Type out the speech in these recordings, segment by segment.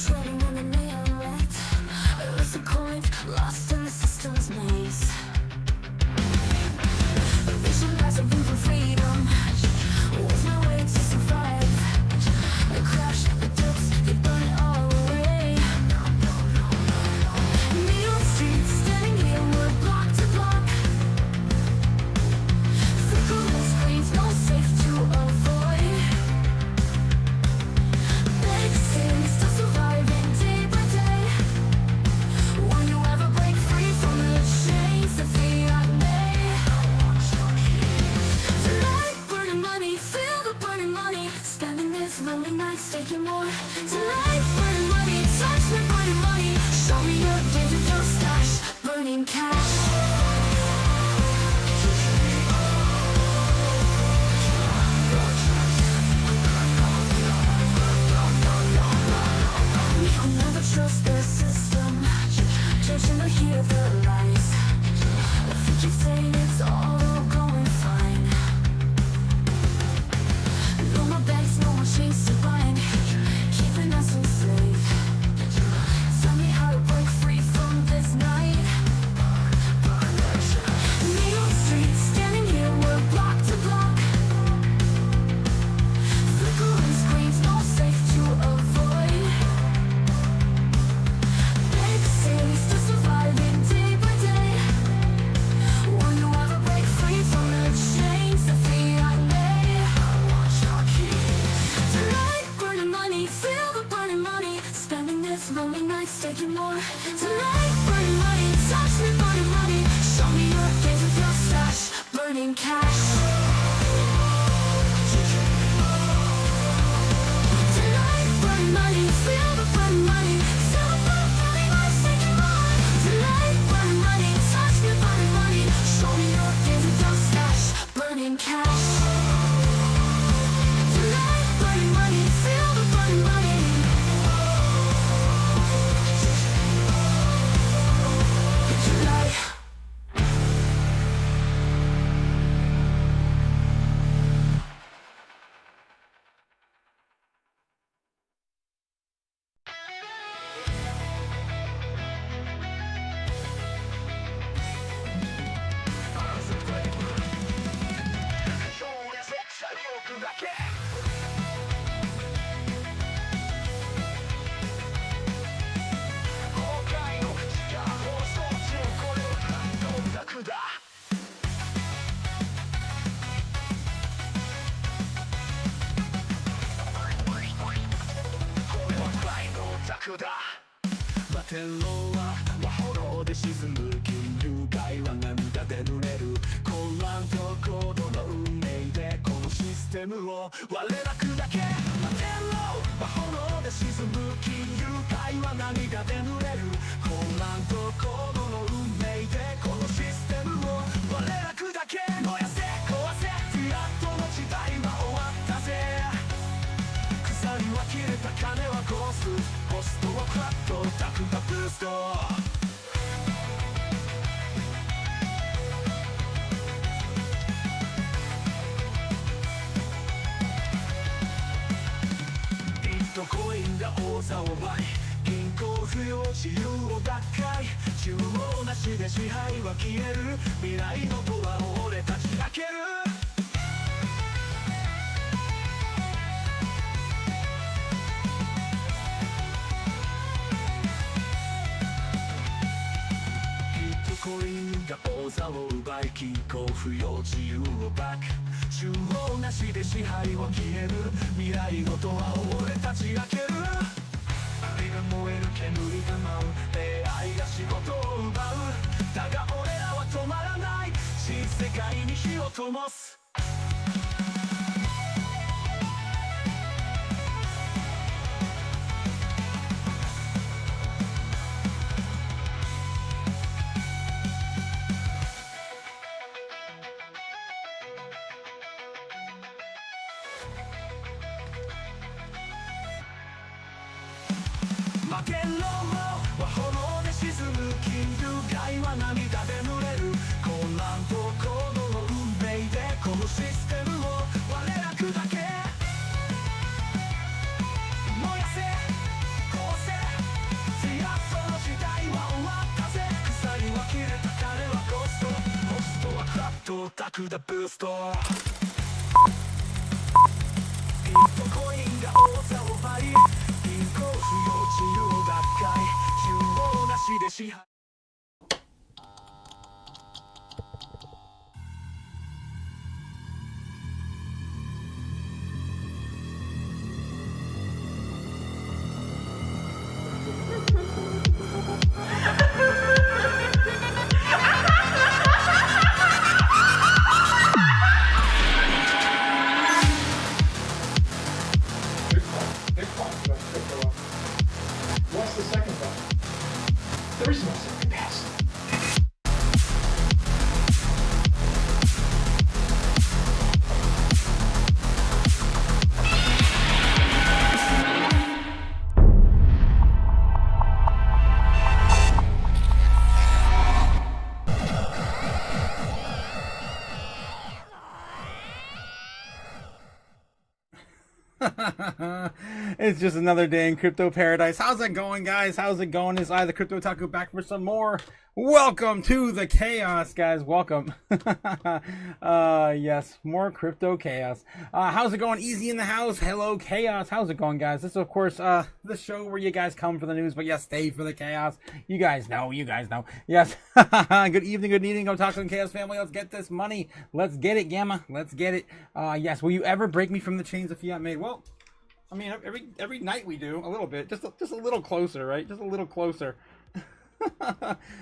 Shredding in the neon light, erase a coin lost in the system's maze. A vision lies a room for freedom was my way to survive. The crash, the depths, they burn it all away. Neon streets, standing here, we're block to block. Flickering screens, no safe to avoid. Big cities still surviving day by day. Will you ever break free from the chains that fiat made? Tonight, burning money, feel the burning money. Spending this lonely nights, taking more. Tonight, burning money, touch me, burning money. Show me your digital stash, burning cash. You'll never trust the system, judging to hear the lies. I think you're saying it's all going fine. No more banks, no more chains to bind, keeping us enslaved. Tell me how to break free from this night. Neon streets, standing here, we're block to block. Flickering screens, no safe to avoid. Big cities still surviving day by day. Will you ever break free from the chains that fiat made? Tonight, burning money, feel the burning money. Spending this lonely nights, taking more. Tonight, burning money, touch me, burning money. Show me your digital stash, burning cash. Tonight, burning money, feel the burning money. Feel the burning money, nights, taking more. Tonight, burning money, touch me, burning money. Show me your digital stash, burning cash. Tonight, burning money, feel the burning money. Tonight.天狼は炎で沈む金融界は涙で濡れる混乱と高度の運命でこのシステムを我ら砕け天狼は炎で沈む金融界は涙で濡れる混乱と高度の運命でこのシステムを我ら砕け燃やせ壊せフィアットの時代は終わったぜ鎖は切れた金はゴーストホストはクラットタクがブーストビットコインが王座を奪い銀行不要自由を奪回中央なしで支配は消える未来のドアを俺たち開けるコインが王座を奪い銀行不要自由をバック中央なしで支配は消える未来のドアを俺たち開ける愛が燃える煙が舞う AI が仕事を奪うだが俺らは止まらない新世界に火を灯す負けろは炎で沈む金融界は涙で濡れる混乱と高度の運命でこのシステムを我ら砕け燃やせ壊せクだブーストビットコインが王座を奪い銀行不要自由奪回中央なしで支配What's the second button? There is no second best. It's just another day in crypto paradise. How's it going, guys? How's it going? It's I, the Crypto Otaku, back for some more. Welcome to the chaos, guys. Welcome. Yes, more crypto chaos. How's it going? Easy in the house. Hello, chaos. How's it going, guys? This is, of course, the show where you guys come for the news, but yes, stay for the chaos. You guys know. Yes. Good evening, Otaku and Chaos family. Let's get this money. Let's get it, Gamma. Let's get it. Yes. Will you ever break me from the chains of fiat made? Well, I mean, every night we do a little bit, just a little closer, right? Just a little closer.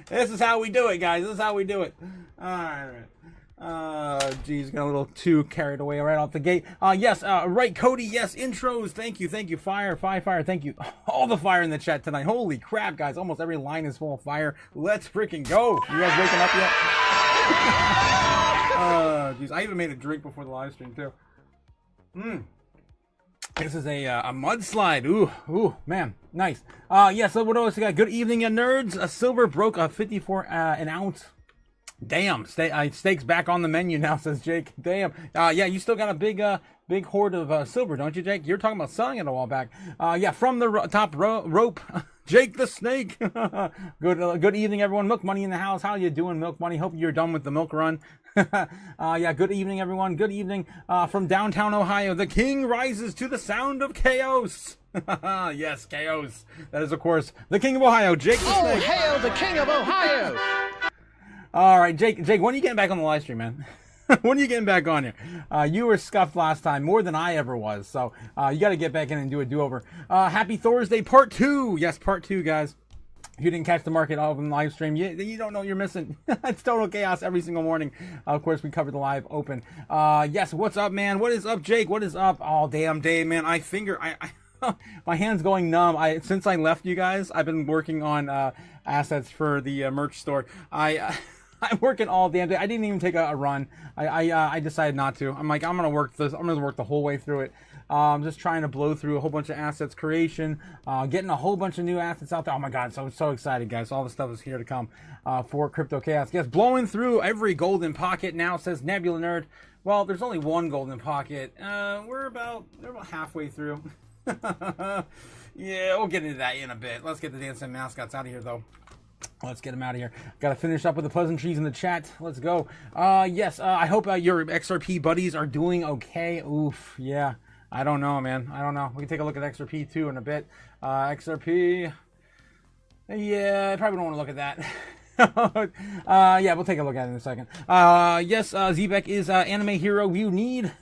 This is how we do it, guys. This is how we do it. All right. Geez, got a little too carried away right off the gate. Yes, right, Cody. Yes, intros. Thank you. Fire. Thank you. All the fire in the chat tonight. Holy crap, guys! Almost every line is full of fire. Let's freaking go. You guys waking up yet? Geez, I even made a drink before the live stream too. This is a mudslide. Ooh, man, nice. Yeah. So what else we got? Good evening, you nerds. A silver broke a 54 an ounce. Damn, steaks back on the menu now, says Jake. Damn. Yeah, you still got a big hoard of silver, don't you, Jake? You're talking about selling it a while back. Yeah, from the top rope. Jake the Snake. Good evening, everyone. Milk Money in the house. How you doing, Milk Money? Hope you're done with the milk run. Yeah, good evening, everyone. Good evening from downtown Ohio. The king rises to the sound of chaos. Yes, chaos. That is, of course, the king of Ohio, Jake the Snake. Oh, hail the king of Ohio! All right, Jake, when are you getting back on the live stream, man? When are you getting back on here? You were scuffed last time more than I ever was, so you got to get back in and do a do-over. Happy Thursday, part 2. Yes, part 2, guys. If you didn't catch the market open live stream, you don't know what you're missing. It's total chaos every single morning. Of course, we cover the live open. Yes, what's up, man? What is up, Jake? What is up? All damn day, man. I my hand's going numb. Since I left you guys, I've been working on assets for the merch store. I'm working all damn day. I didn't even take a run. I decided not to. I'm like, I'm gonna work this. I'm gonna work the whole way through it. I'm just trying to blow through a whole bunch of assets creation, getting a whole bunch of new assets out there. Oh my god, so excited, guys! All the stuff is here to come for Crypto Chaos. Yes, blowing through every golden pocket now, says Nebula Nerd. Well, there's only one golden pocket. We're about halfway through. Yeah, we'll get into that in a bit. Let's get the dancing mascots out of here, though. Let's get them out of here. Got to finish up with the pleasantries in the chat. Let's go. Yes, I hope your XRP buddies are doing okay. Oof, yeah. I don't know, man. I don't know. We can take a look at XRP too in a bit. XRP. Yeah, I probably don't want to look at that. Yeah, we'll take a look at it in a second. Yes, Zebek is anime hero you need.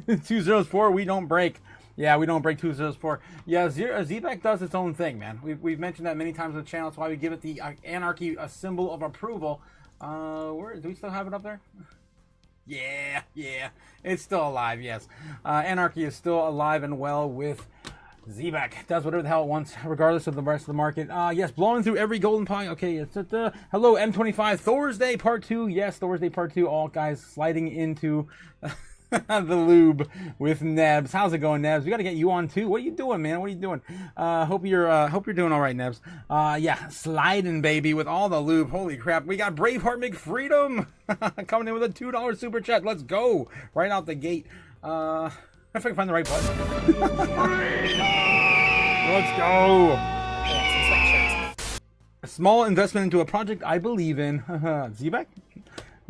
204, we don't break. Yeah, we don't break 204. Yeah, Zebek does its own thing, man. We've mentioned that many times on the channel. That's why we give it the anarchy a symbol of approval. Do we still have it up there? Yeah. It's still alive, yes. Anarchy is still alive and well with Zebek. Does whatever the hell it wants, regardless of the rest of the market. Yes, blowing through every golden pie. Okay, it's hello, M25. Thursday part 2. Yes, Thursday part 2. All guys sliding into the lube with Nebs. How's it going, Nebs? We got to get you on too. What are you doing, man? What are you doing? Hope you're doing all right, Nebs. Yeah, sliding, baby, with all the lube. Holy crap. We got Braveheart McFreedom coming in with a $2 super chat. Let's go. Right out the gate. If I can find the right button. Let's go. A small investment into a project I believe in. Zebek?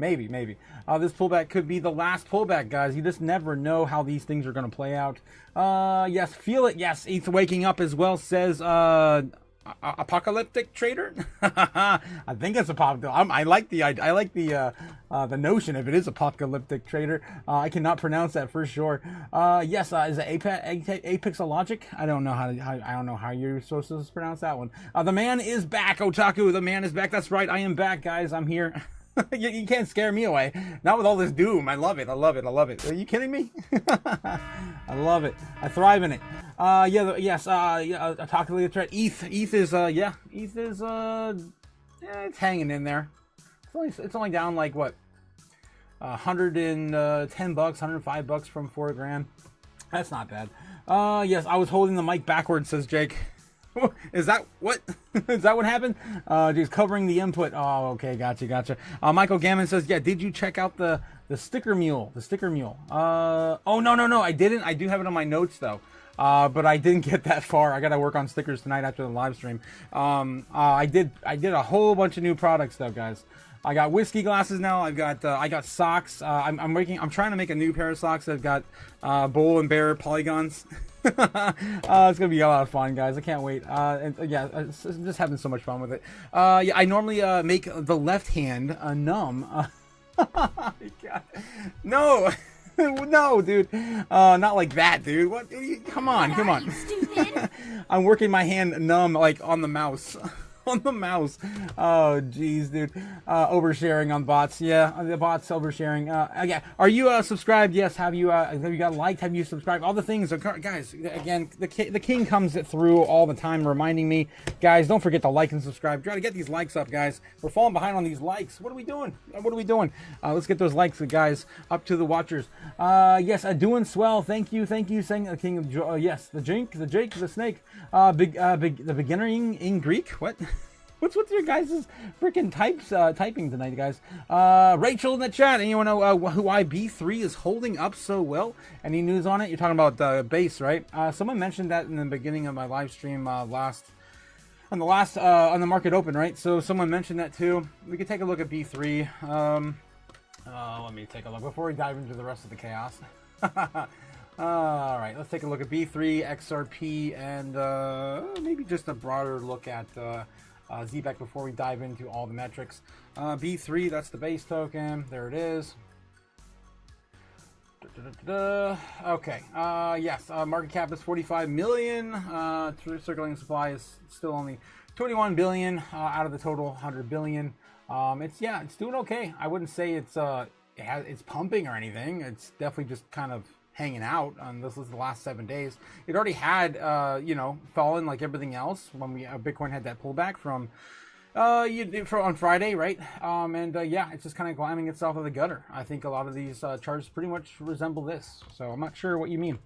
Maybe. This pullback could be the last pullback, guys. You just never know how these things are going to play out. Yes, feel it. Yes, ETH waking up as well, says apocalyptic trader. I think it's apocalyptic. I like the notion if it is apocalyptic trader. I cannot pronounce that for sure. Yes, is it Apexologic? I don't know how you're supposed to pronounce that one. The man is back, Otaku. The man is back. That's right. I am back, guys. I'm here. You can't scare me away. Not with all this doom. I love it. Are you kidding me? I love it. I thrive in it. Apocalyptic threat. ETH is it's hanging in there. It's only down like what, $110, $105 from $4 grand. That's not bad. Yes, I was holding the mic backwards, says Jake. Is that what? Is that what happened? Just covering the input. Oh, okay, gotcha. Michael Gammon says, yeah, did you check out the sticker mule? Oh, no, I didn't. I do have it on my notes though. But I didn't get that far. I got to work on stickers tonight after the live stream. I did a whole bunch of new products though, guys. I got whiskey glasses now. I got socks. I'm trying to make a new pair of socks that have got bull and bear polygons. It's gonna be a lot of fun, guys. I can't wait. I'm just having so much fun with it. I normally make the left hand numb. God. No. No, dude. Not like that, dude. What? Come on. I'm working my hand numb, like on the mouse. On the mouse. Oh, jeez, dude. Oversharing on bots. Yeah, the bots oversharing. Yeah. Are you subscribed? Yes. Have you got liked? Have you subscribed? All the things. Guys, again, the king comes through all the time reminding me, guys, don't forget to like and subscribe. Try to get these likes up, guys. We're falling behind on these likes. What are we doing? Let's get those likes, guys, up to the watchers. Yes, doing swell. Thank you. Saying the king of yes, the Jake, the snake. The beginner in Greek. What? What's with your guys' freaking typing tonight, guys? Rachel in the chat. Anyone know why B3 is holding up so well? Any news on it? You're talking about base, right? Someone mentioned that in the beginning of my live stream on the market open, right? So someone mentioned that too. We could take a look at B3. Let me take a look before we dive into the rest of the chaos. All right, let's take a look at B3, XRP, and maybe just a broader look at ZBEC before we dive into all the metrics. B3, that's the base token. There it is. Okay. Yes. Market cap is 45 million. Circulating supply is still only 21 billion out of the total 100 billion. It's doing okay. I wouldn't say it's pumping or anything. It's definitely just kind of hanging out. This is the last 7 days. It already had fallen like everything else when Bitcoin had that pullback from on Friday, right? It's just kind of climbing itself out of the gutter. I think a lot of these charts pretty much resemble this. So I'm not sure what you mean.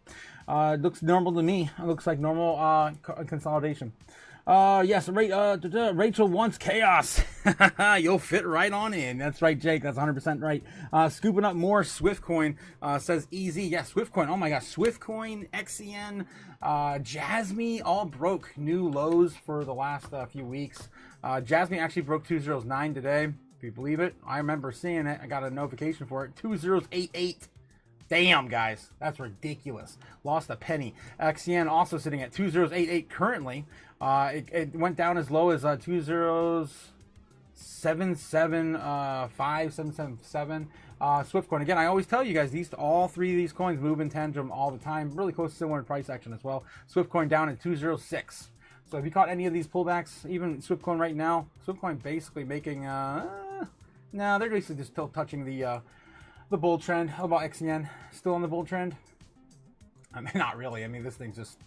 It looks normal to me. It looks like normal consolidation. Yes, Rachel wants chaos. You'll fit right on in. That's right, Jake. That's 100% right. Scooping up more Swiftcoin, says easy. Yeah, Swiftcoin. Oh my gosh, Swiftcoin, XEN, Jasmy all broke new lows for the last few weeks. Jasmy actually broke 2009 today. If you believe it, I remember seeing it. I got a notification for it. 2088. Damn, guys, that's ridiculous. Lost a penny. XEN also sitting at 2088 currently. It went down as low as 20775 Swiftcoin. Again, I always tell you guys, all three of these coins move in tandem all the time. Really close to similar price action as well. Swiftcoin down at 206. So if you caught any of these pullbacks, even Swiftcoin right now, Swiftcoin basically making they're basically just still touching the bull trend. How about XEN? Still on the bull trend? I mean, not really. I mean, this thing's just,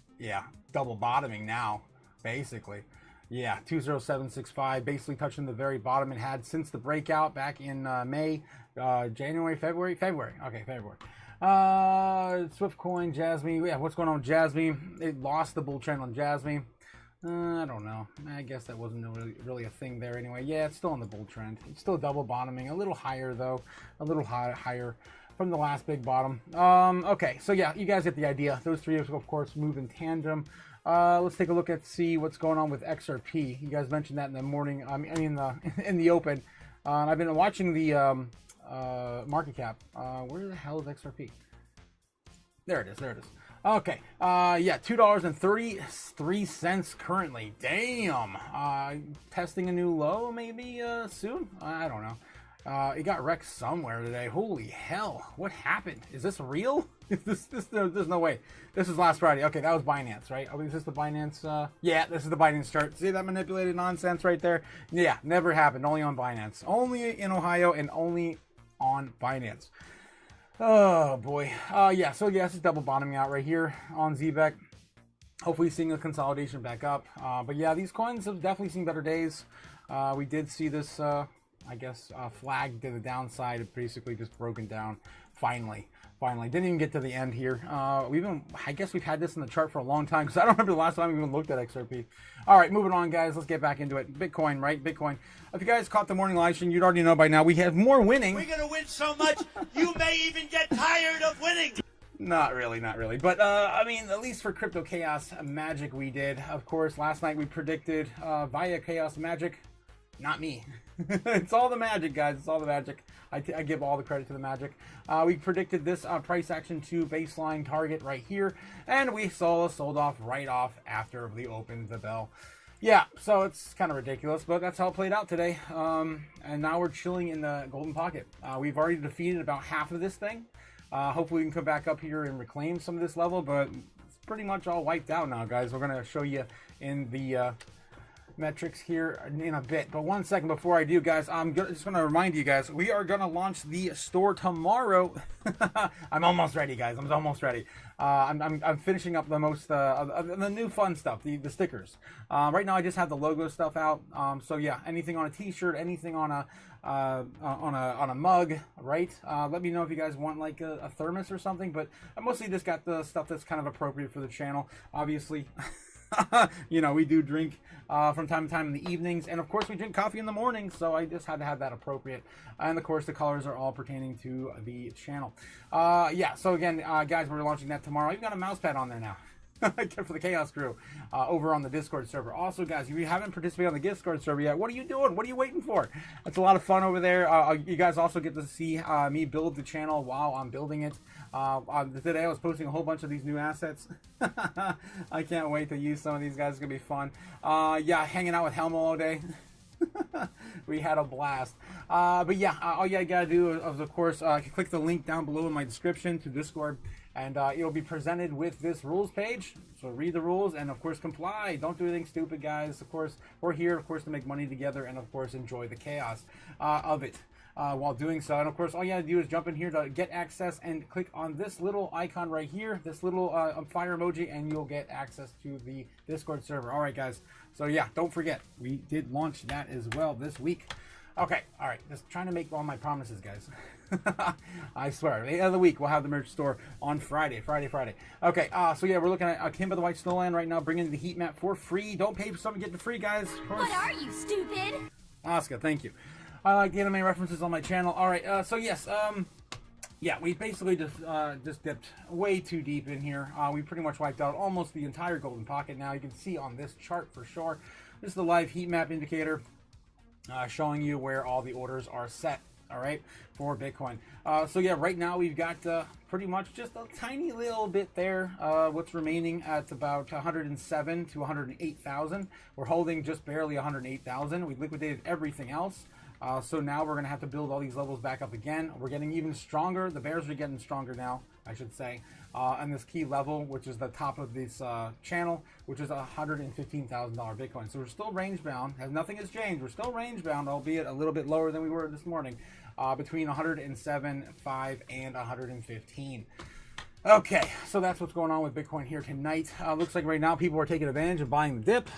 double bottoming now, basically. Yeah, 20765, basically touching the very bottom it had since the breakout back in May, January, February. Okay, February. Swiftcoin, Jasmy. Yeah, what's going on with Jasmy? It lost the bull trend on Jasmy. I don't know. I guess that wasn't really a thing there anyway. Yeah, it's still on the bull trend. It's still double bottoming. A little higher, though. A little higher from the last big bottom. Okay, so yeah, you guys get the idea. Those three, of course, move in tandem. Let's take a look at see what's going on with XRP. You guys mentioned that in the morning. In the open. I've been watching the market cap. Where the hell is XRP? There it is. There it is. Okay. Yeah, $2.33 currently. Damn. Testing a new low maybe soon. I don't know. It got wrecked somewhere today. Holy hell! What happened? Is this real? There's no way. This is last Friday. Okay, that was Binance, right? Oh, is this the Binance? Yeah, this is the Binance chart. See that manipulated nonsense right there? Yeah, never happened. Only on Binance. Only in Ohio and only on Binance. Oh boy. Yeah. So yes, it's double bottoming out right here on ZBEC. Hopefully seeing a consolidation back up. But yeah, these coins have definitely seen better days. We did see this, I guess, flag to the downside. It basically just broken down. Finally. Didn't even get to the end here. I guess we've had this in the chart for a long time because I don't remember the last time we even looked at XRP. All right, moving on, guys. Let's get back into it. Bitcoin, right? Bitcoin. If you guys caught the morning live stream, you'd already know by now we have more winning. We're going to win so much, you may even get tired of winning. Not really. But, I mean, at least for Crypto Chaos Magic we did. Of course, last night we predicted via Chaos Magic. Not me. It's all the magic, guys. It's all the magic. I give all the credit to the magic. We predicted this price action to baseline target right here, and we saw it sold off right off after we opened the bell. Yeah, so it's kind of ridiculous, but that's how it played out today. And now we're chilling in the golden pocket. We've already defeated about half of this thing. Hopefully we can come back up here and reclaim some of this level, but it's pretty much all wiped out now, guys. We're going to show you in the metrics here in a bit, but 1 second before I do, guys, I'm just going to remind you guys, we are going to launch the store tomorrow. I'm almost ready, guys. I'm almost ready. I'm finishing up the most the new fun stuff, the stickers. Right now I just have the logo stuff out. So yeah, anything on a t-shirt, anything on a mug, right? Let me know if you guys want like a thermos or something, but I mostly just got the stuff that's kind of appropriate for the channel, obviously. You know, we do drink from time to time in the evenings, and of course we drink coffee in the morning, so I just had to have that appropriate. And of course the colors are all pertaining to the channel. Yeah, so again, guys, we're launching that tomorrow. You've got a mouse pad on there now. For the Chaos crew over on the Discord server. Also, guys, if you haven't participated on the Discord server yet, what are you doing? What are you waiting for? It's a lot of fun over there. You guys also get to see me build the channel while I'm building it. Today I was posting a whole bunch of these new assets. I can't wait to use some of these guys. It's gonna be fun. Yeah, hanging out with Helmo all day. We had a blast. But yeah, all you gotta do is, of course, click the link down below in my description to Discord, and it'll be presented with this rules page. So read the rules and, of course, comply. Don't do anything stupid, guys. Of course, we're here, of course, to make money together and, of course, enjoy the chaos of it. While doing so, and of course all you gotta do is jump in here to get access and click on this little icon right here, this little fire emoji, and you'll get access to the Discord server. All right, guys, so yeah, don't forget, we did launch that as well this week. Okay, all right, just trying to make all my promises, guys. I swear, the end of the week we'll have the merch store on Friday. Okay, so yeah, we're looking at Kimba the White Snowland right now, bringing the heat map for free. Don't pay for something, get it free, guys. What are you, stupid? Oscar, thank you. I like the anime references on my channel. All right, so yes, yeah, we basically just dipped way too deep in here. We pretty much wiped out almost the entire golden pocket. Now you can see on this chart for sure. This is the live heat map indicator showing you where all the orders are set. All right, for Bitcoin. So yeah, right now we've got pretty much just a tiny little bit there. What's remaining at about 107 to 108,000. We're holding just barely 108,000. We liquidated everything else. So now we're going to have to build all these levels back up again. We're getting even stronger. The bears are getting stronger now, I should say. And this key level, which is the top of this channel, which is $115,000 Bitcoin. So we're still range bound. Nothing has changed. We're still range bound, albeit a little bit lower than we were this morning, between 107.5 and 115. Okay, so that's what's going on with Bitcoin here tonight. Looks like right now people are taking advantage of buying the dip.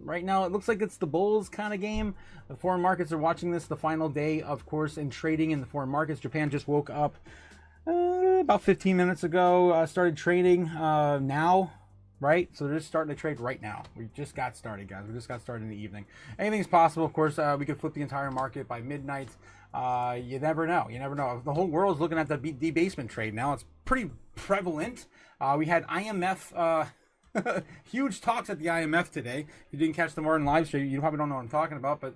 Right now, it looks like it's the bulls kind of game. The foreign markets are watching this, the final day, of course, in trading in the foreign markets. Japan just woke up about 15 minutes ago, started trading now, right? So they're just starting to trade right now. We just got started, guys. We just got started in the evening. Anything's possible. Of course, we could flip the entire market by midnight. You never know. You never know. The whole world's looking at the debasement trade now. It's pretty prevalent. We had IMF Huge talks at the IMF today. If you didn't catch the morning live stream, you probably don't know what I'm talking about, but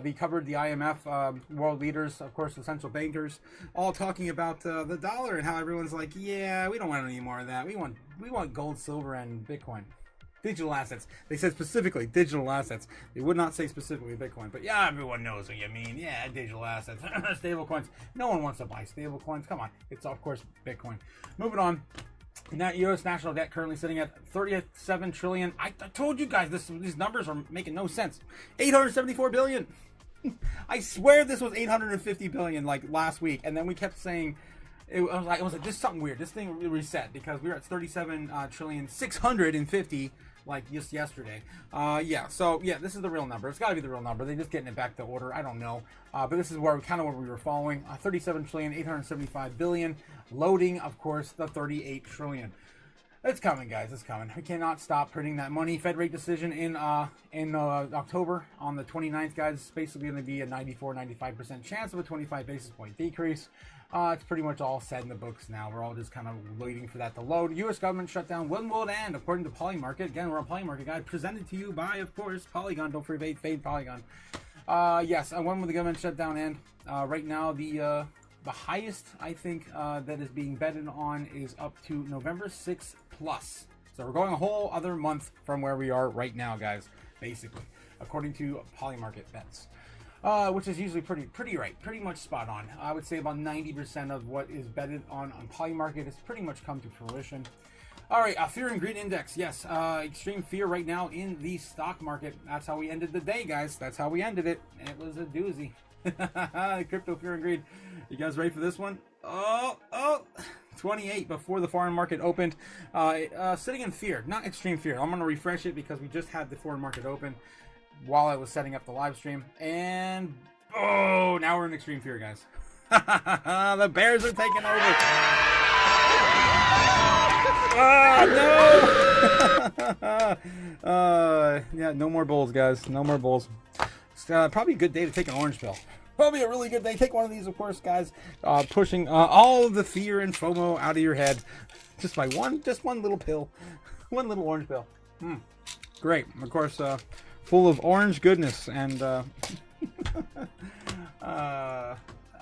they covered the IMF, world leaders, of course, the central bankers, all talking about the dollar and how everyone's like, yeah, we don't want any more of that. We want gold, silver, and Bitcoin. Digital assets. They said specifically digital assets. They would not say specifically Bitcoin, but yeah, everyone knows what you mean. Yeah, digital assets, stable coins. No one wants to buy stable coins. Come on, it's of course Bitcoin. Moving on. Now, U.S. national debt currently sitting at 37 trillion. I told you guys these numbers are making no sense. 874 billion. I swear this was 850 billion like last week, and then we kept saying it was like just something weird. This thing reset because we were at 37 trillion 650 like just yesterday. Yeah, so yeah, this is the real number. It's got to be the real number. They're just getting it back to order. I don't know, but this is where kind of what we were following. 37 trillion 875 billion. Loading, of course, the 38 trillion. It's coming, guys. It's coming. We cannot stop printing that money. Fed rate decision in October on the 29th, guys. It's basically going to be a 94-95% chance of a 25 basis point decrease. It's pretty much all set in the books now. We're all just kind of waiting for that to load. U.S. government shutdown. When will it end? According to Polymarket. Again, we're on Polymarket, guys. Presented to you by, of course, Polygon. Don't forget, fade Polygon. Yes, when will the government shutdown end? Right now, the highest, I think, that is being betted on is up to November 6th plus. So we're going a whole other month from where we are right now, guys, basically, according to Polymarket bets. Which is usually pretty right, pretty much spot on. I would say about 90% of what is betted on Polymarket has pretty much come to fruition. All right, fear and greed index. Yes, extreme fear right now in the stock market. That's how we ended the day, guys. That's how we ended it. It was a doozy. Crypto fear and greed. You guys ready for this one? Oh, 28 before the foreign market opened. Sitting in fear, not extreme fear. I'm going to refresh it because we just had the foreign market open while I was setting up the live stream. And, oh, now we're in extreme fear, guys. The bears are taking over. No! Yeah, no more bulls, guys. No more bulls. It's probably a good day to take an orange pill. Probably a really good day. Take one of these, of course, guys. Pushing all of the fear and FOMO out of your head. Just one little pill. One little orange pill. Great. Of course, full of orange goodness and I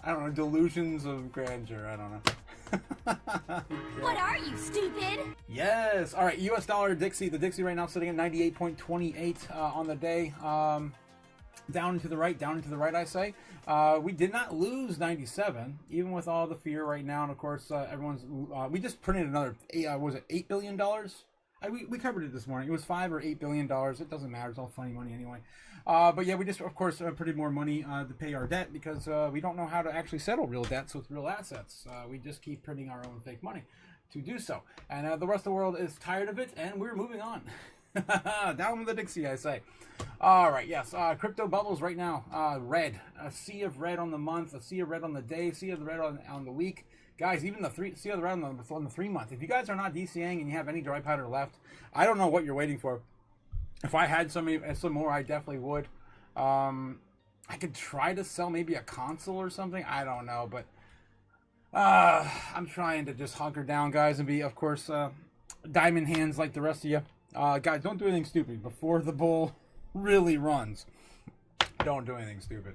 don't know, delusions of grandeur. I don't know. What are you, stupid? Yes. All right. U.S. dollar Dixie. The Dixie right now sitting at 98.28 on the day. Down and to the right, I say. We did not lose 97, even with all the fear right now. And of course, everyone's. We just printed another. Was it $8 billion? We covered it this morning. It was $5 or $8 billion. It doesn't matter. It's all funny money anyway. But yeah, we just, of course, printed more money to pay our debt because we don't know how to actually settle real debts with real assets. We just keep printing our own fake money to do so. And the rest of the world is tired of it, and we're moving on. Down with the Dixie, I say. All right, yes. Crypto bubbles right now. Red. A sea of red on the month, a sea of red on the day, sea of red on the week. Guys, even the sea of red on the 3 month. If you guys are not DCing and you have any dry powder left, I don't know what you're waiting for. If I had some more, I definitely would. I could try to sell maybe a console or something. I don't know, but I'm trying to just hunker down, guys, and be, of course, diamond hands like the rest of you. Guys, don't do anything stupid before the bull really runs. Don't do anything stupid.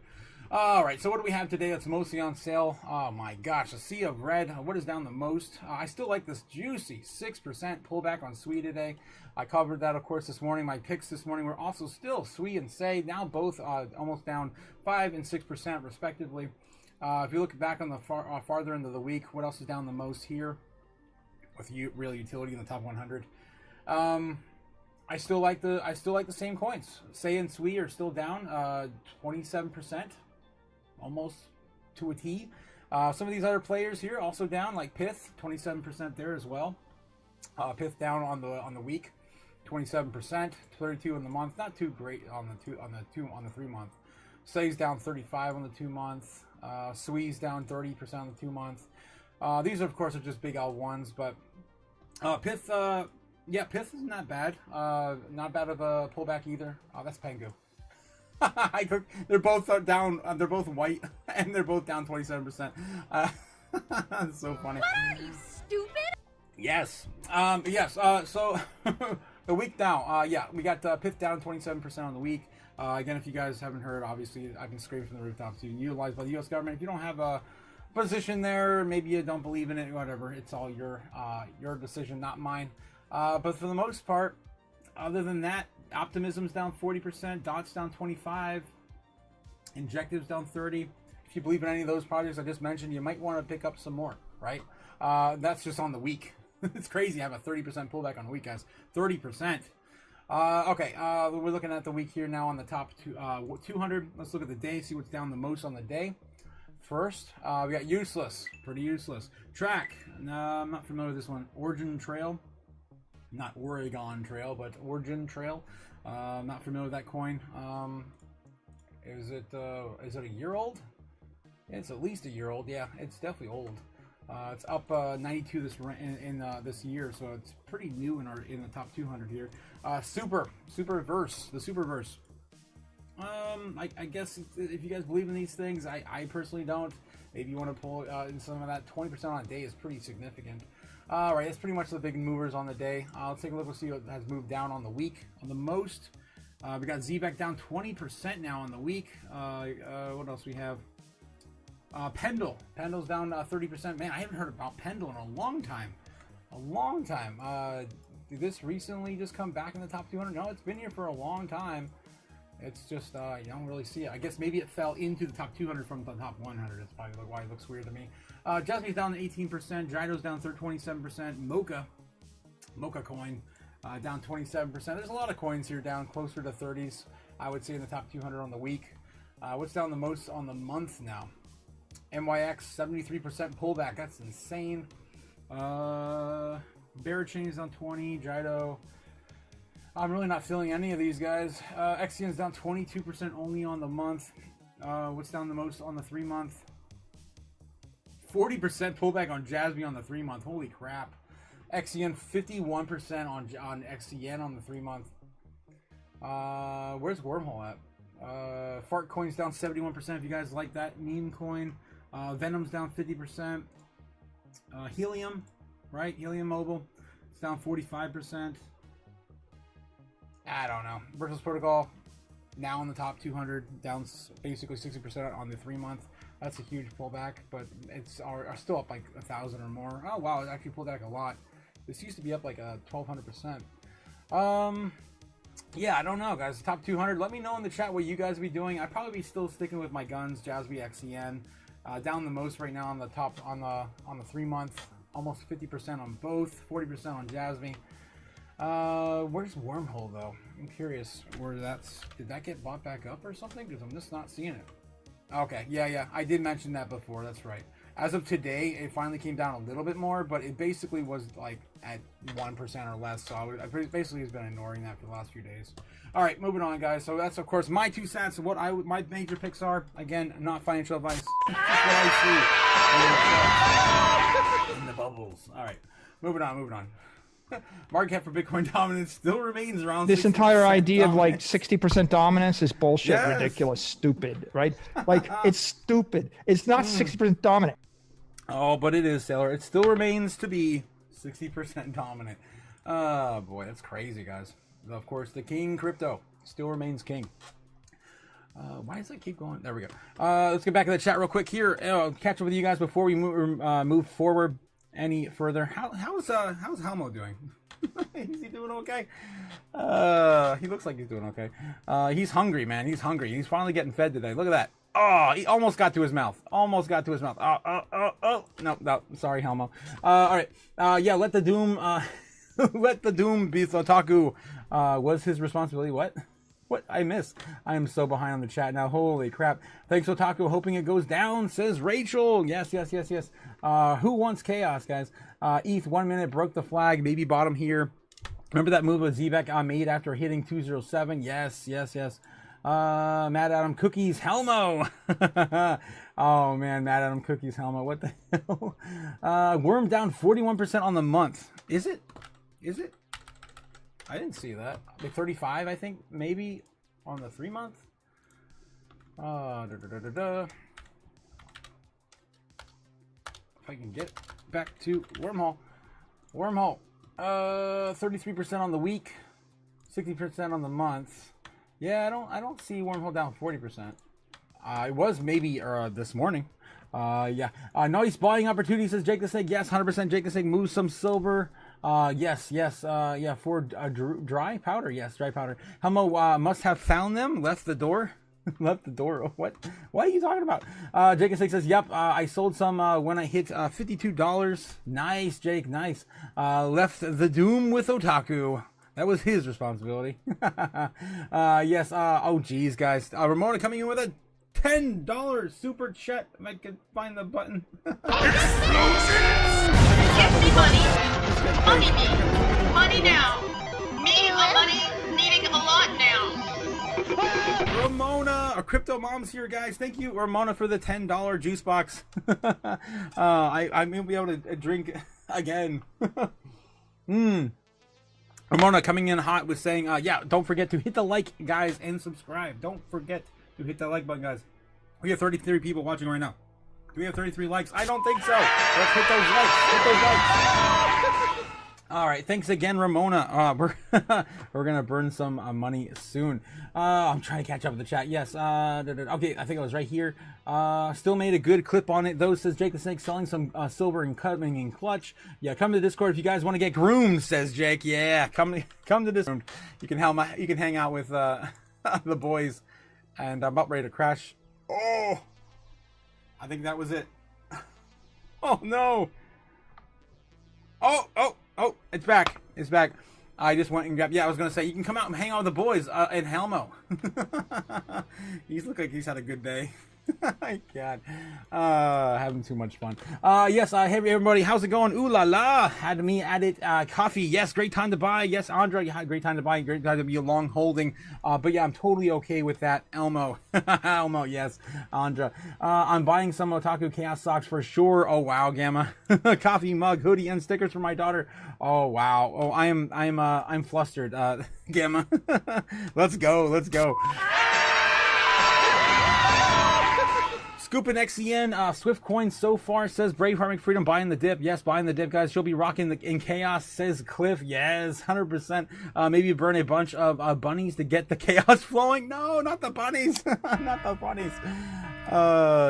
All right, so what do we have today that's mostly on sale? Oh my gosh, a sea of red. What is down the most? I still like this juicy 6% pullback on SWE today. I covered that, of course, this morning. My picks this morning were also still SWE and SAY, now both almost down 5 and 6% respectively. If you look back on the farther end of the week, what else is down the most here with real utility in the top 100? I still like the same coins. SAY and SWE are still down 27%. Almost to a T. Some of these other players here also down, like Pith, 27% there as well. Pith down on the week, 27%, 32 in the month. Not too great on the 3 month. SAY's down 35 on the 2 month. SWE's down 30% on the 2 month. These of course are just big L1s, but Pith, yeah, Pith isn't that bad. Not bad of a pullback either. That's Pengu. They're both down. They're both white, and they're both down 27%. That's so funny. What are you, stupid? Yes. Yes. So the week now. Yeah, we got PIF down 27% on the week. Again, if you guys haven't heard, obviously I've been screaming from the rooftops. Utilized by the U.S. government. If you don't have a position there, maybe you don't believe in it, whatever. It's all your decision, not mine. But for the most part, other than that, optimism's down 40%, DOT's down 25%, Injective's down 30%. If you believe in any of those projects I just mentioned, you might want to pick up some more, right? That's just on the week. It's crazy to have a 30% pullback on the week, guys. 30%. Okay, we're looking at the week here now on the top 200. Let's look at the day, see what's down the most on the day. First, we got useless, pretty useless. Track, I'm not familiar with this one. Origin Trail, not Oregon Trail, but Origin Trail. Not familiar with that coin. Is it a year old? It's at least a year old. Yeah, it's definitely old. It's up 92 this year, so it's pretty new in the top 200 here. Superverse, the Superverse. I guess if you guys believe in these things, I personally don't. Maybe you want to pull in some of that. 20% on a day is pretty significant. All right, that's pretty much the big movers on the day. Let's take a look. We'll see what has moved down on the week. On the most, we got ZBAC down 20% now on the week. What else we have? Pendle's down 30%. Man, I haven't heard about Pendle in a long time. Did this recently just come back in the top 200? No, it's been here for a long time. It's just, you don't really see it. I guess maybe it fell into the top 200 from the top 100. That's probably why it looks weird to me. Jasmine's down 18%. Gyro's down 27%. Mocha coin down 27%. There's a lot of coins here down closer to 30s, I would say, in the top 200 on the week. What's down the most on the month now? MYX, 73% pullback. That's insane. Barachain is down 20. Gyro, I'm really not feeling any of these guys. XCN's down 22% only on the month. What's down the most on the 3 month? 40% pullback on Jasby on the 3 month. Holy crap. XCN 51% on XCN on the 3 month. Where's Wormhole at? Fart coin's down 71% if you guys like that meme coin. Venom's down 50%. Helium, right? Helium Mobile, it's down 45%. I don't know. Versus Protocol, now in the top 200, down basically 60% on the 3 month. That's a huge pullback, but it's are still up like 1,000 or more. Oh wow, it actually pulled back a lot. This used to be up like 1,200%. Yeah, I don't know, guys. Top 200. Let me know in the chat what you guys be doing. I'd probably be still sticking with my guns, Jasby, XCN. Down the most right now on the top on the 3 month, almost 50% on both, 40% on Jasby. Where's Wormhole though? I'm curious where did that get bought back up or something? Because I'm just not seeing it. Okay, yeah, I did mention that before. That's right. As of today, it finally came down a little bit more, but it basically was like at 1% or less. So I basically has been ignoring that for the last few days. All right, moving on, guys. So that's of course my 2 cents of what my major picks are. Again, not financial advice. Just what I see in the bubbles. All right, moving on. Market cap for Bitcoin dominance still remains around. This entire idea of like dominance. 60% dominance is bullshit, Yes. ridiculous, stupid, right? Like it's stupid. It's not 60% dominant. Oh, but it is, Sailor. It still remains to be 60% dominant. Oh boy, that's crazy, guys. Of course, the king crypto still remains king. Why does it keep going? There we go. Let's get back to the chat real quick here. Catch up with you guys before we move forward any further. How's Helmo doing? Is he doing okay? He looks like he's doing okay. He's hungry, man. He's hungry. He's finally getting fed today. Look at that. Oh, he almost got to his mouth. Oh. No. Sorry, Helmo. All right. Yeah, let the doom be Otaku. Was his responsibility. What I missed? I am so behind on the chat now. Holy crap. Thanks, Otaku. Hoping it goes down, says Rachel. Yes. Who wants chaos, guys? ETH 1 minute broke the flag. Maybe bottom here. Remember that move with Zebek made after hitting 207? Yes. Mad Adam Cookies Helmo. Oh man, Mad Adam Cookies Helmo. What the hell? Worm down 41% on the month. Is it? I didn't see that. Like 35, I think, maybe on the 3 month. If I can get back to Wormhole. Wormhole. 33% on the week, 60% on the month. Yeah, I don't see Wormhole down 40%. It was maybe this morning. Yeah. Nice buying opportunity, says Jake the Snake. Yes, 100% Jake the Snake. Move some silver. Yes. Yeah, for dry powder. Yes, dry powder. Helmo must have found them. Left the door. Left the door. What are you talking about? Jake the Snake says, yep, I sold some when I hit $52. Nice, Jake. Nice. Left the doom with Otaku. That was his responsibility. Yes. Oh, geez, guys. Ramona coming in with a $10 super chat. If I could find the button. Give me money. Money me. Money now. Me a money needing a lot now. Ramona, our crypto mom's here, guys. Thank you, Ramona, for the $10 juice box. I'm gonna be able to drink again. Ramona coming in hot with saying, yeah, don't forget to hit the like, guys, and subscribe. Don't forget to hit that like button, guys. We have 33 people watching right now. Do we have 33 likes? I don't think so. Let's hit those likes. Hit those likes. All right. Thanks again, Ramona. We're gonna burn some money soon. I'm trying to catch up with the chat. Yes. Okay. I think it was right here. Still made a good clip on it, though, says Jake the Snake. Selling some silver and coming in clutch. Yeah. Come to the Discord if you guys want to get groomed, says Jake. Yeah. Come to Discord. You can hang out with the boys. And I'm about ready to crash. Oh, I think that was it. Oh no. Oh, it's back. It's back. I just went and grabbed. Yeah, I was gonna say you can come out and hang out with the boys in Helmo. He's look like he's had a good day. My God, having too much fun. Yes, hey everybody, how's it going? Ooh la la, had me at it. Coffee, yes, great time to buy. Yes, Andra, you had great time to buy. Great time to be a long holding. But yeah, I'm totally okay with that. Elmo, Elmo, yes, Andra. I'm buying some Otaku Chaos socks for sure. Oh wow, Gamma, coffee mug, hoodie, and stickers for my daughter. Oh wow. Oh, I'm flustered. Gamma, let's go. Scooping XCN, Swift Coin so far, says Braveheart McFreedom, buying the dip. Yes, buying the dip, guys. She'll be rocking in Chaos, says Cliff. Yes, 100%. Maybe burn a bunch of bunnies to get the chaos flowing. No, not the bunnies. Not the bunnies.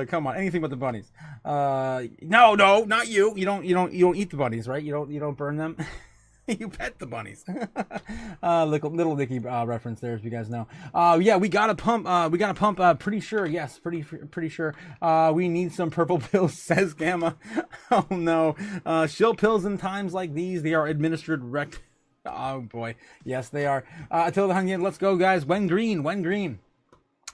Come on, anything but the bunnies. No, not you. You don't eat the bunnies, right? You don't burn them. You pet the bunnies. Little Nicky reference there, as you guys know. Yeah, we got to pump. Pretty sure. Yes, pretty sure. We need some purple pills, says Gamma. Oh no. Shill pills in times like these, they are administered rect. Oh boy. Yes, they are. Until the honey, let's go, guys. When green.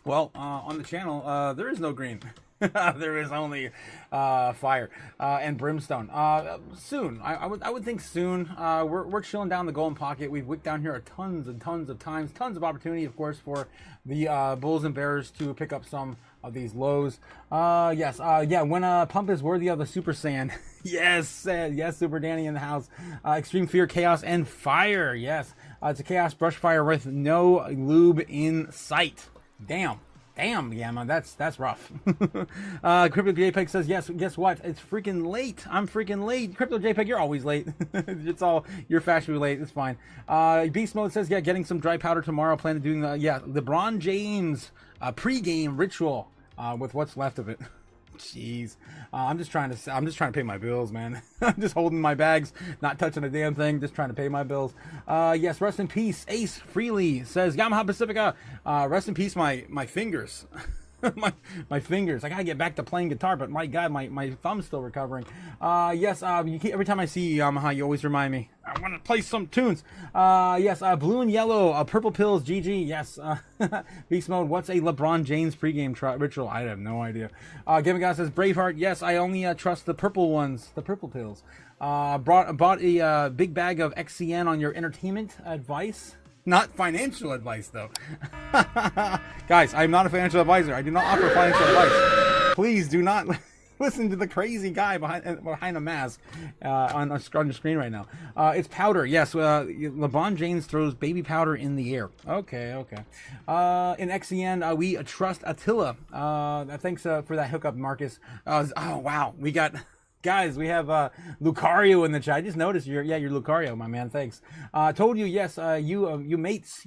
Well, on the channel, there is no green. There is only fire and brimstone. Soon, I would think soon. We're chilling down the golden pocket. We've wicked down here tons and tons of times, tons of opportunity, of course, for the bulls and bears to pick up some of these lows. Yes, yeah. When a pump is worthy of the Super Saiyan. Yes, Super Danny in the house. Extreme fear, chaos, and fire. Yes, it's a chaos brush fire with no lube in sight. Damn, Gamma, that's rough. Crypto JPEG says, yes, guess what? It's freaking late. I'm freaking late. Crypto JPEG, you're always late. It's all your fashion late. It's fine. Beast Mode says, yeah, getting some dry powder tomorrow. Plan to doing LeBron James pre-game ritual with what's left of it. Jeez, I'm just trying to pay my bills, man. I'm just holding my bags, not touching a damn thing, just trying to pay my bills. Yes, rest in peace. Ace Freely says, Yamaha Pacifica, rest in peace, my fingers. my fingers. I gotta get back to playing guitar, but my God, my thumb's still recovering. Yes, every time I see you, Yamaha, you always remind me. I want to play some tunes. Yes, blue and yellow, purple pills, GG. Yes, Beast Mode. What's a LeBron James pregame ritual? I have no idea. Gaming God says Braveheart. Yes, I only trust the purple ones, the purple pills. Bought a big bag of XCN on your entertainment advice. Not financial advice, though. Guys, I'm not a financial advisor. I do not offer financial advice. Please do not listen to the crazy guy behind a mask on your screen right now. It's powder. Yes, LeBron James throws baby powder in the air. Okay. In XCN, we trust Attila. Thanks for that hookup, Marcus. Oh, wow. We got Guys, we have Lucario in the chat. I just noticed you're Lucario, my man. Thanks. Told you, yes, you mates.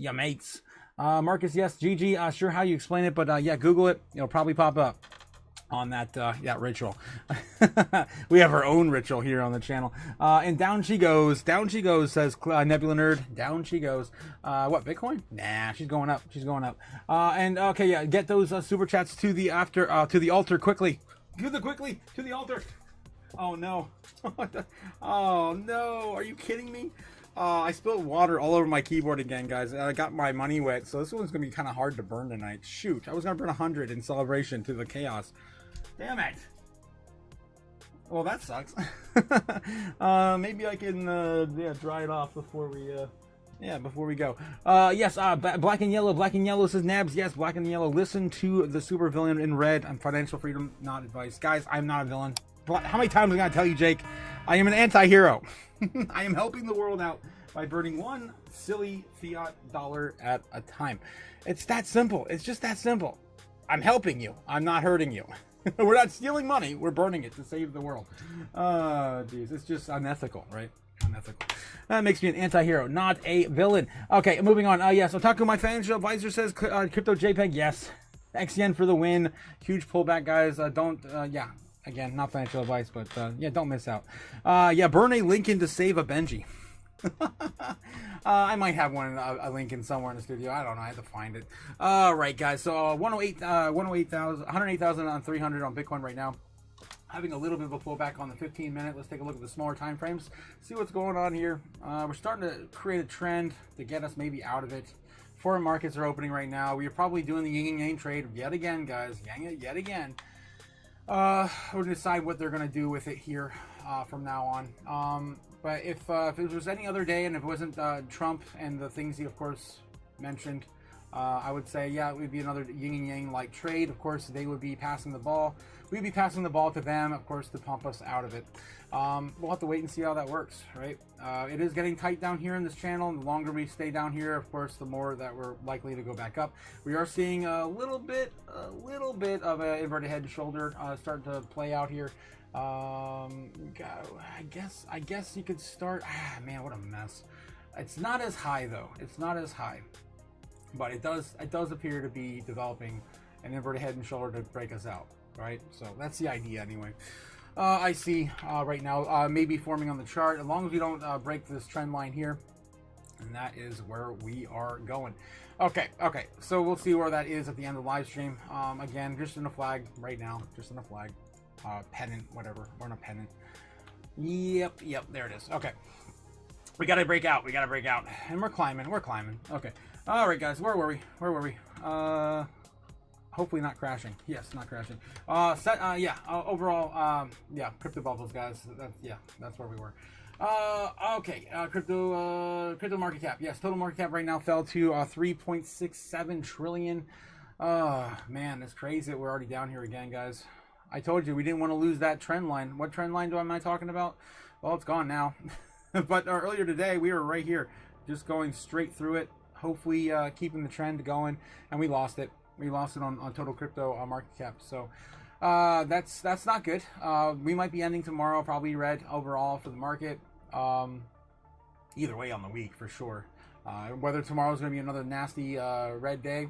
Marcus, yes, GG, sure how you explain it, but yeah, Google it. It'll probably pop up on that ritual. We have our own ritual here on the channel. And down she goes, says Nebula Nerd. Down she goes. What, Bitcoin? Nah, she's going up. And okay, yeah, get those super chats to the altar quickly. Quickly to the altar. Oh no. Oh no, are you kidding me? I spilled water all over my keyboard again, guys. I got my money wet, so this one's gonna be kind of hard to burn tonight. Shoot, I was gonna burn 100 in celebration to the chaos. Damn it. Well, that sucks. Maybe I can dry it off before we go. Yes, black and yellow says Nabs. Yes, black and yellow. Listen to the super villain in red. I'm financial freedom, not advice. Guys, I'm not a villain. How many times am I gonna tell you, Jake? I am an anti-hero. I am helping the world out by burning one silly fiat dollar at a time. It's that simple. It's just that simple. I'm helping you. I'm not hurting you. We're not stealing money. We're burning it to save the world. Geez, it's just unethical, right? Unethical. That makes me an anti-hero, not a villain. Okay, moving on. Yes, Otaku, my financial advisor says crypto JPEG. Yes. XYen for the win. Huge pullback, guys. Again, not financial advice, but don't miss out. Burn a Lincoln to save a Benji. I might have a Lincoln somewhere in the studio. I don't know. I have to find it. All right, guys. So 108,000 on 300 on Bitcoin right now. Having a little bit of a pullback on the 15-minute. Let's take a look at the smaller time frames. See what's going on here. We're starting to create a trend to get us maybe out of it. Foreign markets are opening right now. We are probably doing the yin and yang trade yet again, guys. Yet again. We're going to decide what they're going to do with it here from now on. But if it was any other day and if it wasn't Trump and the things he, of course, mentioned, I would say, yeah, it would be another yin and yang like trade. Of course, they would be passing the ball. We'd be passing the ball to them, of course, to pump us out of it. We'll have to wait and see how that works, right? It is getting tight down here in this channel, and the longer we stay down here, of course, the more that we're likely to go back up. We are seeing a little bit of an inverted head and shoulder starting to play out here. I guess you could start. Man, what a mess. It's not as high though. It's not as high, but it does appear to be developing an inverted head and shoulder to break us out, right? So that's the idea anyway. I see right now maybe forming on the chart, as long as we don't break this trend line here, and that is where we are going. Okay, so we'll see where that is at the end of the live stream. Again, just in a flag right now, just in a flag, pennant, whatever. We're in a pennant. Yep, there it is. Okay, we gotta break out, and we're climbing. Okay, all right, guys, where were we? Hopefully not crashing. Yes, not crashing. Overall, crypto bubbles, guys. That's where we were. Okay, crypto market cap. Yes, total market cap right now fell to 3.67 trillion. Man, that's crazy that we're already down here again, guys. I told you we didn't want to lose that trend line. What trend line am I talking about? Well, it's gone now. But earlier today, we were right here, just going straight through it, hopefully keeping the trend going, and we lost it. We lost it on total crypto market cap. So that's not good. We might be ending tomorrow probably red overall for the market. Either way on the week for sure. Whether tomorrow's going to be another nasty red day.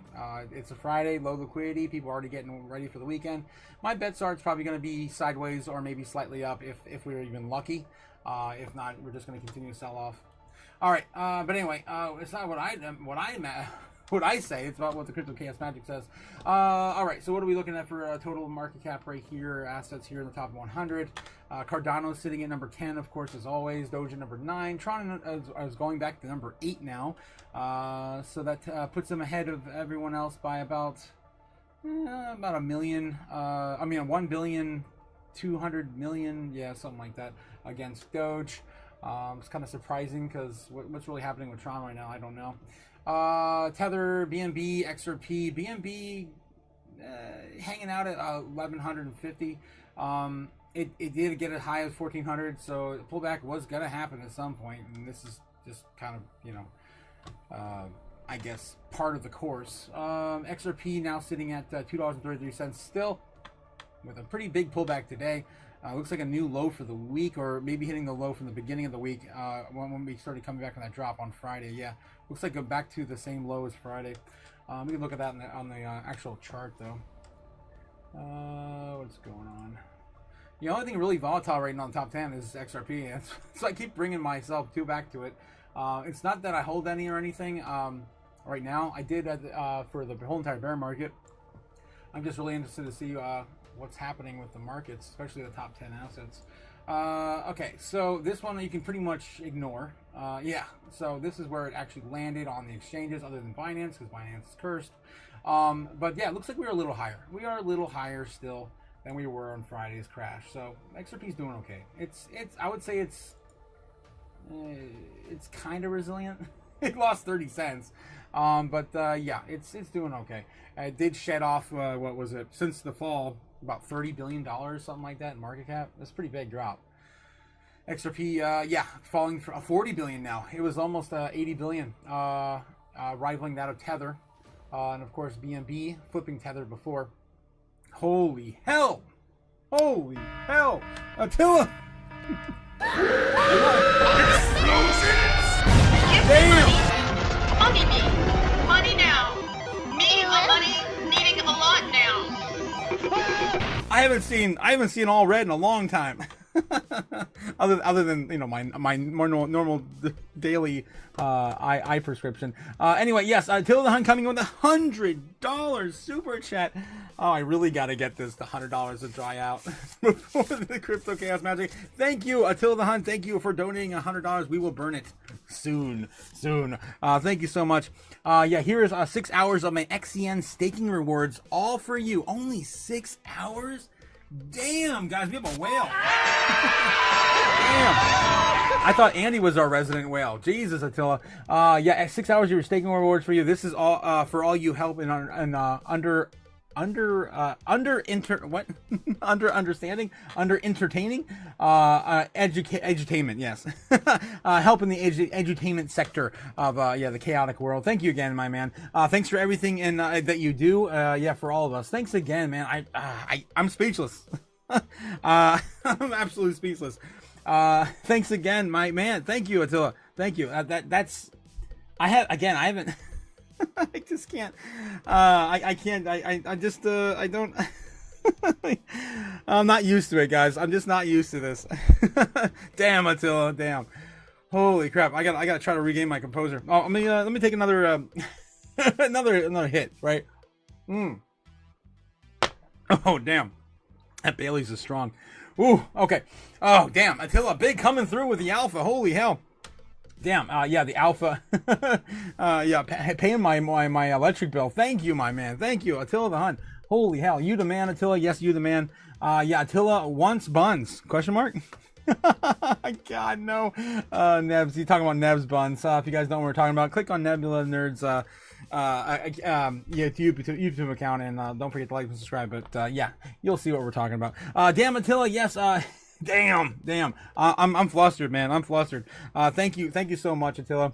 It's a Friday, low liquidity. People are already getting ready for the weekend. My bets are it's probably going to be sideways or maybe slightly up if we're even lucky. If not, we're just going to continue to sell off. All right, but anyway, it's not what I say. It's about what the Crypto Chaos Magic says. All right, so what are we looking at for total market cap right here? Assets here in the top 100. Cardano sitting at number 10, of course, as always. Doge at number 9. Tron is going back to number 8 now. So that puts them ahead of everyone else by about a million. 1,200,000,000. Yeah, something like that against Doge. It's kind of surprising because what's really happening with Tron right now, I don't know. Tether, BNB, XRP, BNB hanging out at 1,150. It did get as high as 1,400, so the pullback was going to happen at some point, and this is just kind of, I guess, part of the course. XRP now sitting at $2.33 still, with a pretty big pullback today. Looks like a new low for the week, or maybe hitting the low from the beginning of the week when we started coming back on that drop on Friday. Yeah, looks like go back to the same low as Friday. We can look at that on the actual chart though. What's going on? The only thing really volatile right now in the top 10 is XRP. So I keep bringing myself back to it. It's not that I hold any or anything right now. I did for the whole entire bear market. I'm just really interested to see what's happening with the markets, especially the top 10 assets. Okay, so this one you can pretty much ignore. Yeah, so this is where it actually landed on the exchanges other than Binance, because Binance is cursed. But yeah, it looks like we are a little higher. We are a little higher still than we were on Friday's crash. So XRP is doing okay. It's I would say it's kind of resilient. It lost 30 cents. But yeah, it's doing okay. It did shed off, what was it, since the fall, about $30 billion, something like that in market cap. That's a pretty big drop. XRP, yeah, falling for 40 billion now. It was almost 80 billion, rivaling that of Tether. And of course, BNB flipping Tether before. Holy hell! Holy hell! Attila! Money me. Money now. Me a money needing a lot now. I haven't seen all red in a long time. other than, you know, my more normal daily eye prescription. Anyway, yes, Till the Hunt coming with $100 super chat. Oh, I really got to get the $100 to dry out before the Crypto Chaos magic. Thank you, Attila the Hunt. Thank you for donating $100. We will burn it soon. Thank you so much. Yeah, here's 6 hours of my XEN staking rewards, all for you. Only 6 hours? Damn, guys, we have a whale. Damn. I thought Andy was our resident whale. Jesus, Attila. Yeah, 6 hours of your staking rewards for you. This is all for all you help in entertaining, edutainment, yes. Help in the edutainment sector of yeah, the chaotic world. Thank you again, my man. Thanks for everything in that you do, yeah, for all of us. Thanks again, man. I'm speechless. I'm absolutely speechless. Thanks again, my man. Thank you, Attila. Thank you. That's I haven't I just can't. I can't. I just. I don't. I'm not used to it, guys. I'm just not used to this. Damn, Attila. Damn. Holy crap. I gotta try to regain my composure. Oh, let me take another another hit. Right. Oh, damn. That Bailey's is strong. Ooh. Okay. Oh, damn. Attila, big coming through with the alpha. Holy hell. Damn, yeah, the alpha. Yeah, paying my electric bill. Thank you, my man. Thank you, Attila the Hunt. Holy hell, you the man, Attila. Yes, you the man. Yeah, Attila wants buns. Question mark? God, no. Nebs, you talking about Nebs buns. If you guys don't know what we're talking about, click on Nebula Nerds YouTube account, and don't forget to like and subscribe. But yeah, you'll see what we're talking about. Damn, Attila, yes. Damn. I'm flustered, man. I'm flustered. Thank you so much, Attila.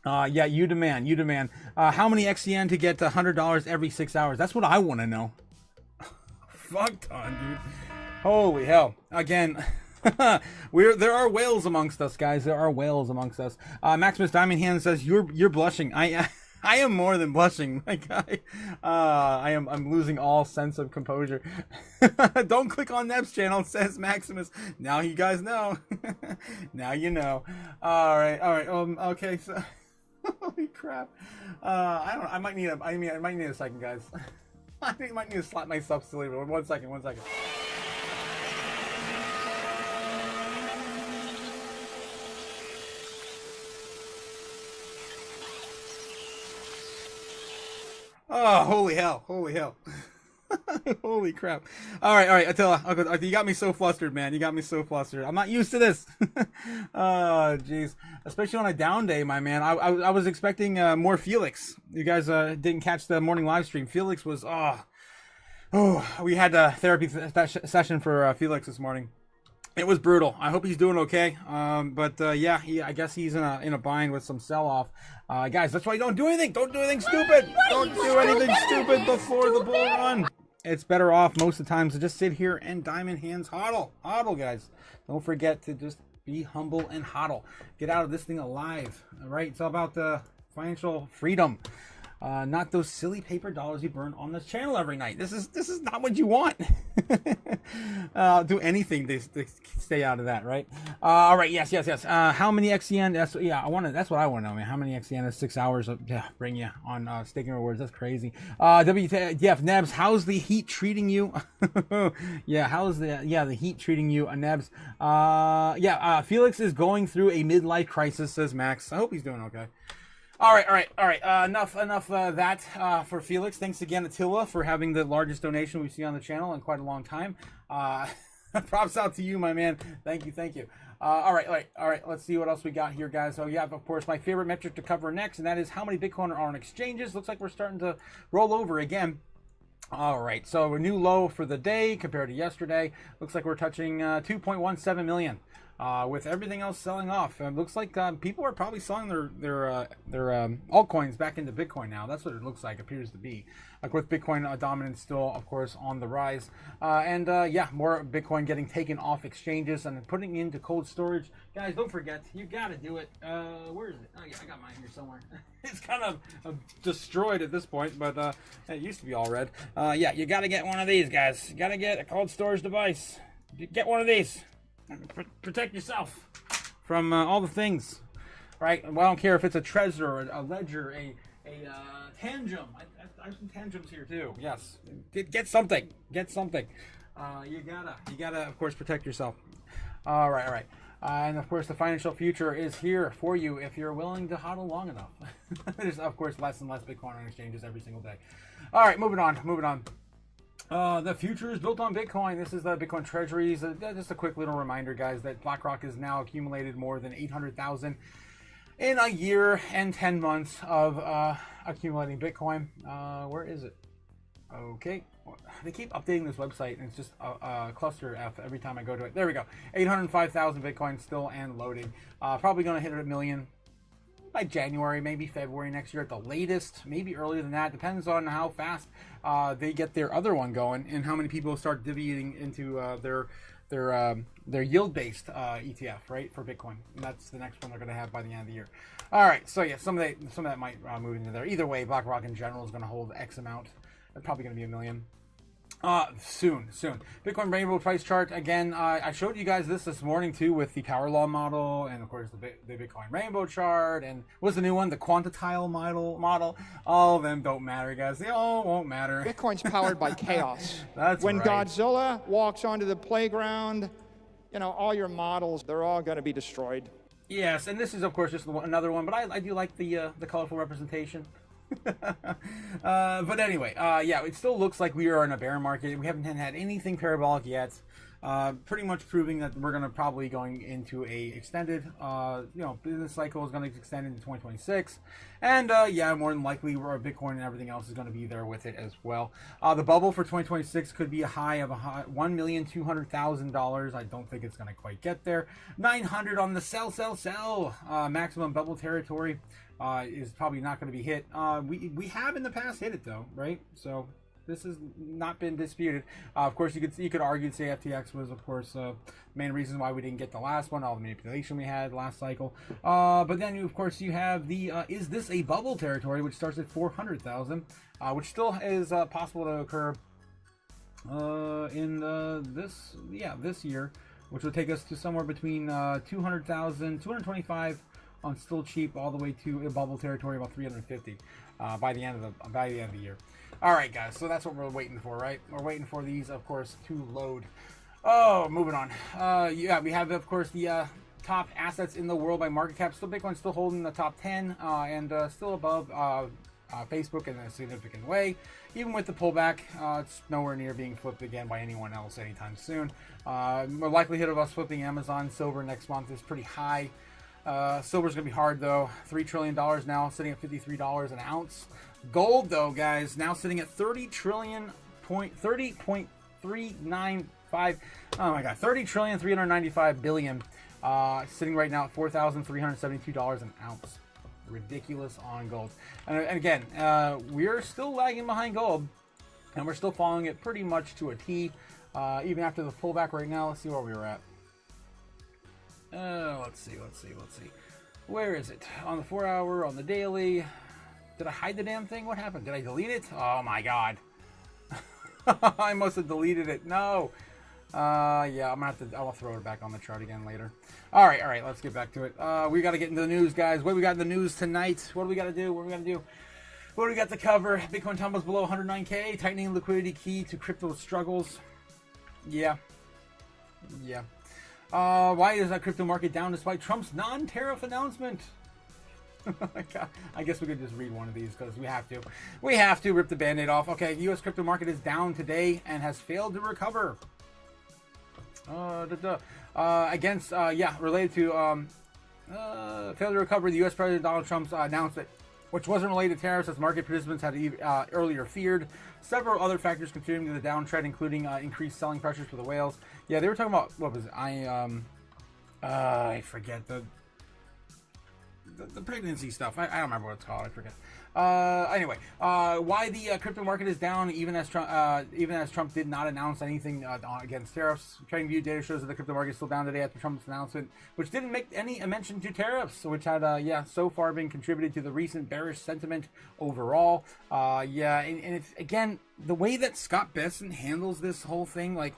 Yeah, you demand. How many XCN to get $100 every 6 hours? That's what I want to know. Fuck ton, dude. Holy hell. Again, there are whales amongst us, guys. There are whales amongst us. Maximus Diamond Hand says you're blushing. I am more than blushing, my guy. I'm losing all sense of composure. Don't click on Neb's channel, says Maximus. Now you guys know. Now you know. All right. Okay. So, holy crap. I might need a second, guys. I might need to slap myself silly. One second. Oh, holy hell. Holy crap. All right, Attila. You got me so flustered, man. You got me so flustered. I'm not used to this. Oh, jeez. Especially on a down day, my man. I was expecting more Felix. You guys didn't catch the morning live stream. Felix was, we had a therapy session for Felix this morning. It was brutal. I hope he's doing okay. But yeah, I guess he's in a bind with some sell-off. Guys, that's why you don't do anything. Don't do anything stupid. Don't do anything stupid before the bull run. it's better off most of the times to just sit here and diamond hands hodl. Hodl, guys. Don't forget to just be humble and hodl. Get out of this thing alive. All right. It's all about the financial freedom. Not those silly paper dollars you burn on this channel every night. This is not what you want. Do anything to stay out of that, right? All right, yes. How many XCN? That's what I want to know, man. How many XCN is 6 hours of bring you on staking rewards? That's crazy. WTF Nebs, how's the heat treating you? Yeah, how's the heat treating you, Nebs? Felix is going through a midlife crisis, says Max. I hope he's doing okay. All right. Enough that for Felix. Thanks again, Attila, for having the largest donation we've seen on the channel in quite a long time. Props out to you, my man. Thank you. All right. Let's see what else we got here, guys. So, yeah, of course, my favorite metric to cover next, and that is how many Bitcoin are on exchanges. Looks like we're starting to roll over again. All right, so a new low for the day compared to yesterday. Looks like we're touching 2.17 million. With everything else selling off, it looks like people are probably selling their altcoins back into Bitcoin now. That's what it looks like, appears to be. Like with Bitcoin dominance still, of course, on the rise, more Bitcoin getting taken off exchanges and putting into cold storage. Guys, don't forget, you gotta do it. Where is it? Oh yeah, I got mine here somewhere. It's kind of destroyed at this point, but it used to be all red. You gotta get one of these, guys. You gotta get a cold storage device. Get one of these. Protect yourself from all the things, right? Well, I don't care if it's a Trezor, a Ledger, a Tangem. I have some Tangems here too. Yes, get something. You gotta, of course, protect yourself. All right. And of course, the financial future is here for you if you're willing to hodl long enough. There's, of course, less and less Bitcoin on exchanges every single day. All right, moving on. The future is built on Bitcoin. This is the Bitcoin treasuries. Just a quick little reminder, guys, that BlackRock has now accumulated more than 800,000 in a year and 10 months of accumulating Bitcoin. Where is it? Okay. They keep updating this website, and it's just a cluster F every time I go to it. There we go. 805,000 Bitcoin still and loading. Probably going to hit a million by January, maybe February next year at the latest, maybe earlier than that. Depends on how fast they get their other one going and how many people start divvying into their yield-based ETF, right, for Bitcoin. And that's the next one they're going to have by the end of the year. All right, so yeah, some of that might move into there. Either way, BlackRock in general is going to hold X amount. It's probably going to be a million. Soon. Bitcoin rainbow price chart. Again, I showed you guys this morning too with the power law model and of course the Bitcoin rainbow chart and what's the new one? The quantile model. All of them don't matter, guys. They all won't matter. Bitcoin's powered by chaos. That's when right. Godzilla walks onto the playground, all your models, they're all going to be destroyed. Yes, and this is of course just another one, but I do like the colorful representation. But anyway, it still looks like we are in a bear market. We haven't had anything parabolic yet. Pretty much proving that we're going to probably going into a extended, business cycle is going to extend into 2026. And, more than likely our Bitcoin and everything else is going to be there with it as well. The bubble for 2026 could be a high of $1,200,000. I don't think it's going to quite get there. 900 on the sell. Maximum bubble territory. Is probably not going to be hit. We have in the past hit it though, right? So this has not been disputed. Of course, you could argue say FTX was, of course, main reason why we didn't get the last one, all the manipulation we had last cycle. But then, of course, you have the is this a bubble territory, which starts at 400,000, which still is possible to occur in this year, which will take us to somewhere between 225 on still cheap all the way to a bubble territory about 350 by the end of the year. All right, guys, so that's what we're waiting for, right? We're waiting for these, of course, to load. Oh, moving on. We have, of course, the top assets in the world by market cap. Still, Bitcoin's still holding the top 10 and still above Facebook in a significant way. Even with the pullback, it's nowhere near being flipped again by anyone else anytime soon. The likelihood of us flipping Amazon silver next month is pretty high. Silver's gonna be hard though. $3 trillion now, sitting at $53 an ounce. Gold though, guys, now sitting at 30.395. Oh my God, 30,395 billion. Sitting right now at $4,372 an ounce. Ridiculous on gold. And again, we're still lagging behind gold. and we're still following it pretty much to a T, even after the pullback right now. Let's see where we were at. Let's see. Where is it? On the 4 hour, on the daily. Did I hide the damn thing? What happened? Did I delete it? Oh my god. I must have deleted it. No. Yeah, I'll throw it back on the chart again later. All right, let's get back to it. We got to get into the news, guys. What do we got in the news tonight? What do we got to do? What do we got to cover? Bitcoin tumbles below 109K, tightening liquidity key to crypto struggles. Yeah. Why is that crypto market down despite Trump's non-tariff announcement? I guess we could just read one of these because we have to. We have to rip the band-aid off. Okay, U.S. crypto market is down today and has failed to recover. Related to failed to recover the U.S. President Donald Trump's announcement, which wasn't related to tariffs as market participants had earlier feared. Several other factors contributing to the downtrend, including increased selling pressures for the whales. Yeah, they were talking about, what was it? I forget the pregnancy stuff. I don't remember what it's called. I forget. Anyway, why the crypto market is down, even as Trump did not announce anything against tariffs. TradingView data shows that the crypto market is still down today after Trump's announcement, which didn't make any mention to tariffs, which had so far been contributed to the recent bearish sentiment overall. And it's, again, the way that Scott Bessent handles this whole thing, like,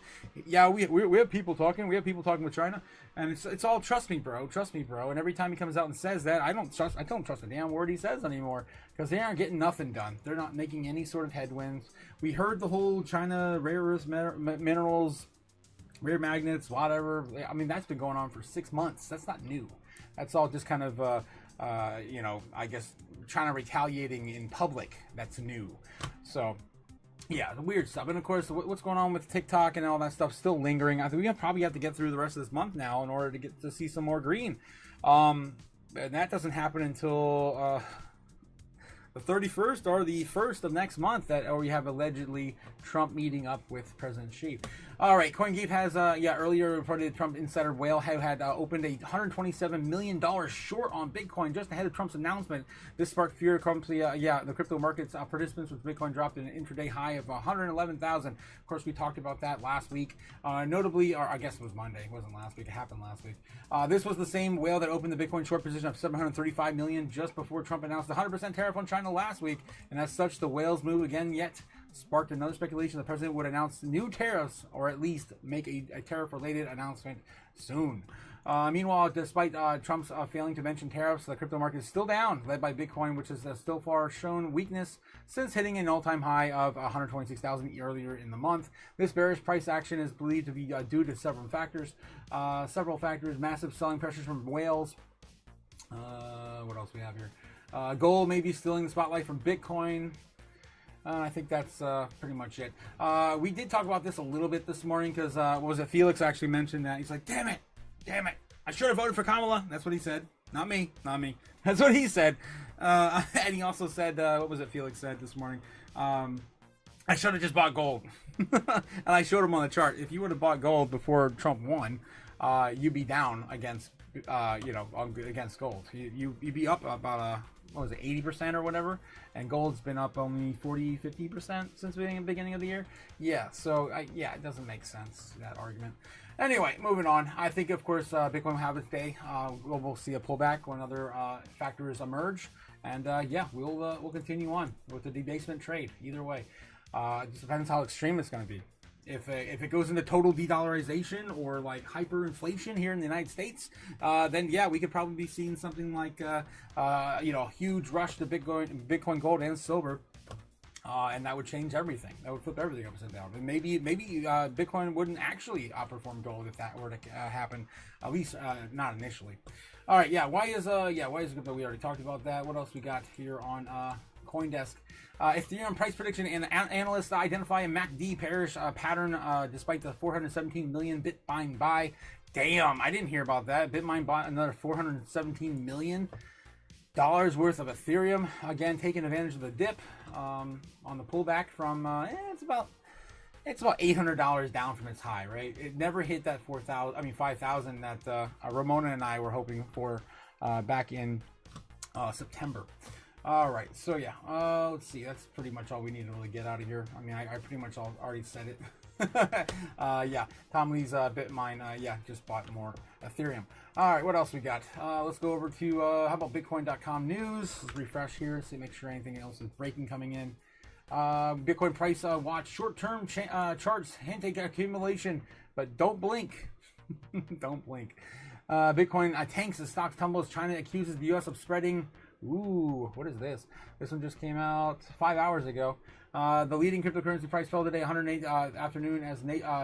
yeah, we have people talking. We have people talking with China, and it's all trust me, bro. And every time he comes out and says that, I don't trust a damn word he says anymore, because they aren't getting nothing done. They're not making any sort of headwinds. We heard the whole China rare earth minerals, rare magnets, whatever. I mean, that's been going on for 6 months. That's not new. That's all just kind of, I guess China retaliating in public. That's new. So, yeah, the weird stuff. And of course, what's going on with TikTok and all that stuff still lingering. I think we probably have to get through the rest of this month now in order to get to see some more green. And that doesn't happen until the 31st or the 1st of next month, or we have allegedly Trump meeting up with President Xi. All right, CoinGate has earlier reported Trump insider whale who had opened a $127 million short on Bitcoin just ahead of Trump's announcement. This sparked fear across the crypto markets participants, with Bitcoin dropped an intraday high of 111,000. Of course, we talked about that last week. Notably, or I guess it was Monday. It wasn't last week. It happened last week. This was the same whale that opened the Bitcoin short position of 735 million just before Trump announced the 100% tariff on China last week. And as such, the whale's move again yet sparked another speculation the president would announce new tariffs, or at least make a tariff-related announcement soon. Meanwhile, despite Trump's failing to mention tariffs, the crypto market is still down, led by Bitcoin, which has still far shown weakness since hitting an all-time high of 126,000 earlier in the month. This bearish price action is believed to be due to several factors. Massive selling pressures from whales. What else we have here? Gold may be stealing the spotlight from Bitcoin. I think that's pretty much it. We did talk about this a little bit this morning because, Felix actually mentioned that. He's like, damn it. I should have voted for Kamala. That's what he said. Not me. That's what he said. And he also said, Felix said this morning? I should have just bought gold. And I showed him on the chart. If you would have bought gold before Trump won, you'd be down against, against gold. You'd be up about 80% or whatever, and gold's been up only 50% since the beginning of the year. Yeah, so it doesn't make sense, that argument. Anyway, moving on. I think, of course, Bitcoin will have its day. We'll see a pullback when other factors emerge, and we'll continue on with the debasement trade. Either way, it just depends how extreme it's going to be. If it goes into total de-dollarization or like hyperinflation here in the United States, then we could probably be seeing something like a huge rush to Bitcoin, gold, and silver, and that would change everything. That would flip everything upside down. And maybe Bitcoin wouldn't actually outperform gold if that were to happen. At least not initially. All right, why is crypto? We already talked about that. What else we got here on CoinDesk? Ethereum price prediction and analysts identify a MACD bearish pattern despite the 417 million Bitcoin buy. Damn, I didn't hear about that. Bitcoin bought another $417 million worth of Ethereum, again taking advantage of the dip on the pullback from it's about $800 down from its high. Right, it never hit that 5,000 that Ramona and I were hoping for back in September. All right, so yeah, let's see. That's pretty much all we need to really get out of here. I mean, I pretty much already said it. Yeah, Tom Lee's Bitmine, yeah, just bought more Ethereum. All right, what else we got? Let's go over to, how about Bitcoin.com news? Let's refresh here, see, make sure anything else is breaking coming in. Bitcoin price watch, short-term charts, hint accumulation, but don't blink. Don't blink. Bitcoin tanks as stocks tumbles. China accuses the U.S. of spreading. Ooh, what is this? This one just came out 5 hours ago. The leading cryptocurrency price fell today, 108 afternoon, as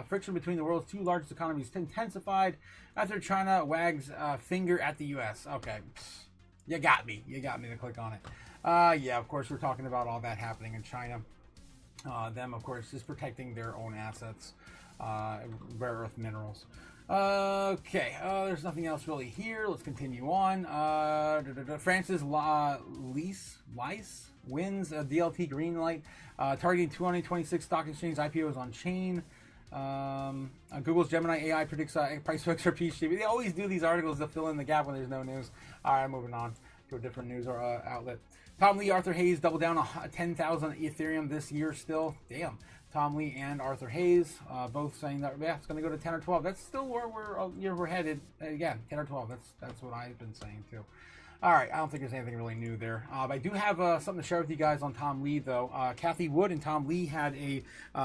friction between the world's two largest economies intensified after China wags finger at the U.S. Okay, you got me. You got me to click on it. Yeah, of course, we're talking about all that happening in China. Them, of course, is protecting their own assets, rare earth minerals. Okay, there's nothing else really here. Let's continue on. Francis Lease wins a DLT green light, targeting 2026 stock exchange IPOs on chain. Google's Gemini AI predicts price of XRP. They always do these articles to fill in the gap when there's no news. All right, moving on to a different news or outlet. Tom Lee, Arthur Hayes double down on 10,000 Ethereum this year still. Damn. Tom Lee and Arthur Hayes both saying that, yeah, it's going to go to 10 or 12. That's still where we're headed. Again, 10 or 12. That's what I've been saying too. All right, I don't think there's anything really new there. But I do have something to share with you guys on Tom Lee, though. Kathy Wood and Tom Lee had a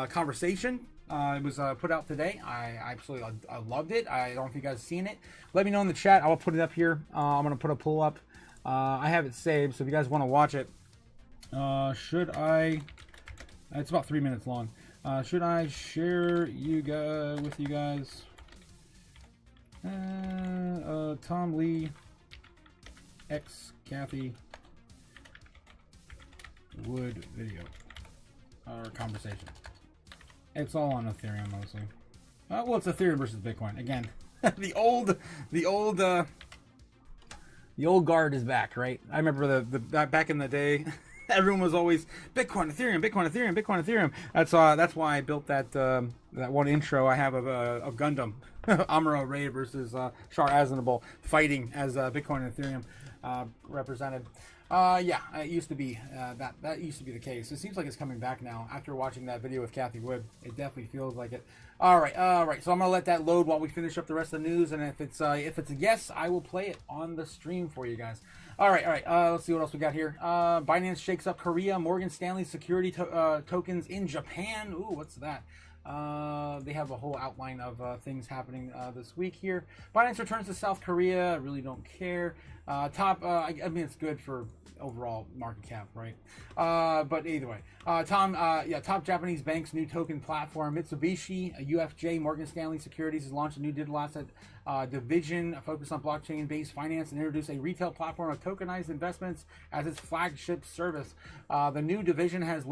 conversation. It was put out today. I absolutely loved it. I don't know if you guys have seen it. Let me know in the chat. I'll put it up here. I'm going to put a pull up. I have it saved, so if you guys want to watch it, should I... It's about 3 minutes long. Should I share with you guys Tom Lee X Kathy Wood video or conversation? It's all on Ethereum mostly. Well, it's Ethereum versus Bitcoin again. the old guard is back, right? I remember the back in the day. Everyone was always Bitcoin, Ethereum, Bitcoin, Ethereum, Bitcoin, Ethereum. That's why I built that one intro I have of Gundam, Amuro Ray versus Char Aznavour fighting as Bitcoin and Ethereum represented. Yeah, it used to be that used to be the case. It seems like it's coming back now after watching that video with Kathy Wood. It definitely feels like it. All right. So I'm gonna let that load while we finish up the rest of the news, and if it's a yes, I will play it on the stream for you guys. All right. Let's see what else we got here. Binance shakes up Korea. Morgan Stanley security tokens in Japan. Ooh, what's that? They have a whole outline of things happening this week here. Binance returns to South Korea. I really don't care. I mean, it's good for overall market cap, right? But either way, top Japanese bank's new token platform, Mitsubishi UFJ Morgan Stanley Securities, has launched a new digital asset division focused on blockchain-based finance and introduced a retail platform of tokenized investments as its flagship service. The new division has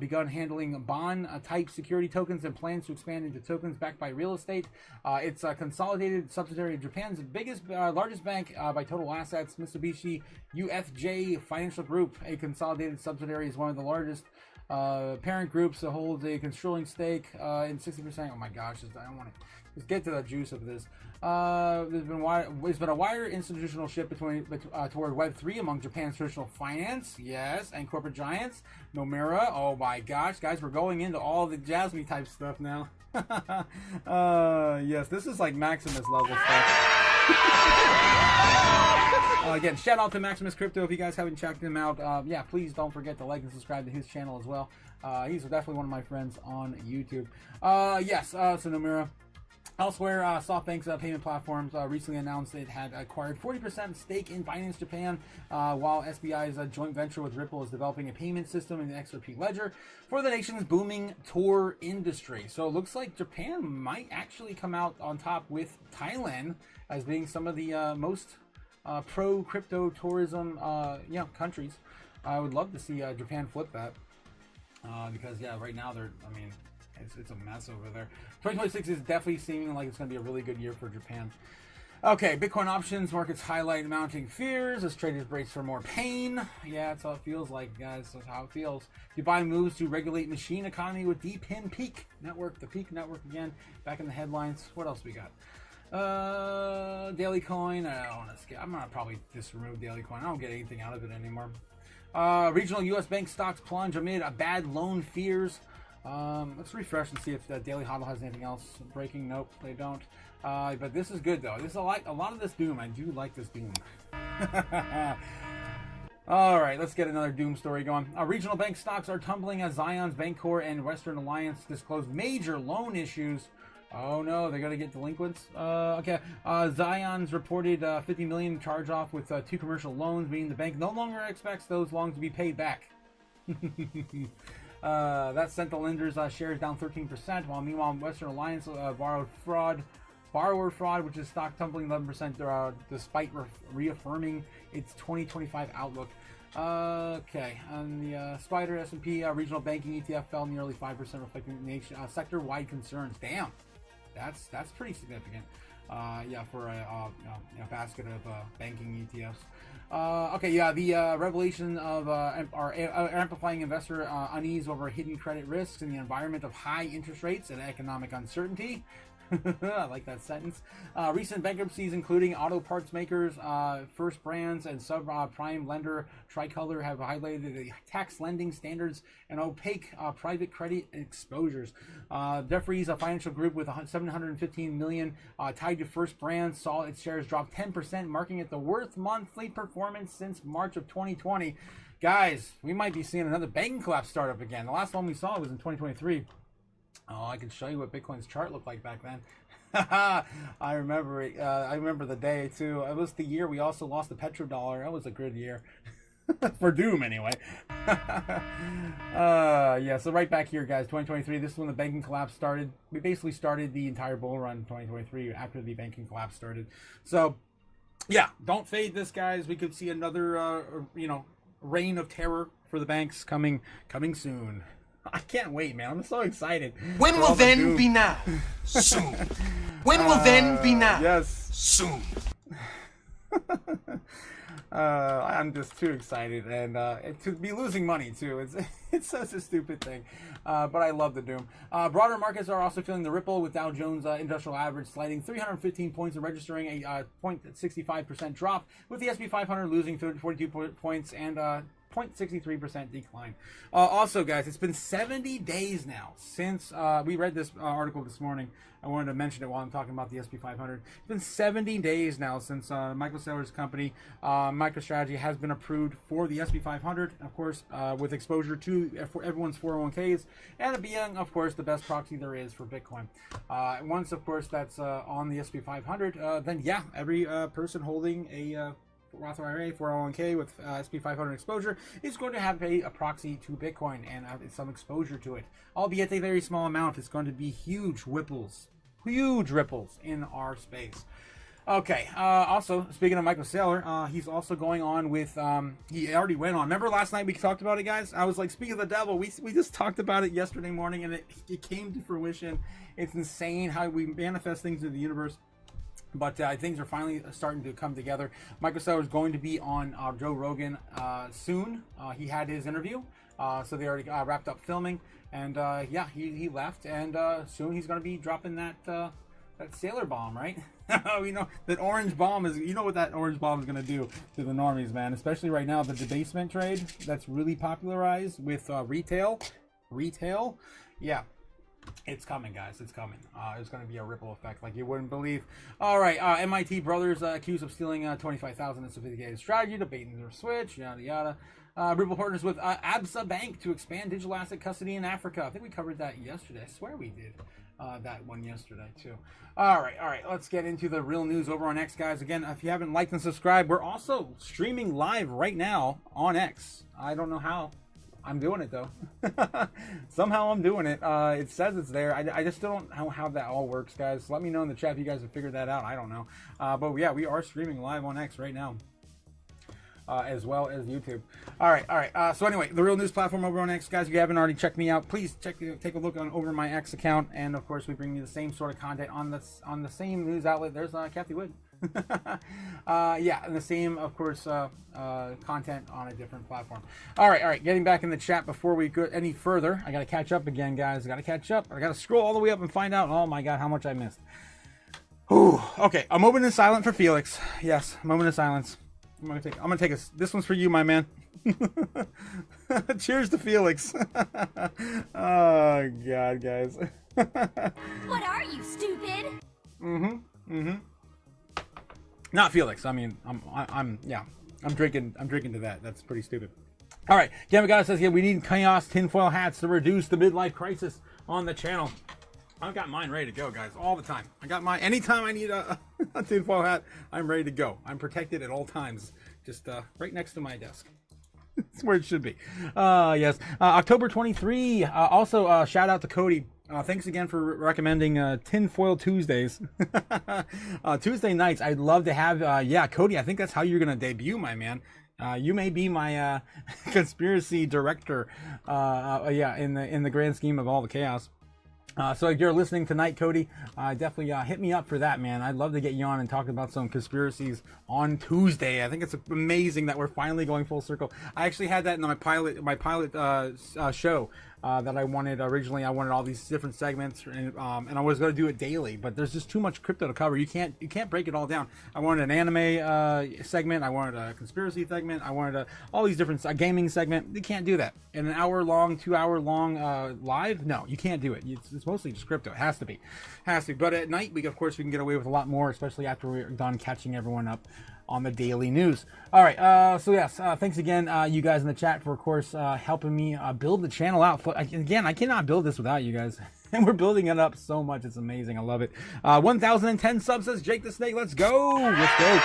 begun handling bond-type security tokens and plans to expand into tokens backed by real estate. It's a consolidated subsidiary of Japan's largest bank by total assets, Mitsubishi UFJ Financial Group. A consolidated subsidiary is one of the largest parent groups that holds a controlling stake in 60%. Oh my gosh, I don't want to. Let's get to the juice of this. There's been a wider institutional shift toward Web3 among Japan's traditional finance, yes, and corporate giants. Nomura, oh my gosh, guys, we're going into all the Jasmine type stuff now. Yes, this is like Maximus level stuff. Again, shout out to Maximus Crypto if you guys haven't checked him out. Yeah, please don't forget to like and subscribe to his channel as well. He's definitely one of my friends on YouTube. Yes, so Nomura. Elsewhere, SoftBank's payment platforms recently announced it had acquired 40% stake in Binance Japan, while SBI's joint venture with Ripple is developing a payment system in the XRP ledger for the nation's booming tour industry. So it looks like Japan might actually come out on top with Thailand as being some of the most pro-crypto tourism countries. I would love to see Japan flip that because, yeah, right now it's a mess over there. 2026 is definitely seeming like it's going to be a really good year for Japan. Okay, Bitcoin options markets highlight mounting fears as traders brace for more pain. Yeah, that's how it feels like, guys. That's how it feels. Dubai moves to regulate machine economy with DPIN Peak Network. The Peak Network again, back in the headlines. What else we got? Daily Coin. I don't want to skip. I'm going to probably just remove Daily Coin. I don't get anything out of it anymore. Regional U.S. bank stocks plunge amid bad loan fears. Let's refresh and see if Daily Hodl has anything else breaking. Nope, they don't. But this is good though. This is a lot of this doom. I do like this doom. All right, let's get another doom story going. Regional bank stocks are tumbling as Zion's Bancorp and Western Alliance disclosed major loan issues. Oh no, they're gonna get delinquents. Okay. Zion's reported 50 million charge-off with 2 commercial loans, meaning the bank no longer expects those loans to be paid back. That sent the lenders' shares down 13%, while meanwhile Western Alliance borrower fraud, which is stock tumbling 11%, despite reaffirming its 2025 outlook. Okay, on the Spider S&P regional banking ETF fell nearly 5%, reflecting nation sector-wide concerns. Damn, that's pretty significant. Yeah, for a basket of banking ETFs. Okay, yeah, the revelation of are amplifying investor unease over hidden credit risks in the environment of high interest rates and economic uncertainty. I like that sentence. Recent bankruptcies, including auto parts makers, First Brands, and subprime lender Tricolor, have highlighted the tax lending standards and opaque private credit exposures. Jefferies, a financial group with 715 million tied to First Brands, saw its shares drop 10%, marking it the worst monthly performance since March of 2020. Guys, we might be seeing another banking collapse startup again. The last one we saw was in 2023. Oh, I can show you what Bitcoin's chart looked like back then. I remember it. I remember the day too. It was the year we also lost the petrodollar. That was a good year. For doom anyway. Yeah, so right back here, guys, 2023. This is when the banking collapse started. We basically started the entire bull run in 2023 after the banking collapse started. So, yeah, don't fade this, guys. We could see another, reign of terror for the banks coming soon. I can't wait, man. I'm so excited. When will then be now? Soon. When will then be now? Yes. Soon. I'm just too excited, and to be losing money too. It's such a stupid thing, but I love the doom. Broader markets are also feeling the ripple, with Dow Jones Industrial Average sliding 315 points and registering a 0.65% drop, with the S&P 500 losing 42 points and 0.63% decline. Also, guys, it's been 70 days now since we read this article this morning. I wanted to mention it while I'm talking about the SP 500. It's been 70 days now since Michael Saylor's company, MicroStrategy, has been approved for the SP 500, of course, with exposure to everyone's 401ks, and it being, of course, the best proxy there is for Bitcoin. Once, of course, that's on the SP 500, then yeah, every person holding a Roth IRA, 401k with SP 500 exposure is going to have a proxy to Bitcoin and have some exposure to it, albeit a very small amount. It's going to be huge ripples in our space. Okay, also, speaking of Michael Saylor, he's also going on with, he already went on. Remember last night we talked about it, guys? I was like, speaking of the devil, we just talked about it yesterday morning, and it came to fruition. It's insane how we manifest things in the universe. But things are finally starting to come together. Michael Saylor is going to be on Joe Rogan soon. He had his interview, so they already wrapped up filming. And yeah, he left, and soon he's going to be dropping that Saylor bomb, right? You know, that orange bomb is, you know what that orange bomb is going to do to the normies, man. Especially right now, the debasement trade that's really popularized with retail. Yeah. It's coming, guys. It's coming. It's going to be a ripple effect like you wouldn't believe. All right. MIT brothers accused of stealing $25,000 in sophisticated strategy, debating their switch, yada, yada. Ripple partners with Absa Bank to expand digital asset custody in Africa. I think we covered that yesterday. I swear we did that one yesterday, too. All right. Let's get into the real news over on X, guys. Again, if you haven't liked and subscribed, we're also streaming live right now on X. I don't know how. I'm doing it though. Somehow I'm doing it. It says it's there. I just still don't know how that all works, guys. Let me know in the chat if you guys have figured that out. I don't know. But yeah, we are streaming live on X right now. As well as YouTube. All right. So anyway, the real news platform over on X, guys. If you haven't already checked me out, please take a look over my X account. And of course, we bring you the same sort of content on the same news outlet. There's Kathy Wood. Yeah, and the same, of course, content on a different platform. All right. Getting back in the chat before we go any further, I got to catch up again, guys. I got to catch up. I got to scroll all the way up and find out. Oh my God, how much I missed. Ooh, okay, a moment in silence for Felix. Yes, a moment of silence. I'm gonna take this one's for you, my man. Cheers to Felix. Oh God, guys. What are you, stupid? Not Felix. I mean, I'm drinking to that. That's pretty stupid. All right, Gamma God says here we need chaos tinfoil hats to reduce the midlife crisis on the channel. I've got mine ready to go, guys, all the time. I got mine anytime I need a tinfoil hat. I'm ready to go. I'm protected at all times, just right next to my desk. That's where it should be. Yes, October 23. Also, shout out to Cody. Thanks again for recommending Tinfoil Tuesdays. Tuesday nights, I'd love to have, yeah, Cody, I think that's how you're going to debut, my man. You may be my conspiracy director, yeah, in the grand scheme of all the chaos. So if you're listening tonight, Cody, definitely hit me up for that, man. I'd love to get you on and talk about some conspiracies on Tuesday. I think it's amazing that we're finally going full circle. I actually had that in my pilot show that I wanted originally. I wanted all these different segments, and I was going to do it daily, but there's just too much crypto to cover. You can't break it all down. I wanted an anime segment. I wanted a conspiracy segment. I wanted all these different gaming segment. You can't do that in an hour-long, 2-hour-long live. No, you can't do it. It's mostly just crypto. It has to be. But at night, of course, we can get away with a lot more, especially after we're done catching everyone up on the daily news. All right, so yes, thanks again, you guys in the chat for, of course, helping me build the channel out. Again, I cannot build this without you guys, and we're building it up so much. It's amazing. I love it. 1,010 subs, says Jake the Snake. Let's go. Let's go.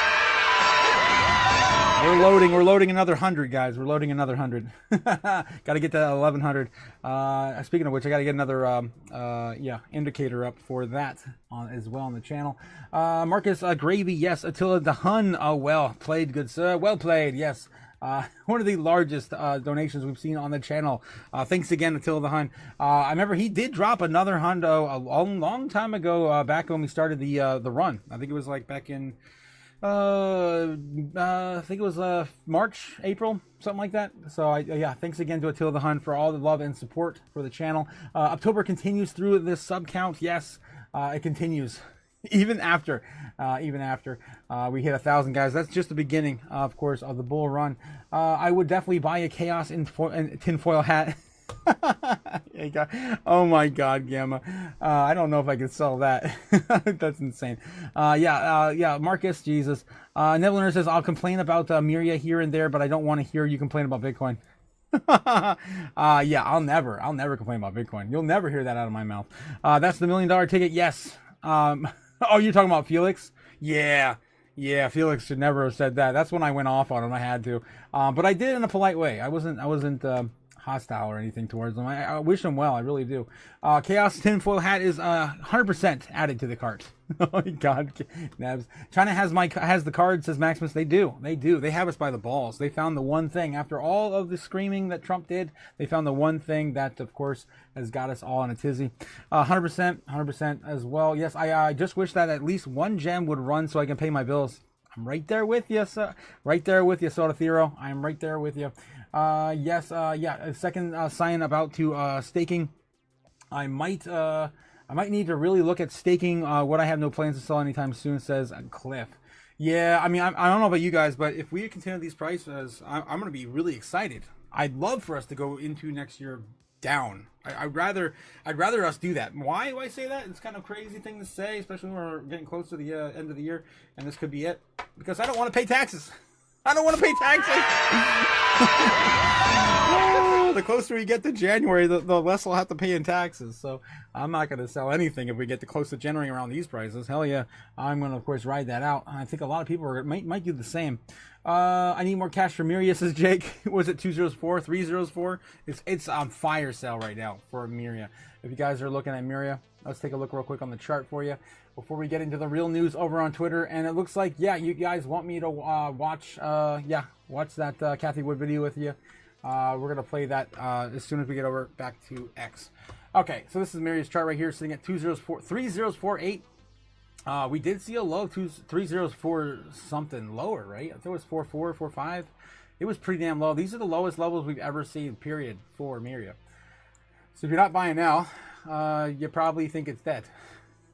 We're loading another 100, guys. We're loading another 100. Got to get to 1,100. Speaking of which, I got to get another indicator up for that as well on the channel. Marcus Gravy, yes. Attila the Hun, well played, good sir. Well played, yes. One of the largest donations we've seen on the channel. Thanks again, Attila the Hun. I remember he did drop another hundo a long time ago, back when we started the run. I think it was like back in I think it was March, April, something like that. So yeah, thanks again to Attila the Hun for all the love and support for the channel. October continues through this sub count. Yes, it continues even after we hit 1,000, guys. That's just the beginning, of course, of the bull run. I would definitely buy a chaos tinfoil hat. Oh my God, Gamma. I don't know if I could sell that. That's insane. Yeah, Marcus, Jesus. Nevillener says, I'll complain about Miria here and there, but I don't want to hear you complain about Bitcoin. Yeah, I'll never complain about Bitcoin. You'll never hear that out of my mouth. That's the $1 million ticket. Yes. Oh, you're talking about Felix? Yeah, Felix should never have said that. That's when I went off on him. I had to. But I did it in a polite way. I wasn't hostile or anything towards them. I wish them well. I really do. Chaos tinfoil hat is 100% added to the cart. Oh my God, Nebs. China has the card, says Maximus. They do. They have us by the balls. They found the one thing after all of the screaming that Trump did. They found the one thing that, of course, has got us all in a tizzy. 100% as well. Yes, I just wish that at least one gem would run so I can pay my bills. I'm right there with you, sir. Right there with you, Soda Thero. I'm right there with you. Yes, yeah. A second sign about to staking. I might need to really look at staking. What I have no plans to sell anytime soon, says Cliff. Yeah, I mean, I don't know about you guys, but if we continue these prices, I'm going to be really excited. I'd love for us to go into next year down. I'd rather us do that. Why do I say that? It's kind of a crazy thing to say, especially when we're getting close to the end of the year, and this could be it. Because I don't want to pay taxes. I don't want to pay taxes. The closer we get to January, the less we'll have to pay in taxes. So I'm not going to sell anything if we get to close to January around these prices. Hell yeah, I'm going to, of course, ride that out. I think a lot of people might do the same. I need more cash for Miria, says Jake. Was it 204, 304? It's on fire sale right now for Miria. If you guys are looking at Miria, let's take a look real quick on the chart for you before we get into the real news over on Twitter. And it looks like, yeah, you guys want me to watch that Kathy Wood video with you. We're going to play that as soon as we get over back to X. Okay, so this is Miria's chart right here, sitting at 3048. We did see a low, 304 something lower, right? I think it was 44, 45. It was pretty damn low. These are the lowest levels we've ever seen, period, for Miria. So if you're not buying now, you probably think it's dead.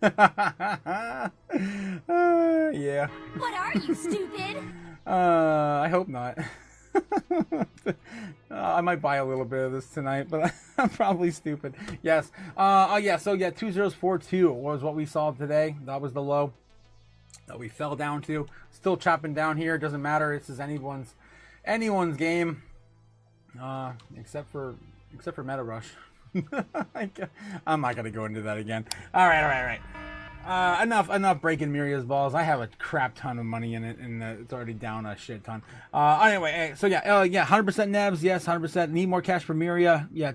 Yeah. What are you, stupid? I hope not. I might buy a little bit of this tonight, but I'm probably stupid. Yes. Oh yeah. So yeah, 2042 was what we saw today. That was the low that we fell down to. Still chopping down here. Doesn't matter. This is anyone's game, except for Meta Rush. I'm not gonna go into that again. All right. Enough breaking Miria's balls. I have a crap ton of money in it, and it's already down a shit ton. Anyway, so yeah, 100% Nebs, yes, 100%. Need more cash for Miria, yeah.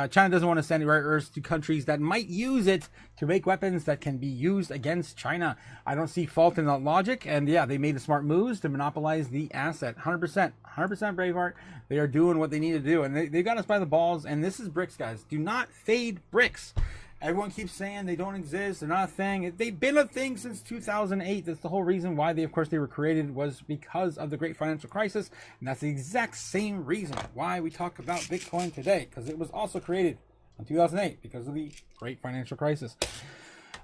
China doesn't want to send rare earths to countries that might use it to make weapons that can be used against China. I don't see fault in that logic, and yeah, they made the smart moves to monopolize the asset. 100% Braveheart. They are doing what they need to do, and they got us by the balls. And this is BRICS, guys. Do not fade BRICS. Everyone keeps saying they don't exist, they're not a thing. They've been a thing since 2008. That's the whole reason why they were created, was because of the great financial crisis. And that's the exact same reason why we talk about Bitcoin today, because it was also created in 2008 because of the great financial crisis.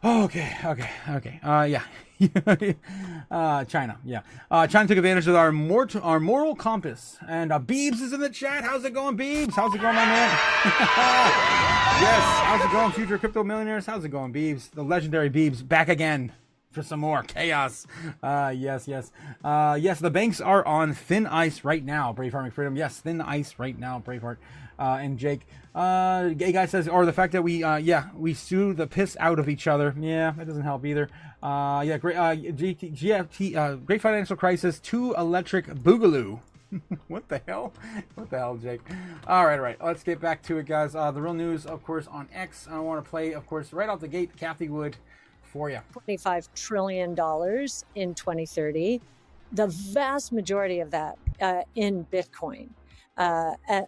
Okay. Yeah. China. Yeah. China took advantage of our moral compass. And Beebs is in the chat. How's it going, Beebs? How's it going, my man? Yes. How's it going, future crypto millionaires? How's it going, Beebs? The legendary Beebs back again for some more chaos. Yes. The banks are on thin ice right now. Braveheart McFreedom. Yes, thin ice right now, Braveheart. And Jake, gay guy says, or the fact that we sue the piss out of each other. Yeah, that doesn't help either. Great, GFT, great financial crisis, 2 electric boogaloo. What the hell, Jake? All right. Let's get back to it, guys. The real news, of course, on X. I want to play, of course, right off the gate, Kathy Wood for you. $25 trillion in 2030. The vast majority of that in Bitcoin.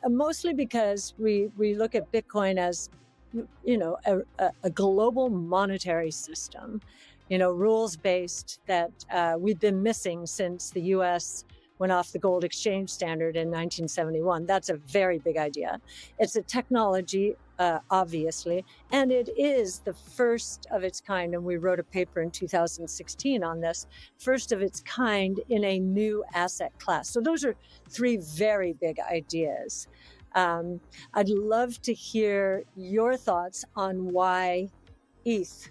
Mostly because we look at Bitcoin as, a global monetary system, rules-based that we've been missing since the U.S. went off the gold exchange standard in 1971. That's a very big idea. It's a technology, obviously, and it is the first of its kind. And we wrote a paper in 2016 on this, first of its kind in a new asset class. So those are 3 very big ideas. I'd love to hear your thoughts on why ETH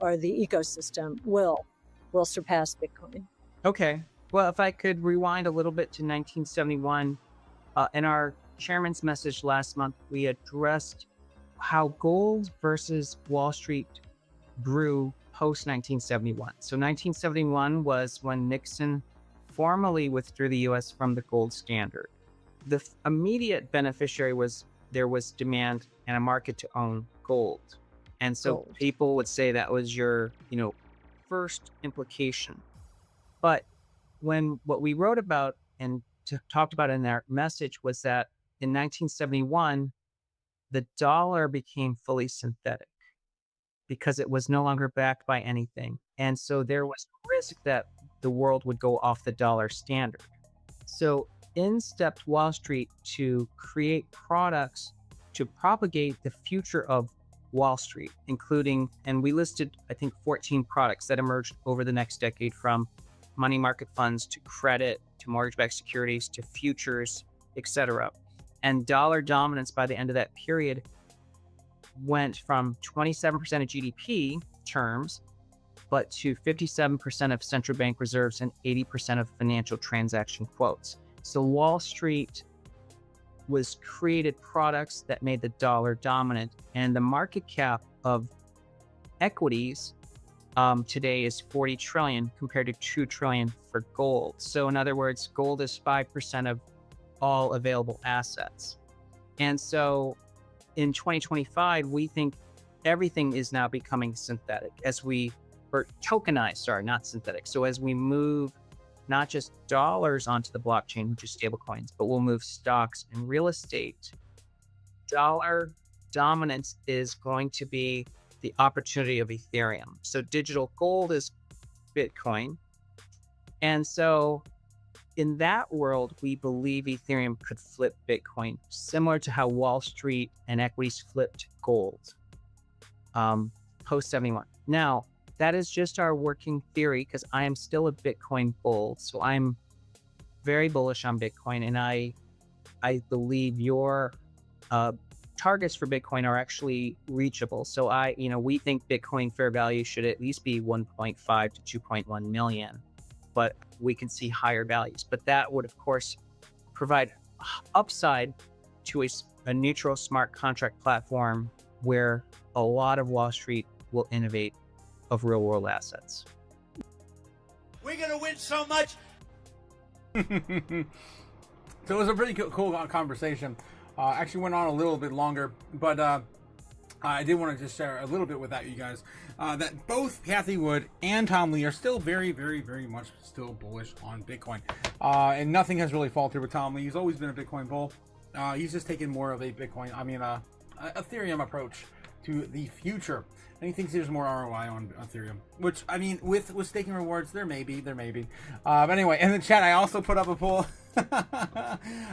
or the ecosystem will surpass Bitcoin. Okay. Well, if I could rewind a little bit to 1971, in our chairman's message last month, we addressed how gold versus Wall Street grew post 1971. So 1971 was when Nixon formally withdrew the U.S. from the gold standard. The immediate beneficiary was there was demand and a market to own gold. And so people would say that was your, first implication. But what we wrote about and talked about in our message was that in 1971, the dollar became fully synthetic because it was no longer backed by anything. And so there was risk that the world would go off the dollar standard. So in stepped Wall Street to create products to propagate the future of Wall Street, including, and we listed, I think, 14 products that emerged over the next decade, from money market funds to credit to mortgage-backed securities to futures, etc. And dollar dominance by the end of that period went from 27% of GDP terms, but to 57% of central bank reserves and 80% of financial transaction quotes. So Wall Street created products that made the dollar dominant, and the market cap of equities today is 40 trillion compared to 2 trillion for gold. So in other words, gold is 5% of all available assets. And so in 2025, we think everything is now becoming synthetic or tokenized, not synthetic. So as we move not just dollars onto the blockchain, which is stablecoins, but we'll move stocks and real estate, dollar dominance is going to be the opportunity of Ethereum. So digital gold is Bitcoin. And so in that world, we believe Ethereum could flip Bitcoin, similar to how Wall Street and equities flipped gold post 71. Now, that is just our working theory, because I am still a Bitcoin bull. So I'm very bullish on Bitcoin, and I believe your targets for Bitcoin are actually reachable. So we think Bitcoin fair value should at least be 1.5 to 2.1 million, but we can see higher values. But that would, of course, provide upside to a neutral smart contract platform where a lot of Wall Street will innovate of real world assets. We're gonna win so much. So it was a pretty cool conversation. Actually went on a little bit longer, but I did want to just share a little bit with you guys. That both Cathie Wood and Tom Lee are still very, very, very much still bullish on Bitcoin. And nothing has really faltered with Tom Lee. He's always been a Bitcoin bull. He's just taken more of a Ethereum approach to the future. And he thinks there's more ROI on Ethereum, which, I mean, with staking rewards, there may be. But anyway, in the chat, I also put up a poll.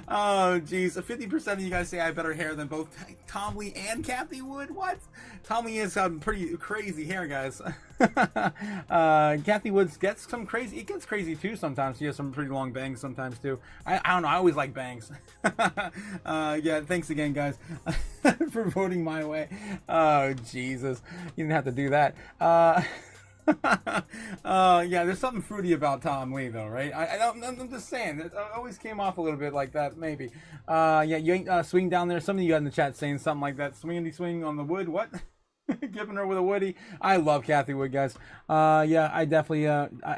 Oh, geez. 50% of you guys say I have better hair than both Tom Lee and Cathie Wood. What? Tom Lee has pretty crazy hair, guys. Cathie Wood gets some crazy. It gets crazy, too, sometimes. She has some pretty long bangs sometimes, too. I don't know. I always like bangs. Yeah, thanks again, guys, for voting my way. Oh, Jesus. You didn't have to do that. Yeah, there's something fruity about Tom Lee, though, right? I'm just saying. It always came off a little bit like that, maybe. Yeah, you ain't swing down there. Some of you got in the chat saying something like that. Swing on the wood. What? Giving her with a woody. I love Cathie Wood, guys. Yeah, I definitely.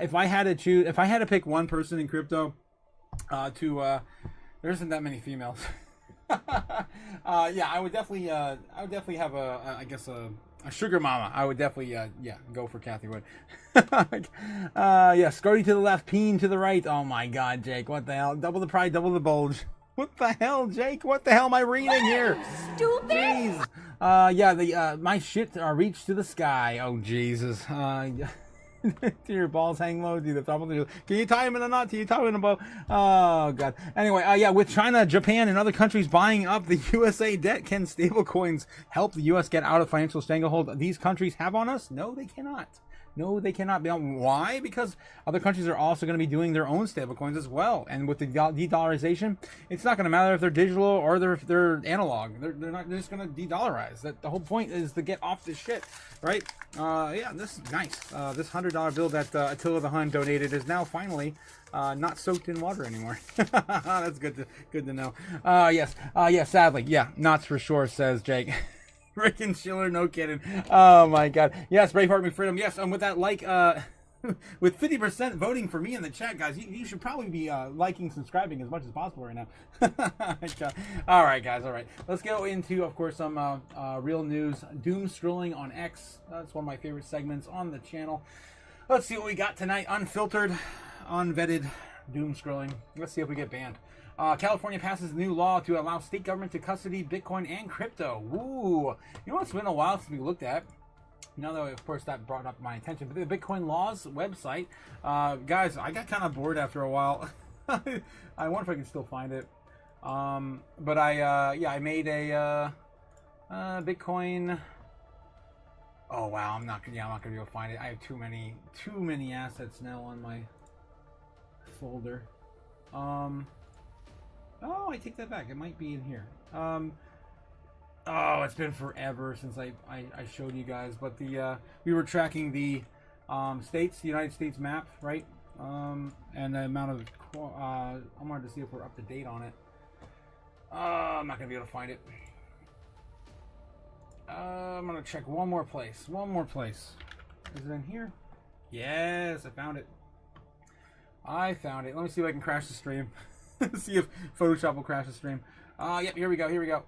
If I had to pick one person in crypto, there isn't that many females. Yeah, I would definitely have a sugar mama. I would definitely, go for Cathie Wood. Yeah, Scotty to the left, Peen to the right. Oh my God, Jake, what the hell? Double the pride, double the bulge. What the hell, Jake? What the hell am I reading here? Stupid. Jeez. Yeah, my shit reach to the sky. Oh Jesus. Do your balls hang low? Do the top of the? Can you tie them in a knot? Can you tie them in a bow? Oh God. Anyway, yeah, with China, Japan, and other countries buying up the USA debt, can stablecoins help the U.S. get out of financial stranglehold these countries have on us? No, they cannot. No, they cannot. Why? Because other countries are also going to be doing their own stablecoins as well. And with the de-dollarization, it's not going to matter if they're digital or if they're analog. They're just going to de-dollarize. The whole point is to get off this shit, right? Yeah, this is nice. This $100 bill that Attila the Hun donated is now finally not soaked in water anymore. That's good to know. Yes. Yeah, sadly. Yeah, knots for sure, says Jake. Rick and Schiller, no kidding. Oh my God. Yes, Braveheart McFreedom. Yes, with that with 50% voting for me in the chat, guys, you should probably be liking, subscribing as much as possible right now. All right, guys. All right. Let's go into, of course, some real news. Doom scrolling on X. That's one of my favorite segments on the channel. Let's see what we got tonight. Unfiltered, unvetted doom scrolling. Let's see if we get banned. California passes a new law to allow state government to custody Bitcoin and crypto. Ooh. You know what's been a while since we looked at? Now that, of course, that brought up my attention. But the Bitcoin Laws website. Guys, I got kind of bored after a while. I wonder if I can still find it. But I made a Bitcoin. Oh, wow. I'm not going to be able to find it. I have too many assets now on my folder. Oh, I take that back. It might be in here. Oh, it's been forever since I showed you guys. But we were tracking the states, the United States map, right? And the amount of I wanted to see if we're up to date on it. I'm not gonna be able to find it. I'm gonna check one more place. Is it in here? Yes, I found it. Let me see if I can crash the stream. See if Photoshop will crash the stream. Yep, here we go.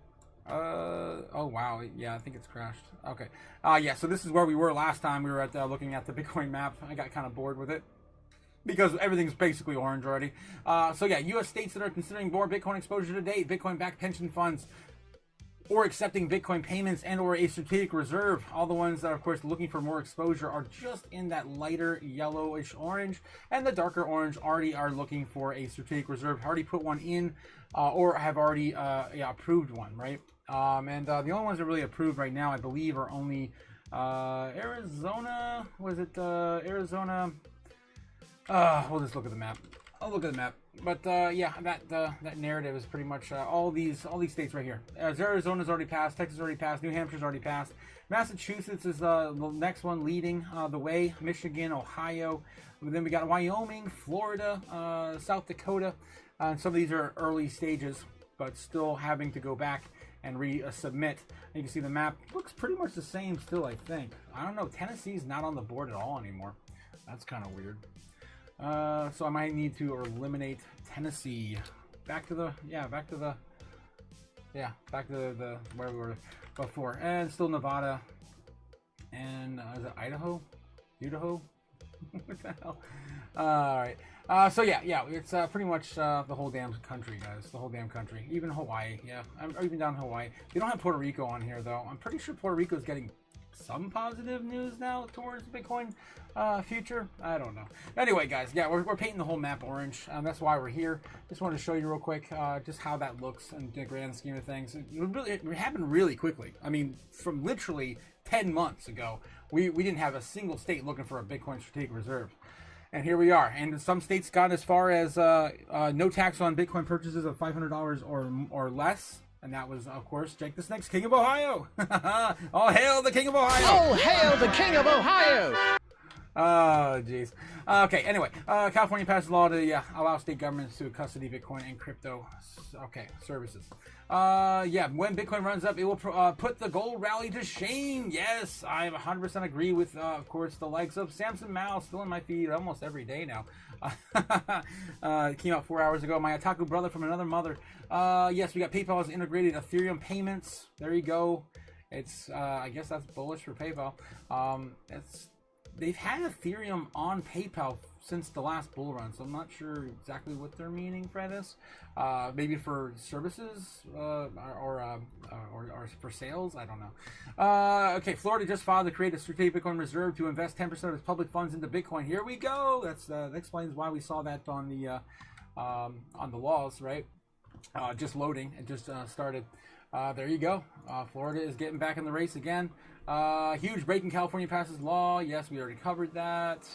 Oh wow, yeah, I think it's crashed. Okay. Yeah, so this is where we were last time. We were at looking at the Bitcoin map. I got kind of bored with it because everything's basically orange already. So yeah, U.S. states that are considering more Bitcoin exposure today, Bitcoin-backed pension funds, or accepting Bitcoin payments and or a strategic reserve. All the ones that are, of course, looking for more exposure are just in that lighter yellowish orange, and the darker orange already are looking for a strategic reserve, already put one in, or have already approved one, right? And the only ones that are really approved right now, I believe, are only Arizona, was it Arizona? We'll just look at the map. I'll look at the map. But yeah, that narrative is pretty much all these states right here. Arizona's already passed, Texas already passed, New Hampshire's already passed. Massachusetts is the next one leading the way. Michigan, Ohio. And then we got Wyoming, Florida, South Dakota. And some of these are early stages, but still having to go back and resubmit. You can see the map looks pretty much the same still, I think. I don't know, Tennessee's not on the board at all anymore. That's kind of weird. So I might need to eliminate Tennessee. Back to the where we were before. And still Nevada. And is it Idaho? Idaho? What the hell? Alright. So yeah, it's pretty much the whole damn country, guys. The whole damn country. Even Hawaii, yeah. Even down Hawaii. They don't have Puerto Rico on here, though. I'm pretty sure Puerto Rico is getting some positive news now towards Bitcoin future. I don't know. Anyway, guys, yeah, we're painting the whole map orange. That's why we're here. Just wanted to show you real quick just how that looks in the grand scheme of things. It happened really quickly. I mean, from literally 10 months ago, we didn't have a single state looking for a Bitcoin strategic reserve. And here we are. And some states got as far as no tax on Bitcoin purchases of $500 or less. And that was, of course, Jake the Snake's King of Ohio. All hail the King of Ohio. Oh, hail the King of Ohio. Oh, jeez. Okay, anyway, California passed a law to allow state governments to custody Bitcoin and crypto services. Yeah, when Bitcoin runs up, it will put the gold rally to shame. Yes, I 100% agree with, of course, the likes of Samson Mao, still in my feed almost every day now. It came out 4 hours ago. My Otaku brother from another mother. Yes, we got PayPal's integrated Ethereum payments. There you go. It's, I guess that's bullish for PayPal. They've had Ethereum on PayPal since the last bull run, so I'm not sure exactly what they're meaning by this. Maybe for services or for sales, I don't know. Okay, Florida just filed to create a strategic Bitcoin reserve to invest 10% of its public funds into Bitcoin. Here we go. That explains why we saw that on the laws, right? Just loading. It just started. There you go. Florida is getting back in the race again. Huge break in California passes law. Yes, we already covered that.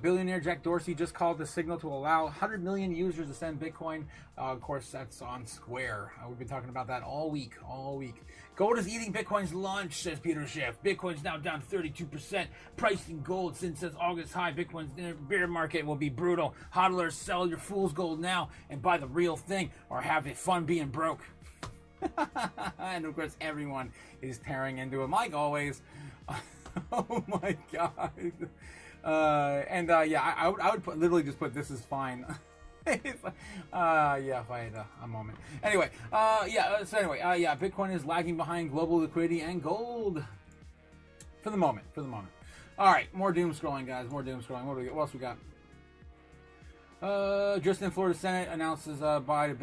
Billionaire Jack Dorsey just called the signal to allow 100 million users to send Bitcoin. Of course, that's on Square. We've been talking about that all week. Gold is eating Bitcoin's lunch, says Peter Schiff. Bitcoin's now down 32%. Pricing gold since its August high. Bitcoin's bear market will be brutal. Hodlers, sell your fool's gold now and buy the real thing, or have it fun being broke. And of course, everyone is tearing into him like always. Oh my god. Yeah, I would literally just put this is fine. Yeah, if I had a moment. Anyway, yeah, Bitcoin is lagging behind global liquidity and gold for the moment. All right, more doom scrolling, guys. More doom scrolling. What else we got? Just in Florida Senate announces buy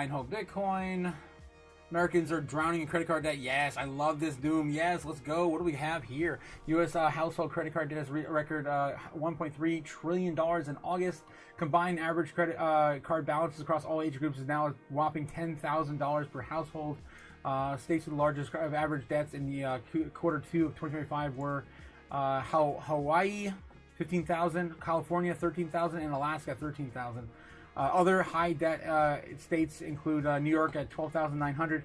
and hold Bitcoin. Americans are drowning in credit card debt. Yes, I love this doom. Yes, let's go. What do we have here? U.S. household credit card debt has record $1.3 trillion in August. Combined average credit card balances across all age groups is now a whopping $10,000 per household. States with the largest average debts in the quarter two of 2025 were Hawaii, 15,000, California, 13,000, and Alaska, 13,000. Other high debt states include New York at 12,900,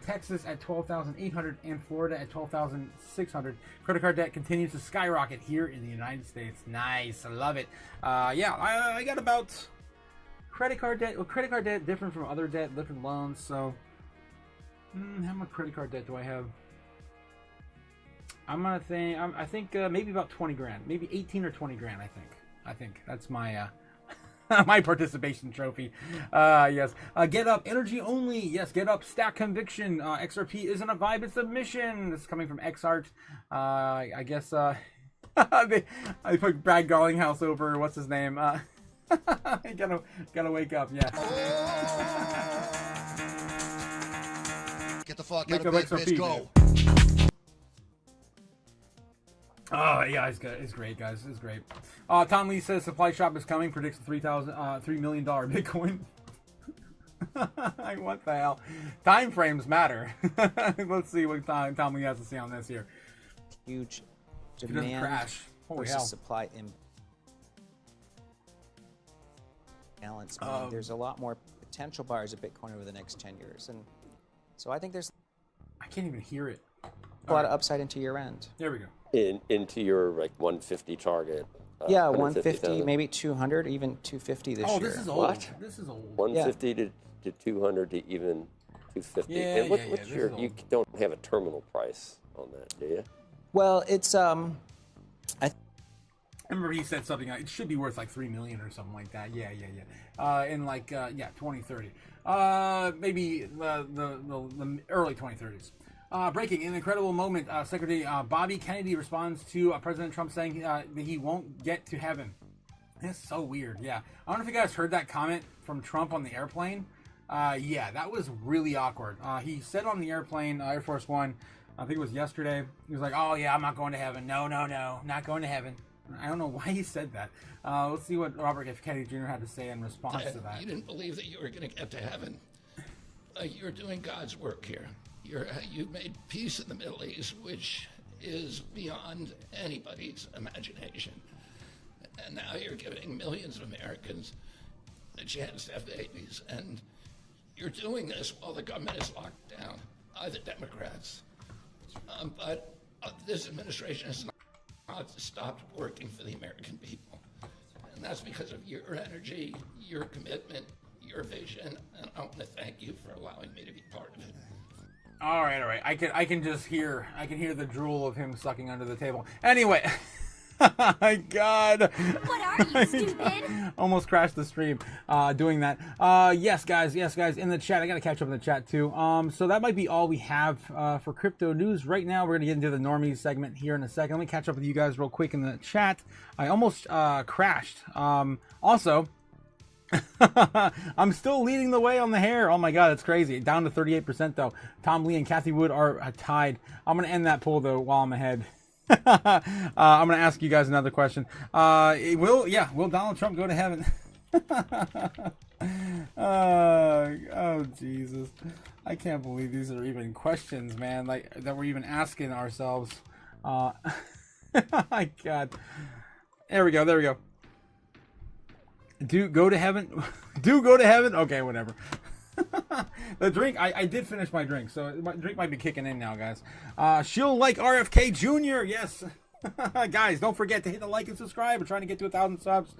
Texas at 12,800, and Florida at 12,600. Credit card debt continues to skyrocket here in the United States. Nice, I love it. Yeah, I got about credit card debt. Well, credit card debt different from other debt, different loans. So, how much credit card debt do I have? I'm gonna think. I think maybe about 20 grand, maybe 18 or 20 grand. I think that's my. My participation trophy. Yes. Get up. Energy only. Yes. Get up. Stack conviction. XRP isn't a vibe. It's a mission. This is coming from XArt. I guess I put Brad Garlinghouse over. What's his name? Gotta wake up. Yeah. Get the fuck out of bed, bitch. Go. Oh yeah, it's good. It's great, guys. It's great. Tom Lee says supply shop is coming. Predicts $3 million Bitcoin. What the hell? Time frames matter. Let's see what Tom Lee has to say on this here. huge If it doesn't demand crash. Holy versus hell. supply imbalance. Meaning there's a lot more potential buyers of Bitcoin over the next 10 years. And so I think there's I can't even hear it. a lot of upside into year end. There we go. Into your like 150 target. Yeah, 150, 150,000. maybe 200, even 250 this year. Oh, this is old. What? This is old. 150 to 200 to even 250. Yeah, and what's this your? is You old. don't have a terminal price on that, do you? Well, it's I remember he said something. It should be worth like 3 million or something like that. Yeah. In like 2030. Maybe the early 2030s. Breaking, an incredible moment. Secretary Bobby Kennedy responds to President Trump saying that he won't get to heaven. That's so weird. Yeah, I don't know if you guys heard that comment from Trump on the airplane. Yeah, that was really awkward. He said on the airplane, Air Force One, I think it was yesterday. He was like, "Oh yeah, I'm not going to heaven. No, not going to heaven." I don't know why he said that. Let's see what Robert F. Kennedy Jr. had to say in response to that. You didn't believe that you were going to get to heaven. You're doing God's work here. You've made peace in the Middle East, which is beyond anybody's imagination. And now you're giving millions of Americans the chance to have babies. And you're doing this while the government is locked down by the Democrats. But this administration has not stopped working for the American people. And that's because of your energy, your commitment, your vision. And I want to thank you for allowing me to be part of it. All right. I can just hear the drool of him sucking under the table. Anyway, my God. What are you, stupid? Almost crashed the stream doing that. Yes, guys, in the chat. I got to catch up in the chat too. So that might be all we have for crypto news right now. We're going to get into the normies segment here in a second. Let me catch up with you guys real quick in the chat. I almost crashed. Also, I'm still leading the way on the hair. Oh my God, it's crazy. Down to 38% though. Tom Lee and Kathy Wood are tied. I'm going to end that poll though while I'm ahead. I'm going to ask you guys another question. Will Donald Trump go to heaven? Oh Jesus. I can't believe these are even questions, man, like that we're even asking ourselves. My God. There we go. Do go to heaven? Okay, whatever. The drink, I did finish my drink, so my drink might be kicking in now, guys. She'll like RFK Jr., yes. Guys, don't forget to hit the like and subscribe. We're trying to get to 1,000 subs.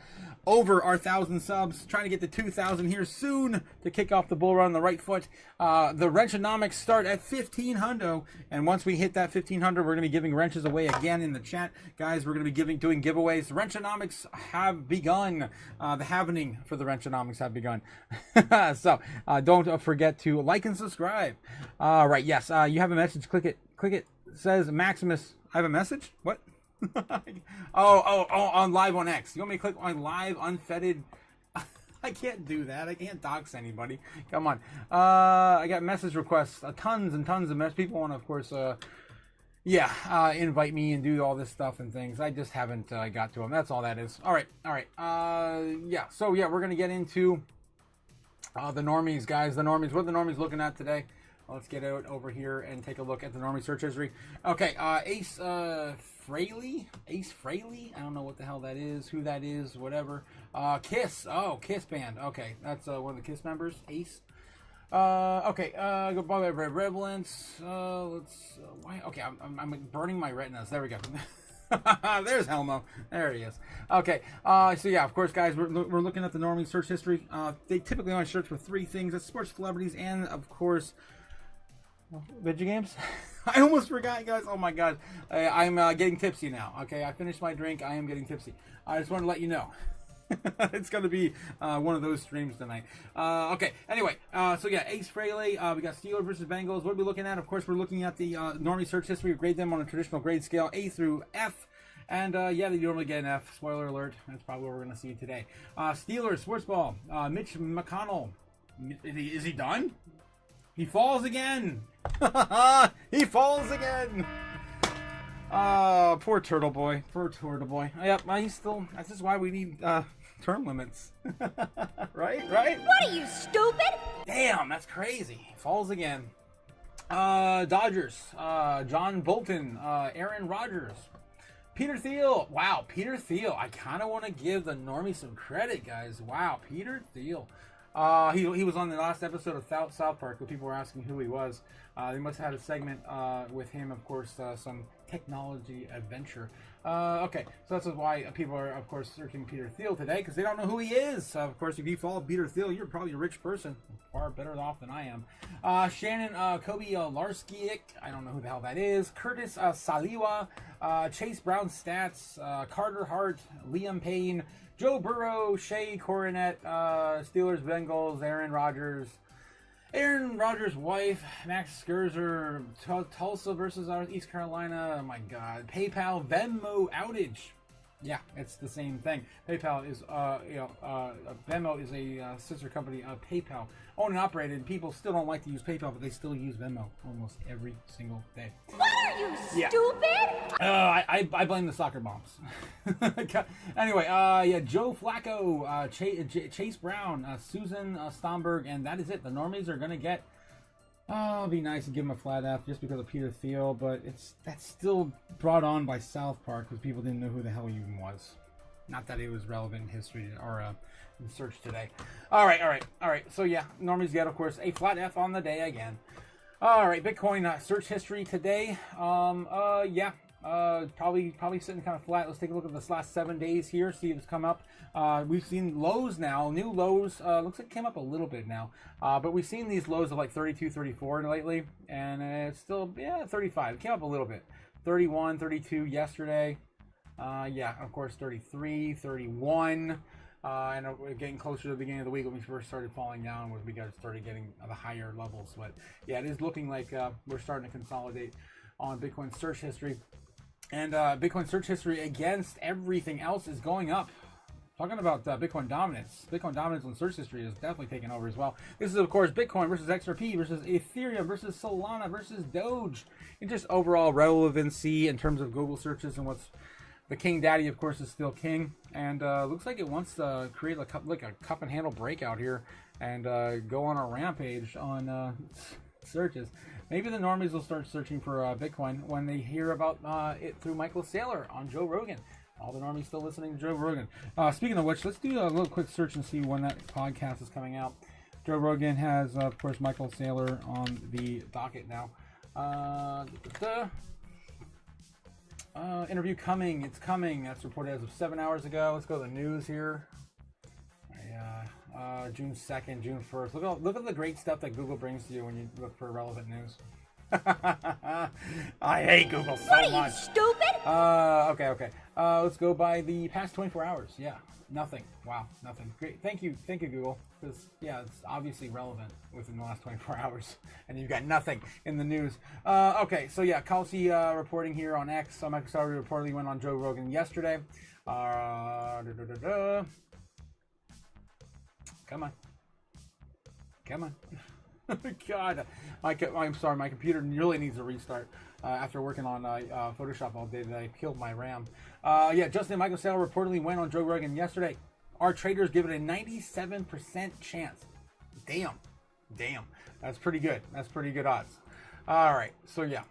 Over our 1,000 subs. Trying to get to 2,000 here soon to kick off the bull run on the right foot. The Wrenchonomics start at 1,500. And once we hit that 1,500, we're going to be giving wrenches away again in the chat. Guys, we're going to be doing giveaways. Wrenchonomics have begun. The happening for the Wrenchonomics have begun. So don't forget to like and subscribe. All right, yes. You have a message. Click it. It says Maximus. I have a message? What? On live on X. You want me to click on live unfettered? I can't do that. I can't dox anybody. Come on. I got message requests. Tons and tons of messages. People want to, of course, invite me and do all this stuff and things. I just haven't got to them. That's all that is. All right. So we're going to get into the normies, guys. The normies. What are the normies looking at today? Let's get out over here and take a look at the normie search history. Okay, Ace Frehley? I don't know what the hell that is, who that is, whatever. Kiss. Oh, Kiss band. Okay, that's one of the Kiss members. Ace. Goodbye, Revelance. Why? Okay, I'm burning my retinas. There we go. There's Helmo. There he is. Okay. Of course, guys, we're looking at the normie search history. They typically only search for 3 things: that's sports, celebrities, and of course, video games. I almost forgot, guys. Oh my God. I'm getting tipsy now. Okay, I finished my drink. I am getting tipsy. I just want to let you know. It's going to be one of those streams tonight. Okay, anyway. Ace Frehley. We got Steelers versus Bengals. What are we looking at? Of course, we're looking at the normie search history. We grade them on a traditional grade scale, A through F. And, they normally get an F. Spoiler alert. That's probably what we're going to see today. Steelers, sports ball. Mitch McConnell. Is he done? He falls again. He falls again. Poor turtle boy. Yep, he's still. That's just why we need term limits. Right? What are you, stupid? Damn, that's crazy. He falls again. Dodgers, John Bolton, Aaron Rodgers, Peter Thiel. Wow, Peter Thiel. I kind of want to give the normie some credit, guys. Wow, Peter Thiel. He was on the last episode of South Park where people were asking who he was. They must have had a segment with him, of course, some technology adventure. Okay, so that's why people are, of course, searching Peter Thiel today, because they don't know who he is. Of course, if you follow Peter Thiel, you're probably a rich person. Far better off than I am. Shannon Kobe Larskiik, I don't know who the hell that is. Curtis Saliwa, Chase Brown Stats, Carter Hart, Liam Payne, Joe Burrow, Shea Coronet, Steelers, Bengals, Aaron Rodgers' wife, Max Scherzer, Tulsa versus East Carolina. Oh my God. PayPal Venmo outage. Yeah, it's the same thing. PayPal is, Venmo is a sister company of PayPal, owned and operated. And people still don't like to use PayPal, but they still use Venmo almost every single day. What are you, stupid? I blame the soccer moms. Anyway, yeah, Joe Flacco, Chase Brown, Susan Stomberg, and that is it. The normies are gonna get. Oh, it'd be nice to give him a flat F just because of Peter Thiel, but that's still brought on by South Park because people didn't know who the hell he even was. Not that it was relevant in history or in search today. All right. So yeah, normies get, of course, a flat F on the day again. All right, Bitcoin search history today. Yeah. Probably sitting kind of flat. Let's take a look at this last 7 days here, see if it's come up. We've seen lows now, new lows. Looks like it came up a little bit now. But we've seen these lows of like 32, 34 lately. And it's still, 35. It came up a little bit. 31, 32 yesterday. Yeah, of course, 33, 31. And we're getting closer to the beginning of the week when we first started falling down, where we started getting the higher levels. But yeah, it is looking like we're starting to consolidate on Bitcoin search history. And Bitcoin search history against everything else is going up. Talking about Bitcoin dominance. Bitcoin dominance on search history is definitely taking over as well. This is, of course, Bitcoin versus XRP versus Ethereum versus Solana versus Doge. And just overall relevancy in terms of Google searches and what's the King Daddy, of course, is still king. And looks like it wants to create a cup and handle breakout here and go on a rampage on searches. Maybe the normies will start searching for Bitcoin when they hear about it through Michael Saylor on Joe Rogan. All the normies still listening to Joe Rogan. Speaking of which, let's do a little quick search and see when that podcast is coming out. Joe Rogan has, of course, Michael Saylor on the docket now. Interview coming. It's coming. That's reported as of 7 hours ago. Let's go to the news here. June 2nd, June 1st. Look at the great stuff that Google brings to you when you look for relevant news. I hate Google so much. What are you, stupid? Okay. Let's go by the past 24 hours. Yeah, nothing. Wow, nothing. Great. Thank you, Google. Because yeah, it's obviously relevant within the last 24 hours, and you've got nothing in the news. Okay, so yeah, Kelsey reporting here on X. Microsoft reportedly went on Joe Rogan yesterday. Come on. God, I'm sorry, my computer really needs a restart after working on Photoshop all day today. I killed my RAM. Yeah, Justin and Michael Saylor reportedly went on Joe Rogan yesterday. Our traders give it a 97% chance. Damn. That's pretty good. That's pretty good odds. All right, so yeah.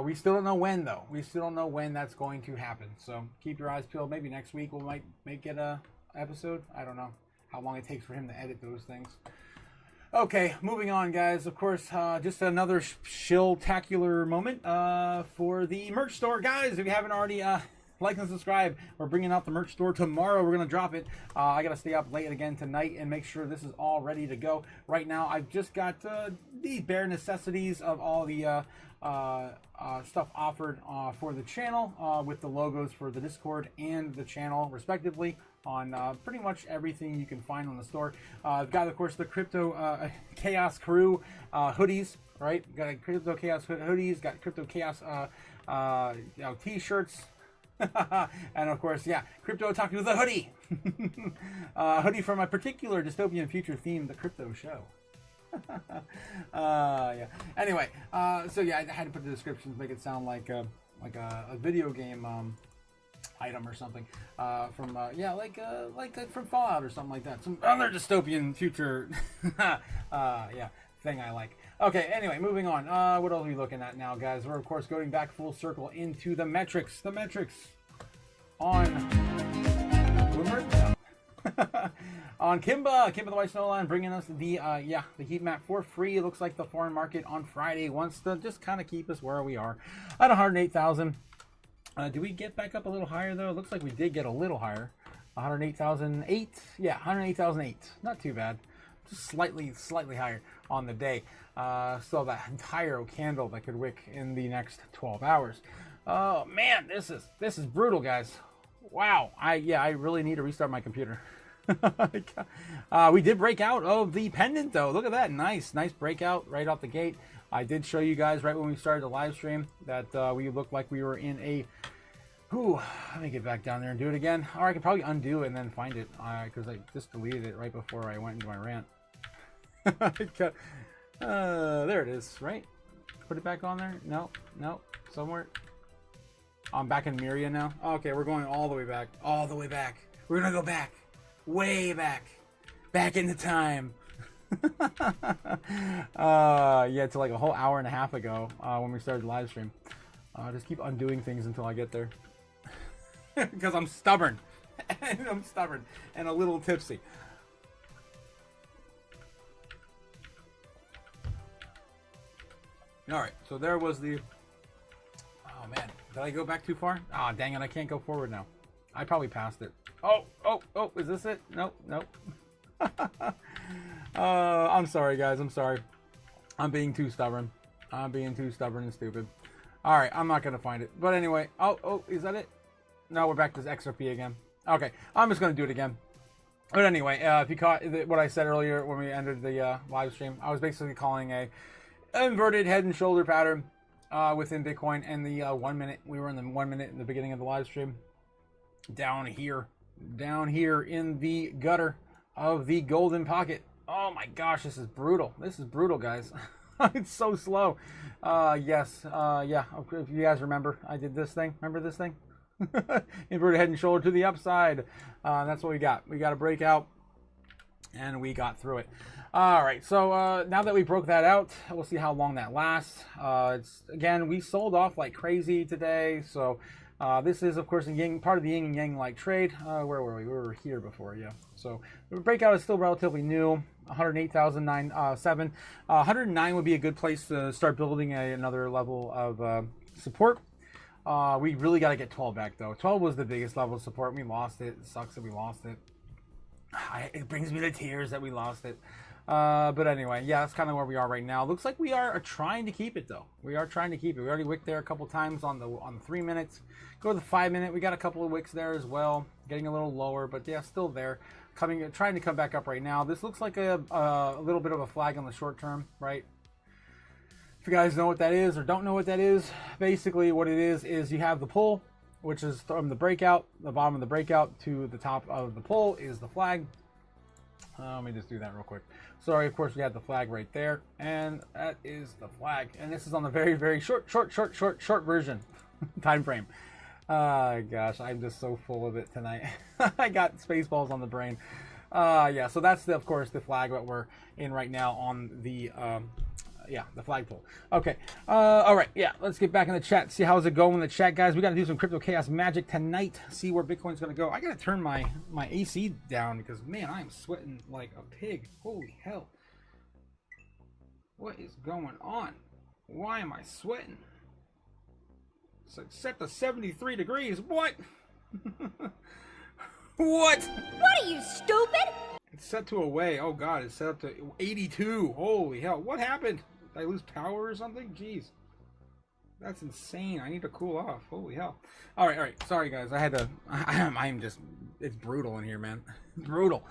We still don't know when, though. We still don't know when that's going to happen. So keep your eyes peeled. Maybe next week we might make it a episode. I don't know how long it takes for him to edit those things. Okay, moving on, guys. Of course, just another shill-tacular moment for the merch store. Guys, if you haven't already like and subscribe, we're bringing out the merch store tomorrow. We're going to drop it. I got to stay up late again tonight and make sure this is all ready to go. Right now, I've just got the bare necessities of all the stuff offered for the channel with the logos for the Discord and the channel, respectively, on pretty much everything you can find on the store. I've got, of course, the Crypto Chaos crew hoodies, right? Got a Crypto Chaos hoodies, got Crypto Chaos t-shirts, and of course, yeah, Crypto Otaku the hoodie. Hoodie from a particular dystopian future theme, the Crypto Show. Yeah. Anyway, so yeah, I had to put the description to make it sound like a video game item or something from like from Fallout or something like that. Some other dystopian future yeah thing I like. Okay, anyway, moving on. What else are we looking at now, guys? We're, of course, going back full circle into the metrics. The metrics on Bloomberg? No. On Kimba the White Snow Line, bringing us the heat map for free. It looks like the foreign market on Friday wants to just kind of keep us where we are at 108,000. Do we get back up a little higher, though? It looks like we did get a little higher. 108,008. Yeah, 108,008. Not too bad. Just slightly higher on the day. Still that entire candle that could wick in the next 12 hours. Oh man, this is brutal, guys. Wow. I really need to restart my computer. We did break out of the pendant, though. Look at that. Nice breakout right off the gate. I did show you guys right when we started the live stream that we looked like we were in a... let me get back down there and do it again. Or I could probably undo it and then find it, because I just deleted it right before I went into my rant. There it is, right? Put it back on there? No, somewhere. I'm back in Miria now. Okay, we're going all the way back. All the way back. We're gonna go back. Way back. Back into time. Yeah, to like a whole hour and a half ago when we started the live stream. Just keep undoing things until I get there. Because I'm stubborn. I'm stubborn and a little tipsy. Alright, so there was the... Oh man, did I go back too far? Ah, dang it, I can't go forward now. I probably passed it. Oh, is this it? Nope. I'm sorry, guys, I'm sorry. I'm being too stubborn. I'm being too stubborn and stupid. Alright, I'm not going to find it. But anyway, oh, is that it? No, we're back to XRP again. Okay, I'm just going to do it again. But anyway, if you caught what I said earlier when we ended the live stream, I was basically calling a inverted head and shoulder pattern within Bitcoin and the 1 minute. We were in the 1 minute in the beginning of the live stream. Down here in the gutter of the golden pocket. Oh my gosh, this is brutal. This is brutal, guys. It's so slow. Yes, yeah. If you guys remember, I did this thing. Remember this thing? Inverted head and shoulder to the upside. That's what we got. We got a breakout, and we got through it. All right. So now that we broke that out, we'll see how long that lasts. Again, we sold off like crazy today. So this is, of course, part of the yin and yang like trade. Where were we? We were here before, yeah. So the breakout is still relatively new. 108,007. 109 would be a good place to start building another level of support. We really got to get 12 back, though. 12 was the biggest level of support. We lost it. It sucks that we lost it. It brings me to tears that we lost it. But anyway, yeah, that's kind of where we are right now. Looks like we are trying to keep it, though. We are trying to keep it. We already wicked there a couple times on the 3 minutes. Go to the 5 minute. We got a couple of wicks there as well. Getting a little lower, but yeah, still there. Trying to come back up right now. This looks like a little bit of a flag on the short term, right? If you guys know what that is or don't know what that is, basically what it is you have the pull, which is from the breakout, the bottom of the breakout to the top of the pull is the flag. Let me just do that real quick. Sorry, of course we had the flag right there, and that is the flag. And this is on the very, very short version time frame. Gosh, I'm just so full of it tonight. I got Spaceballs on the brain. Yeah, so that's of course the flag that we're in right now on the the flagpole. Okay. All right. Yeah. Let's get back in the chat. See how's it going in the chat, guys. We got to do some crypto chaos magic tonight. See where Bitcoin's going to go. I got to turn my AC down because man, I am sweating like a pig. Holy hell! What is going on? Why am I sweating? So it's set to 73 degrees. What? What? What are you, stupid? It's set to away. Oh god, it's set up to 82. Holy hell. What happened? Did I lose power or something? Jeez. That's insane. I need to cool off. Holy hell. Alright. Sorry guys. I'm just, it's brutal in here, man. Brutal.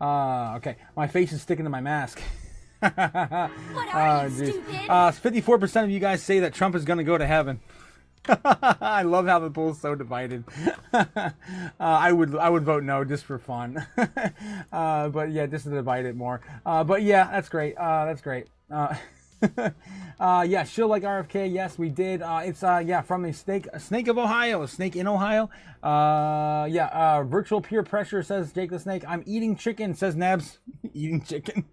Okay. My face is sticking to my mask. What are you, stupid? 54% of you guys say that Trump is going to go to heaven. I love how the poll's so divided. I would vote no just for fun. But yeah, just to divide it more. But yeah, that's great. That's great. Yeah, she'll like RFK. Yes, we did. It's yeah, from a snake of Ohio, a snake in Ohio. Yeah, virtual peer pressure, says Jake the Snake. I'm eating chicken, says Nebs. Eating chicken.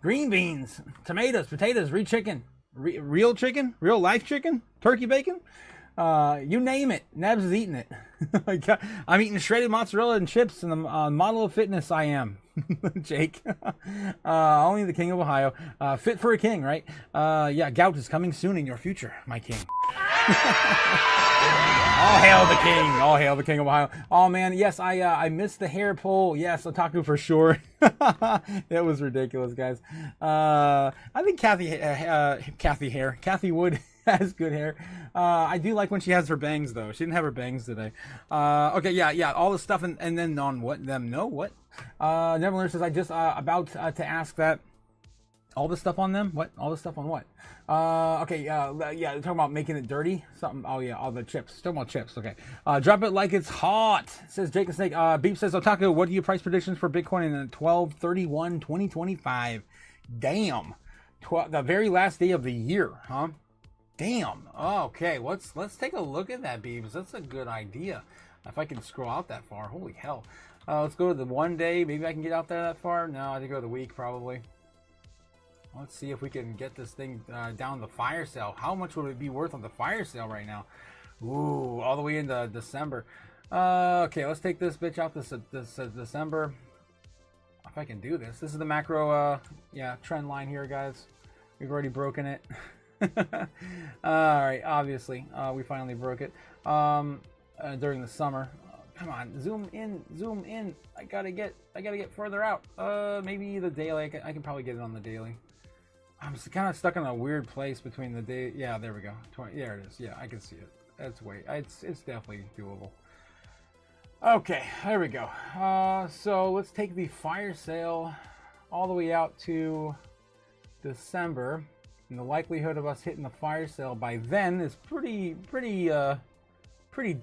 Green beans, tomatoes, potatoes, real chicken, real life chicken, turkey bacon. You name it, Nebs is eating it. I'm eating shredded mozzarella and chips, and the model of fitness I am. Jake. Only the king of Ohio. Fit for a king, right? Yeah, gout is coming soon in your future, my king. All hail the king. All hail the king of Ohio. Oh, man, yes, I missed the hair poll. Yes, Otaku for sure. That was ridiculous, guys. I think Kathy Wood has good hair. I do like when she has her bangs, though. She didn't have her bangs today. Okay, yeah, all the stuff, and then on what them know what. Neverlearner says, I just about to ask that. All the stuff on them? What? All the stuff on what? Okay, yeah, they're talking about making it dirty. Something. Oh yeah, all the chips. Talking about chips. Okay. Drop it like it's hot, says Jake the Snake. Beep says, Otaku, what are your price predictions for Bitcoin in 12/31/2025? Damn. The very last day of the year, huh? Damn. Okay, let's take a look at that, Beebs. That's a good idea. If I can scroll out that far, holy hell. Let's go to the 1 day. Maybe I can get out there that far. No, I think go to the week probably. Let's see if we can get this thing down the fire sale. How much would it be worth on the fire sale right now? Ooh, all the way into December. Okay, let's take this bitch out this December. If I can do this. This is the macro yeah, trend line here, guys. We've already broken it. Alright, obviously. We finally broke it. During the summer. Come on, zoom in. I gotta get further out. Maybe the daily. I can probably get it on the daily. I'm kind of stuck in a weird place between the day. Yeah, there we go. There it is. Yeah, I can see it. That's it's definitely doable. Okay, there we go. So let's take the fire sale all the way out to December, and the likelihood of us hitting the fire sale by then is pretty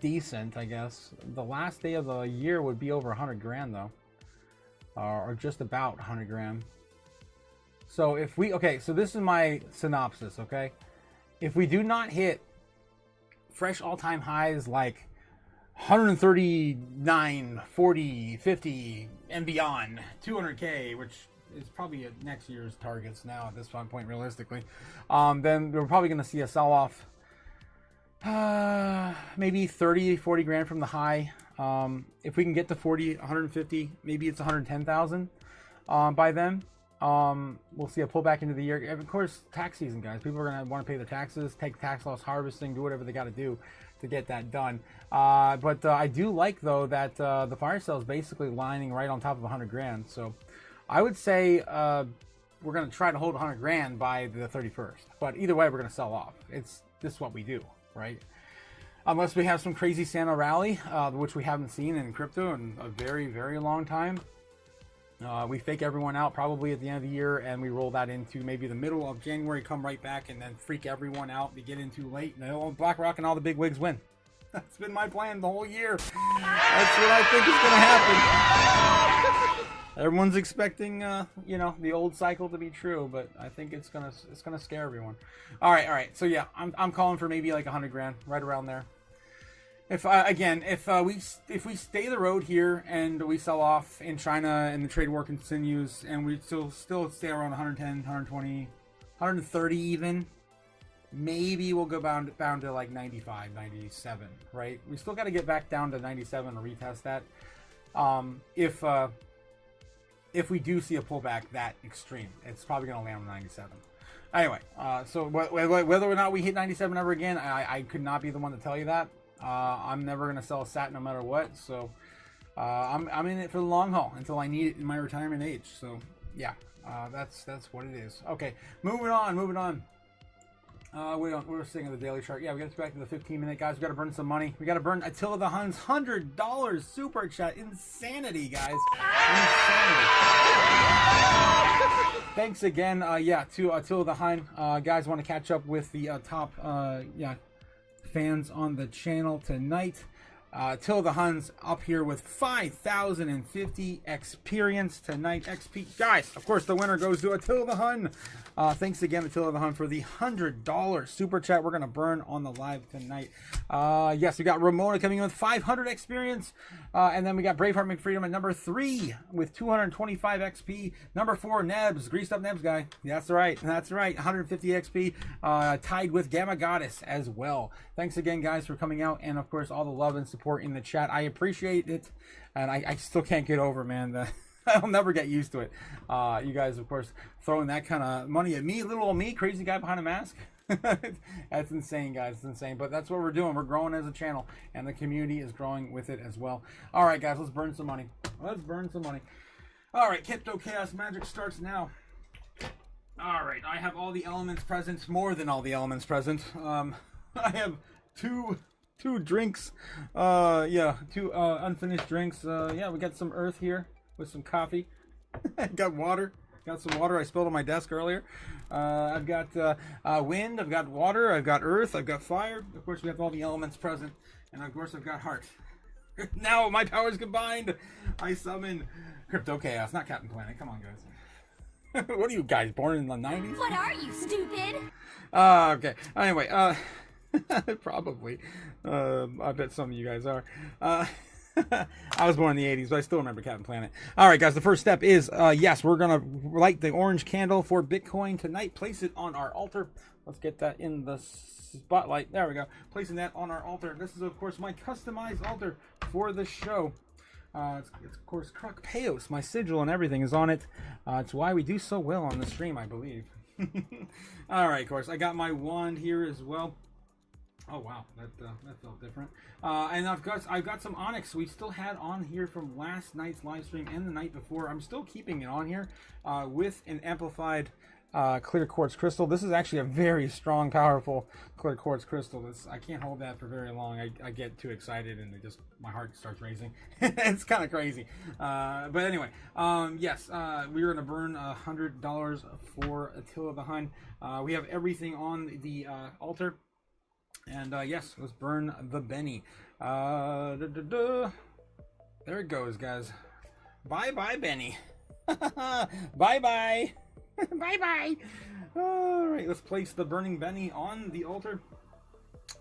decent, I guess. The last day of the year would be over 100 grand though, or just about 100 grand. So if we, okay, so this is my synopsis, okay? If we do not hit fresh all-time highs like 139, 40, 50, and beyond, 200K, which is probably next year's targets now at this point realistically, then we're probably going to see a sell-off. Maybe 30, 40 grand from the high. If we can get to 40, 150, maybe it's 110,000 by then. We'll see a pullback into the year. Of course, tax season, guys. People are going to want to pay their taxes, take tax loss harvesting, do whatever they got to do to get that done. But I do like, though, that the fire sale is basically lining right on top of 100 grand. So I would say we're going to try to hold 100 grand by the 31st. But either way, we're going to sell off. This is what we do, right? Unless we have some crazy Santa rally, which we haven't seen in crypto in a very, very long time. We fake everyone out probably at the end of the year, and we roll that into maybe the middle of January, come right back, and then freak everyone out. We get in too late, and BlackRock and all the big wigs win. That's been my plan the whole year. That's what I think is going to happen. Everyone's expecting, you know, the old cycle to be true, but I think it's gonna scare everyone. All right. So yeah, I'm calling for maybe like 100 grand, right around there. If we stay the road here and we sell off in China and the trade war continues and we still stay around 110, 120, 130 even, maybe we'll go down to like 95, 97, right? We still got to get back down to 97 to retest that. If we do see a pullback that extreme, it's probably going to land on 97. Anyway, so whether or not we hit 97 ever again, I could not be the one to tell you that. I'm never going to sell a SAT no matter what. So I'm in it for the long haul until I need it in my retirement age. So yeah, that's what it is. Okay, moving on. We're sitting the daily chart. Yeah, we got to get back to the 15-minute, guys. We got to burn some money. We got to burn Attila the Hun's $100 super chat. Insanity, guys. Insanity. Thanks again, to Attila the Hun. Guys, want to catch up with the top, fans on the channel tonight. Till the Huns up here with 5,050 experience tonight. XP, guys. Of course, the winner goes to Attila the Hun. Thanks again, Attila the Hun, for the $100 super chat we're gonna burn on the live tonight. Yes, we got Ramona coming in with 500 experience, and then we got Braveheart McFreedom at number 3 with 225 XP. Number 4, Nebs, greased up Nebs guy. That's right, 150 XP. Tied with Gamma Goddess as well. Thanks again, guys, for coming out, and of course all the love and support in the chat. I appreciate it, and I still can't get over, man. I'll never get used to it. You guys, of course, throwing that kind of money at me, little old me, crazy guy behind a mask. That's insane, guys. It's insane. But that's what we're doing. We're growing as a channel, and the community is growing with it as well. All right, guys, let's burn some money. Let's burn some money. All right, Crypto Chaos Magic starts now. All right, I have all the elements present, more than all the elements present. I have two drinks. Two unfinished drinks. Yeah, we got some earth here with some coffee. Got water. Got some water I spilled on my desk earlier. I've got wind, I've got water, I've got earth, I've got fire. Of course, we have all the elements present. And of course, I've got heart. Now, my powers combined, I summon Crypto Chaos, not Captain Planet. Come on, guys. What are you guys, born in the 90s? What are you, stupid? Okay. Anyway, probably. I bet some of you guys are. I was born in the 80s, but I still remember Captain Planet. All right, guys, the first step is, yes, we're going to light the orange candle for Bitcoin tonight. Place it on our altar. Let's get that in the spotlight. There we go. Placing that on our altar. This is, of course, my customized altar for the show. It's of course, CRPYPTO. My sigil and everything is on it. It's why we do so well on the stream, I believe. All right, of course, I got my wand here as well. Oh wow, that felt different. And I've got some onyx we still had on here from last night's live stream and the night before. I'm still keeping it on here with an amplified clear quartz crystal. This is actually a very strong, powerful clear quartz crystal. I can't hold that for very long. I get too excited and my heart starts racing. It's kind of crazy. But anyway, yes, we're gonna burn $100 for Attila the Hun. We have everything on the altar. And yes, let's burn the Benny. There it goes, guys. Bye-bye, Benny. Bye-bye. Bye-bye. All right, let's place the burning Benny on the altar.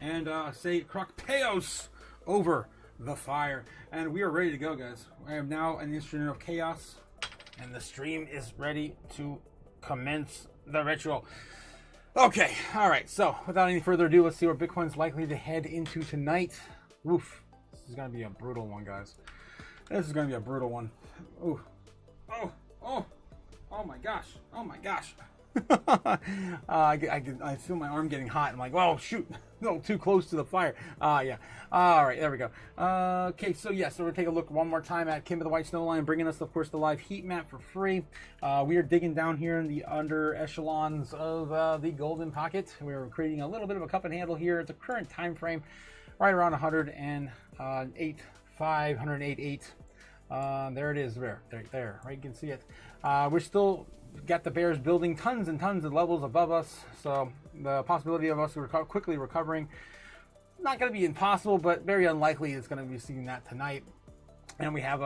And say CRPYPTO over the fire. And we are ready to go, guys. I am now an instrument of chaos. And the stream is ready to commence the ritual. Okay, all right, so without any further ado, let's see where Bitcoin's likely to head into tonight. Oof, this is going to be a brutal one, guys. This is going to be a brutal one. Ooh. Oh my gosh. Oh my gosh. I feel my arm getting hot. I'm like, oh, shoot. No, too close to the fire. Yeah. All right, there we go. Okay, so yes, so we're going to take a look one more time at Kim of the White Snow Line, bringing us, of course, the live heat map for free. We are digging down here in the under echelons of the golden pocket. We're creating a little bit of a cup and handle here at the current time frame, right around 108.5, 108.8. There it is, there, right? You can see it. We're still got the bears building tons and tons of levels above us, so the possibility of us quickly recovering, not going to be impossible, but very unlikely it's going to be seeing that tonight. And we have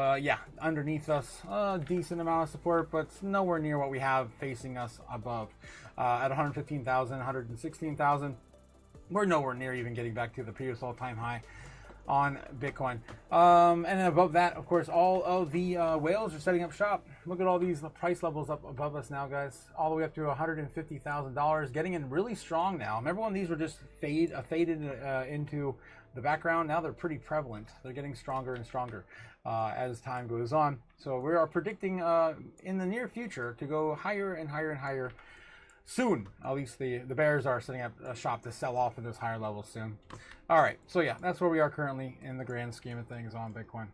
underneath us a decent amount of support, but it's nowhere near what we have facing us above. At 115,000, 116,000, we're nowhere near even getting back to the previous all-time high on Bitcoin. And then above that, of course, all of the whales are setting up shop. Look at all these price levels up above us now, guys, all the way up to $150,000, getting in really strong now. Remember when these were just faded into the background? Now they're pretty prevalent. They're getting stronger and stronger as time goes on. So we are predicting in the near future to go higher and higher and higher soon. At least the bears are setting up a shop to sell off at those higher levels soon. All right, so yeah, that's where we are currently in the grand scheme of things on Bitcoin.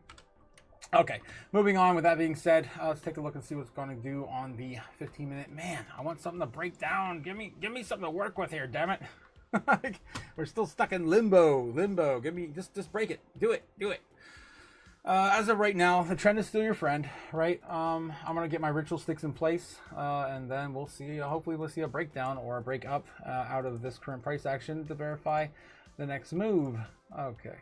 Okay, moving on. With that being said, let's take a look and see what's going to do on the 15-minute. Man, I want something to break down. Give me something to work with here, damn it. We're still stuck in limbo. Give me just break it. Do it. As of right now, the trend is still your friend, right? I'm gonna get my ritual sticks in place, and then we'll see. Hopefully, we'll see a breakdown or a break up out of this current price action to verify the next move. Okay.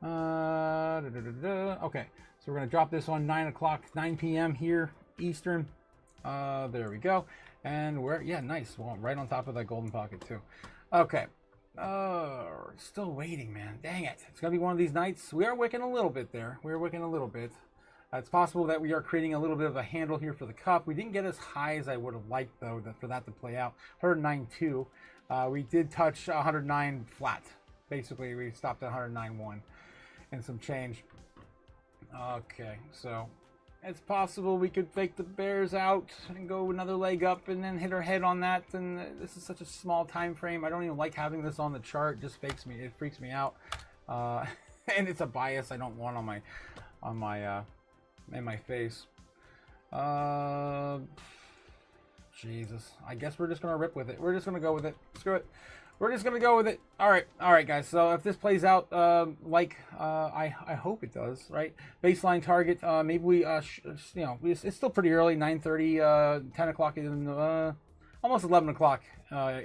Okay, so we're gonna drop this on 9 p.m. here Eastern. There we go. And we're, yeah, nice. Well, right on top of that golden pocket too. Okay. Still waiting, man. Dang it. It's gonna be one of these nights. We are wicking a little bit there. We're wicking a little bit. It's possible that we are creating a little bit of a handle here for the cup. We didn't get as high as I would have liked, though, for that to play out. 109.2. We did touch 109 flat. Basically, we stopped at 109.1 and some change. Okay, so it's possible we could fake the bears out and go another leg up and then hit our head on that. And this is such a small time frame. I don't even like having this on the chart. It just freaks me out. And it's a bias I don't want on my in my face. Jesus, I guess we're just gonna rip with it. We're just gonna go with it. Screw it. We're just gonna go with it. All right, guys. So if this plays out like I hope it does, right? Baseline target. Maybe we it's still pretty early. 9:30, 10 o'clock in almost 11 o'clock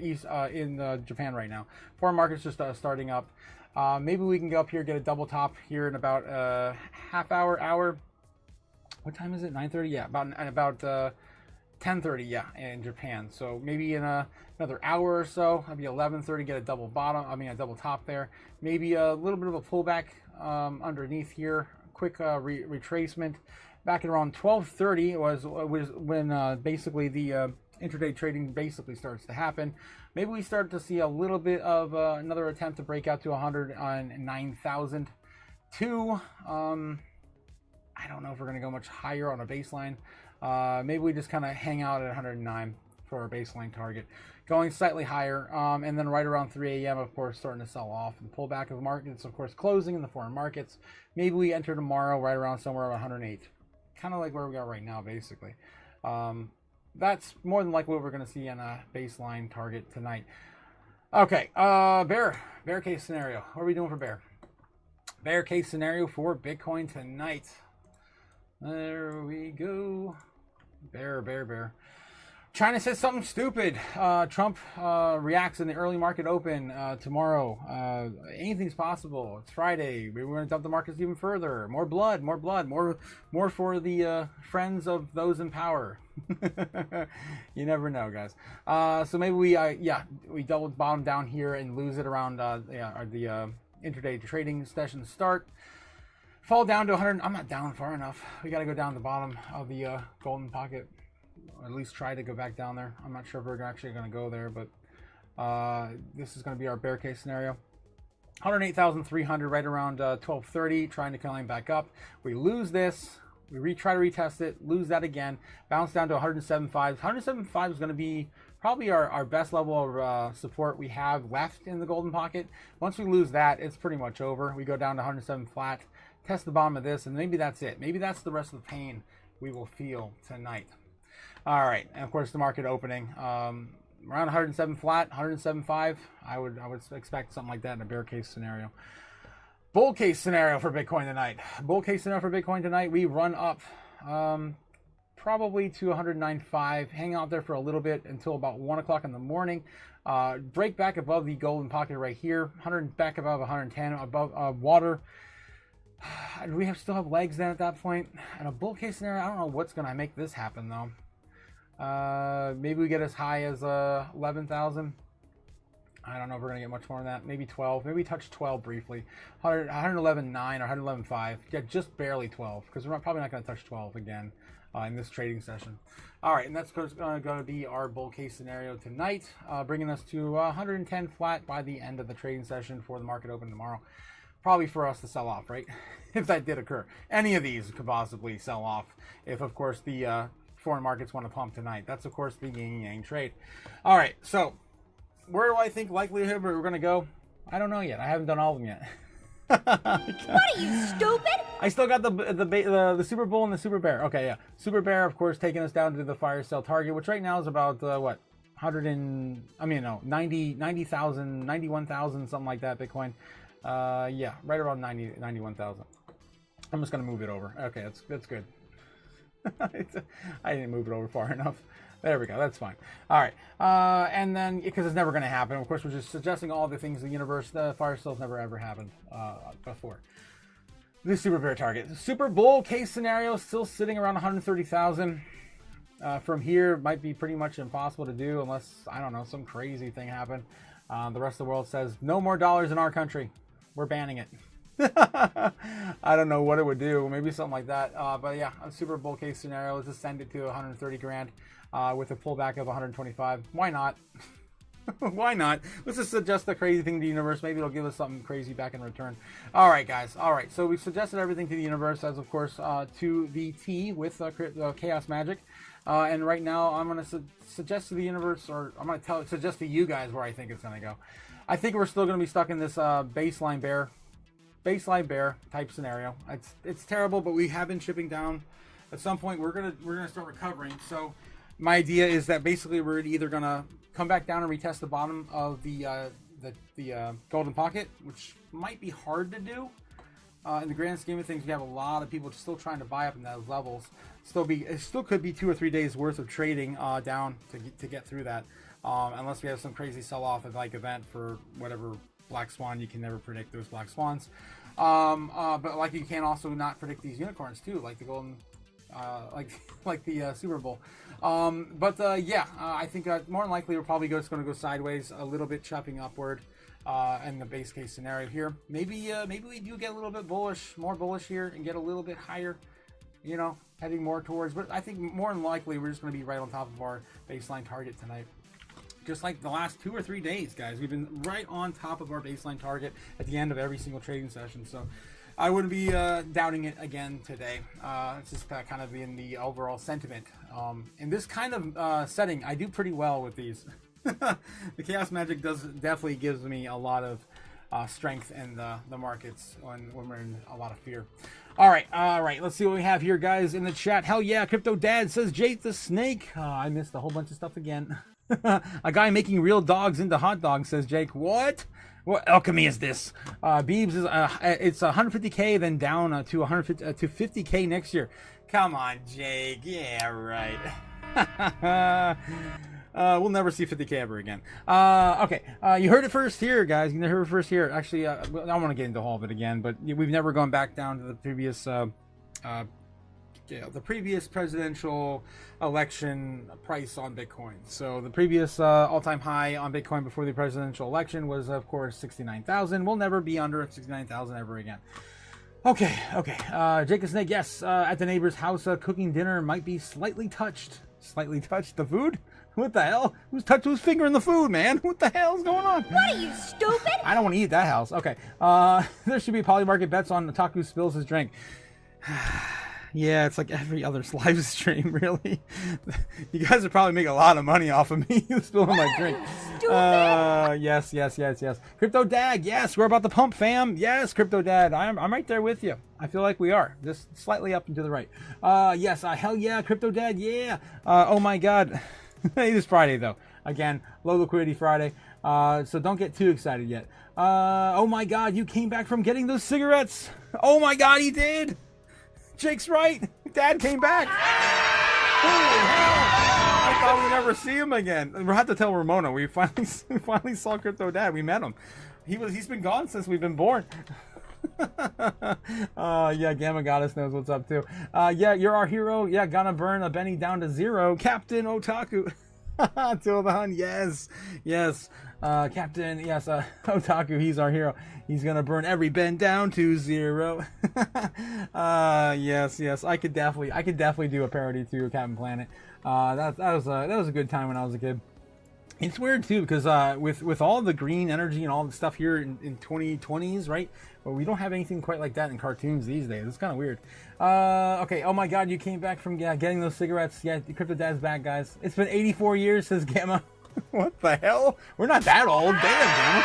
east in Japan right now. Foreign markets just starting up. Maybe we can go up here, get a double top here in about half hour. What time is it? 9:30. Yeah, about 10:30. Yeah, in Japan. So maybe in another hour or so, maybe 11:30, get a double bottom. I mean a double top there. Maybe a little bit of a pullback underneath here. Quick retracement. Back at around 12:30 was when basically the intraday trading basically starts to happen. Maybe we start to see a little bit of another attempt to break out to 109,002. I don't know if we're going to go much higher on a baseline. Maybe we just kind of hang out at 109 for our baseline target. Going slightly higher, and then right around 3 a.m., of course, starting to sell off. And pullback of markets, of course, closing in the foreign markets. Maybe we enter tomorrow right around somewhere around 108. Kind of like where we are right now, basically. That's more than likely what we're going to see on a baseline target tonight. Okay, bear case scenario. What are we doing for bear? Bear case scenario for Bitcoin tonight. There we go. Bear. China says something stupid. Trump reacts in the early market open tomorrow. Anything's possible. It's Friday. We're going to dump the markets even further. More blood. More for the friends of those in power. You never know, guys. So maybe we double bottom down here and lose it around the intraday trading session start. Fall down to 100. I'm not down far enough. We got to go down the bottom of the golden pocket. Or at least try to go back down there. I'm not sure if we're actually going to go there, but this is going to be our bear case scenario. 108,300 right around 12:30, trying to climb back up. We lose this. We try to retest it, lose that again, bounce down to 107.5. 107.5 is going to be probably our best level of support we have left in the golden pocket. Once we lose that, it's pretty much over. We go down to 107 flat, test the bottom of this, and maybe that's it. Maybe that's the rest of the pain we will feel tonight. All right, and of course the market opening around 107 flat, 107.5. I would expect something like that in a bear case scenario. Bull case scenario for Bitcoin tonight. Bull case scenario for Bitcoin tonight. We run up probably to 109.5, hang out there for a little bit until about 1 o'clock in the morning. Break back above the golden pocket right here. Back above 110, above water. Do we still have legs then at that point? And a bull case scenario, I don't know what's going to make this happen though. Maybe we get as high as 11,000. I don't know if we're going to get much more than that. Maybe 12. Maybe touch 12 briefly. 111.9 or 111.5. Yeah, just barely 12 because we're probably not going to touch 12 again in this trading session. All right, and that's going to be our bull case scenario tonight, bringing us to 110 flat by the end of the trading session for the market open tomorrow. Probably for us to sell off, right? If that did occur. Any of these could possibly sell off if, of course, the foreign markets want to pump tonight. That's, of course, the yin-yang trade. All right, so where do I think likelihood we're going to go? I don't know yet. I haven't done all of them yet. What are you, stupid? I still got the Super Bull and the Super Bear. Okay, yeah. Super Bear, of course, taking us down to the fire sale target, which right now is about, 90,000, 91,000, something like that, Bitcoin. Yeah, right around 91,000. I'm just going to move it over. Okay, that's good. I didn't move it over far enough. There we go. That's fine. All right. And then, because it's never going to happen, of course, we're just suggesting all the things in the universe. The fire sale's never ever happened before. The super bear target. The Super Bowl case scenario still sitting around 130,000. From here, might be pretty much impossible to do unless, I don't know, some crazy thing happened. The rest of the world says, no more dollars in our country. We're banning it. I don't know what it would do. Maybe something like that. But yeah, a Super Bowl case scenario. Let's just send it to 130 grand with a pullback of 125. Why not? Why not? Let's just suggest the crazy thing to the universe. Maybe it'll give us something crazy back in return. All right, guys. All right. So we've suggested everything to the universe, as of course to the T with Chaos Magic. And right now, I'm going to suggest to the universe, or I'm going to suggest to you guys where I think it's going to go. I think we're still going to be stuck in this baseline bear type scenario. It's terrible, but we have been chipping down. At some point, we're gonna start recovering. So my idea is that basically we're either gonna come back down and retest the bottom of the golden pocket, which might be hard to do. In the grand scheme of things, we have a lot of people still trying to buy up in those levels. It still could be 2 or 3 days worth of trading down to get through that, unless we have some crazy sell-off event for whatever black swan. You can never predict those black swans, but like you can also not predict these unicorns too, like the golden, like the Super Bowl. Yeah, I think more than likely we're probably just going to go sideways a little bit, chopping upward. In the base case scenario here, maybe we do get a little bit more bullish here, and get a little bit higher, you know, heading more towards. But I think more than likely we're just going to be right on top of our baseline target tonight. Just like the last 2 or 3 days, guys, we've been right on top of our baseline target at the end of every single trading session. So I wouldn't be doubting it again today. It's just kind of in the overall sentiment. In this kind of setting, I do pretty well with these. The Chaos Magic definitely gives me a lot of strength in the markets when we're in a lot of fear. All right. Let's see what we have here, guys, in the chat. Hell yeah, Crypto Dad says Jake the Snake. I missed a whole bunch of stuff again. A guy making real dogs into hot dogs, says Jake. What alchemy is this? Beebs is it's 150k, then down to 50k next year. Come on, Jake. Yeah, right. We'll never see 50k ever again. Okay, you heard it first here, guys. You heard it first here. Actually, I don't want to get into all of it again, but we've never gone back down to the previous presidential election price on Bitcoin. So the previous all-time high on Bitcoin before the presidential election was, of course, 69,000. We'll never be under 69,000 ever again. Okay. Jacob Snake, yes, at the neighbor's house, cooking dinner might be slightly touched. Slightly touched the food? What the hell? Who's fingering the food, man? What the hell's going on? What are you, stupid? I don't want to eat that house. Okay. There should be polymarket bets on Otaku spills his drink. Yeah, it's like every other live stream, really. You guys would probably make a lot of money off of me spilling my drink. Yes. Crypto Dad, yes, we're about to pump, fam. Yes, Crypto Dad, I'm right there with you. I feel like we are, just slightly up and to the right. Yes, hell yeah, Crypto Dad, yeah. Oh my God. It is Friday, though. Again, low liquidity Friday. So don't get too excited yet. Oh my God, you came back from getting those cigarettes. Oh my God, he did. Jake's right. Dad came back. Holy hell. I thought we'd never see him again. We'll have to tell Ramona. We finally saw Crypto Dad. We met him. He's been gone since we've been born. Yeah, Gamma Goddess knows what's up too. Yeah, you're our hero. Yeah, gonna burn a Benny down to 0. Captain Otaku. Till the Hun, yes. Captain, yes, Otaku, he's our hero. He's gonna burn every Ben down to 0. Yes. I could definitely do a parody to Captain Planet. That was a good time when I was a kid. It's weird too because with all the green energy and all the stuff here in 2020s, right? Well, we don't have anything quite like that in cartoons these days. It's kind of weird. Okay. Oh my God, you came back from getting those cigarettes. Yeah, Crypto Dad's back, guys. It's been 84 years, says Gamma. What the hell? We're not that old. Damn,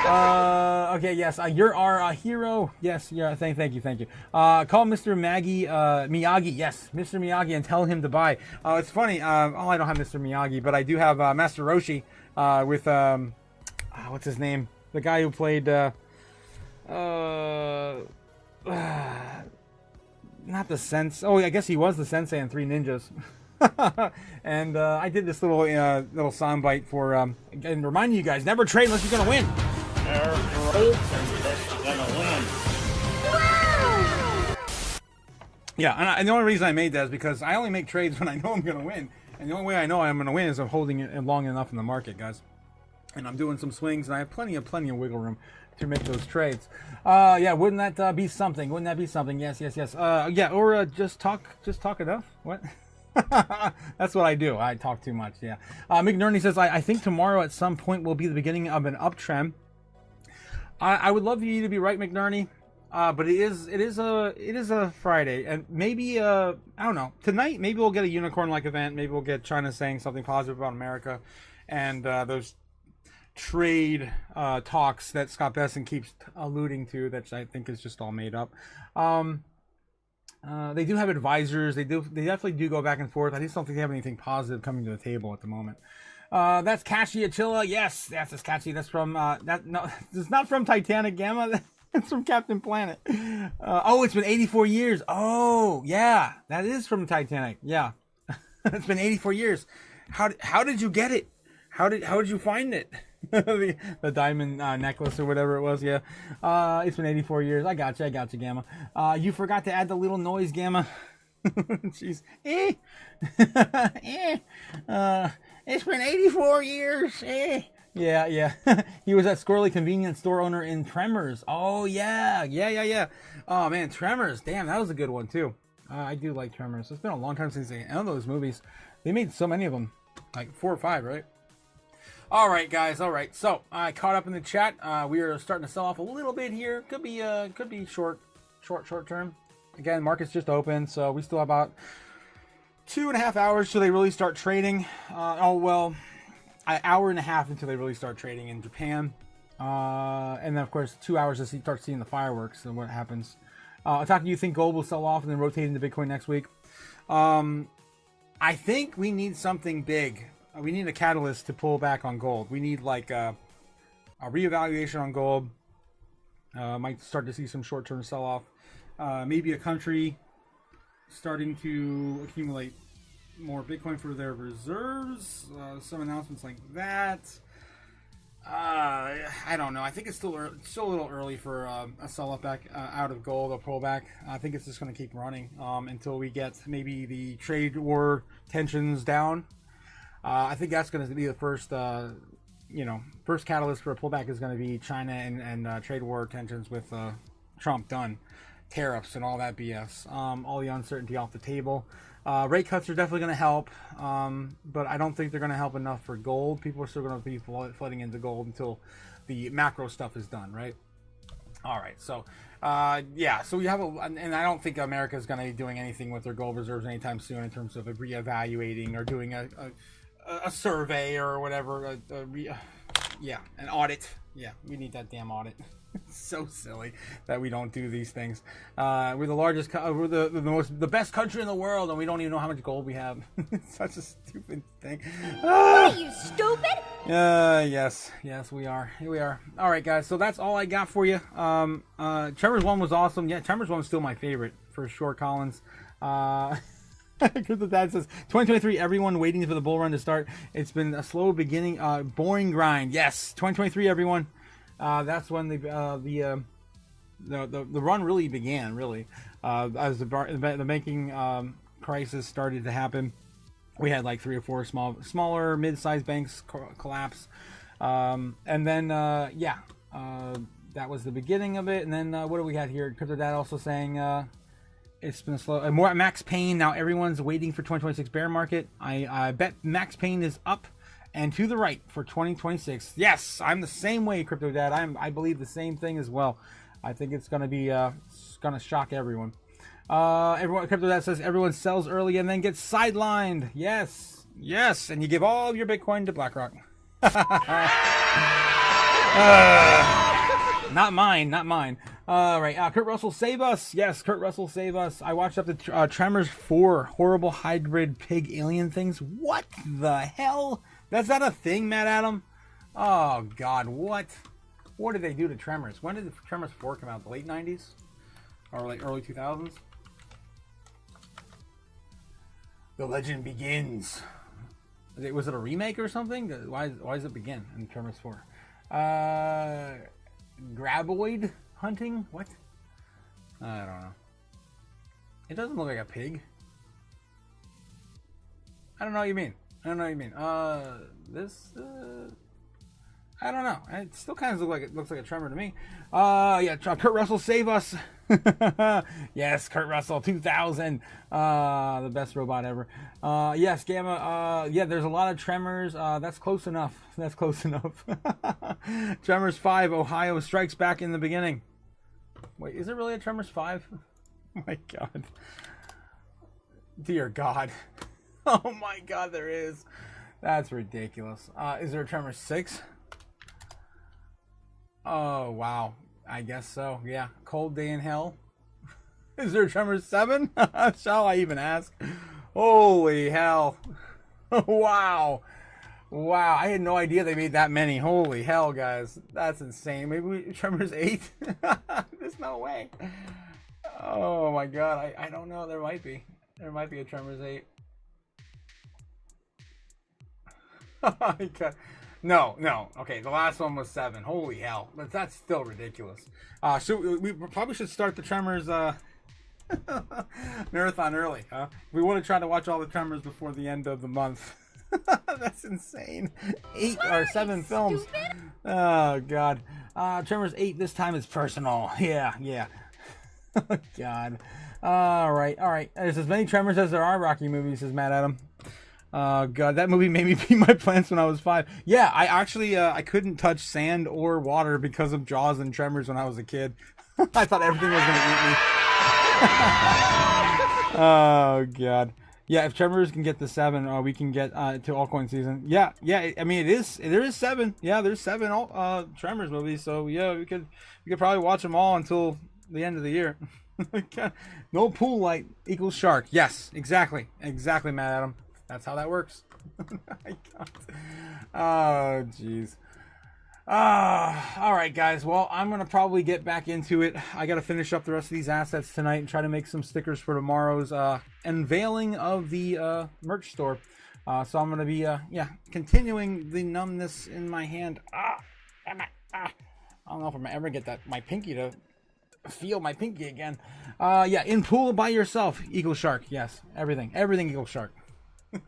Gamma. Okay. Yes. You're our hero. Yes. Yeah. Thank you. Call Mr. Miyagi. Yes, Mr. Miyagi, and tell him to buy. It's funny. I don't have Mr. Miyagi, but I do have Master Roshi with what's his name? The guy who played not the sense. Oh, I guess he was the sensei in 3 Ninjas. And I did this little little soundbite for and reminding you guys, never trade unless you're gonna win. Yeah, and the only reason I made that is because I only make trades when I know I'm gonna win, and the only way I know I'm gonna win is I'm holding it long enough in the market, guys. And I'm doing some swings, and I have plenty of wiggle room to make those trades. Yeah, wouldn't that be something? Wouldn't that be something? Yes. Yeah, or just talk enough. What? That's what I do. I talk too much. Yeah. McNerney says, I think tomorrow at some point will be the beginning of an uptrend. I would love you to be right, McNerney. But it is a Friday, and maybe I don't know, tonight maybe we'll get a unicorn-like event. Maybe we'll get China saying something positive about America, and those trade talks that Scott Besson keeps alluding to, that I think is just all made up. They do have advisors. They definitely do go back and forth. I just don't think they have anything positive coming to the table at the moment. That's Kashi Achilla. Yes, that's Kashi. That's from it's not from Titanic Gamma. It's from Captain Planet. Oh, it's been 84 years. Oh, yeah, that is from Titanic. Yeah, it's been 84 years. How did you get it? How did you find it? the diamond necklace or whatever it was. Yeah, it's been 84 years. I got you, Gamma. You forgot to add the little noise, Gamma. Jeez. It's been 84 years. Yeah. He was that squirrely convenience store owner in Tremors. Oh, yeah. Oh, man, Tremors. Damn, that was a good one, too. I do like Tremors. It's been a long time since I know those movies. They made so many of them. Like 4 or 5, right? All right, guys. All right. So, I caught up in the chat. We are starting to sell off a little bit here. Could be short term. Again, market's just open, so we still have about 2.5 hours till they really start trading. An hour and a half until they really start trading in Japan, and then of course 2 hours to start seeing the fireworks and what happens. Otaku, you think gold will sell off and then rotate into Bitcoin next week? I think we need something big. We need a catalyst to pull back on gold. We need like a reevaluation on gold. Might start to see some short-term sell-off. Maybe a country starting to accumulate more Bitcoin for their reserves. Some announcements like that. I don't know. I think it's still a little early for a sell-off back out of gold, a pullback. I think it's just going to keep running until we get maybe the trade war tensions down. I think that's going to be the first catalyst for a pullback is going to be China and trade war tensions with Trump done, tariffs and all that BS. All the uncertainty off the table. Rate cuts are definitely going to help, but I don't think they're going to help enough for gold. People are still going to be flooding into gold until the macro stuff is done, right? All right, so so we have and I don't think America is going to be doing anything with their gold reserves anytime soon in terms of reevaluating or doing a survey or whatever. An audit. Yeah, we need that damn audit. It's so silly that we don't do these things. We're the largest, we're the best country in the world, and we don't even know how much gold we have. It's such a stupid thing. What are you, stupid? Yes, we are. Here we are. All right, guys. So that's all I got for you. Trevor's one was awesome. Yeah, Trevor's one was still my favorite for sure. Collins. Crypto Dad says 2023. Everyone waiting for the bull run to start. It's been a slow beginning, boring grind. Yes, 2023. Everyone. That's when the run really began. Really, as the banking crisis started to happen, we had like 3 or 4 smaller mid-sized banks collapse, and then that was the beginning of it. And then what do we had here? Crypto Dad also saying it's been slow. More Max Payne. Now everyone's waiting for 2026 bear market. I bet Max Payne is up and to the right for 2026. Yes, I'm the same way, Crypto Dad. I believe the same thing as well. I think it's gonna be gonna shock everyone. Crypto Dad says everyone sells early and then gets sidelined. Yes, and you give all of your Bitcoin to BlackRock. Not mine. All right, Kurt Russell, save us. Yes, Kurt Russell, save us. I watched up the Tremors 4 horrible hybrid pig alien things. What the hell? That's not a thing, Matt Adam? Oh, God, what? What did they do to Tremors? When did Tremors 4 come out? The late 90s? Or like early 2000s? The legend begins. Was it a remake or something? Why does it begin in Tremors 4? Graboid hunting? What? I don't know. It doesn't look like a pig. I don't know what you mean. This I don't know. It still kind of looks like a Tremor to me. Yeah, Kurt Russell, save us. Yes, Kurt Russell, 2000. The best robot ever. Yes, Gamma. Yeah, there's a lot of Tremors. That's close enough. That's close enough. Tremors 5, Ohio strikes back in the beginning. Wait, is it really a Tremors 5? Oh my God. Dear God. Oh my God, there is. That's ridiculous. Is there a Tremors 6? Oh, wow. I guess so. Yeah. Cold Day in Hell. Is there a Tremors 7? Shall I even ask? Holy hell. Wow. Wow. I had no idea they made that many. Holy hell, guys. That's insane. Maybe Tremors 8? There's no way. Oh, my God. I don't know. There might be. There might be a Tremors 8. Oh, my God. No. Okay, the last one was 7. Holy hell. But that's still ridiculous. We probably should start the Tremors marathon early, huh? We want to try to watch all the Tremors before the end of the month. That's insane. 8 or 7 films. Oh, God. Tremors 8 this time is personal. Yeah. Oh, God. All right. There's as many Tremors as there are Rocky movies, says Matt Adam. God, that movie made me pee my pants when I was 5. Yeah, I actually, I couldn't touch sand or water because of Jaws and Tremors when I was a kid. I thought everything was going to eat me. Oh, God. Yeah, if Tremors can get to 7, we can get to Altcoin season. Yeah. I mean, there is 7. Yeah, there's 7 Tremors movies. So yeah, we could probably watch them all until the end of the year. No pool light equals shark. Yes, exactly, Matt Adam. That's how that works. Oh, jeez. All right, guys. Well, I'm going to probably get back into it. I got to finish up the rest of these assets tonight and try to make some stickers for tomorrow's unveiling of the merch store. So I'm going to be, continuing the numbness in my hand. I don't know if I'm ever get my pinky to feel my pinky again. Yeah, in pool by yourself equals shark. Yes, everything equals shark.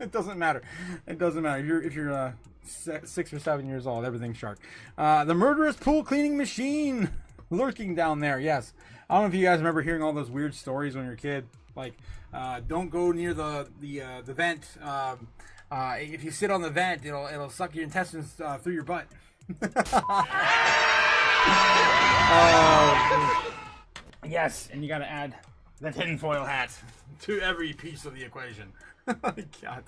It doesn't matter. If you're 6 or 7 years old, everything's shark. The murderous pool cleaning machine lurking down there. Yes, I don't know if you guys remember hearing all those weird stories when you're a kid. Like, don't go near the vent. If you sit on the vent, it'll suck your intestines through your butt. Yes, and you got to add the tinfoil hat to every piece of the equation. Oh my God.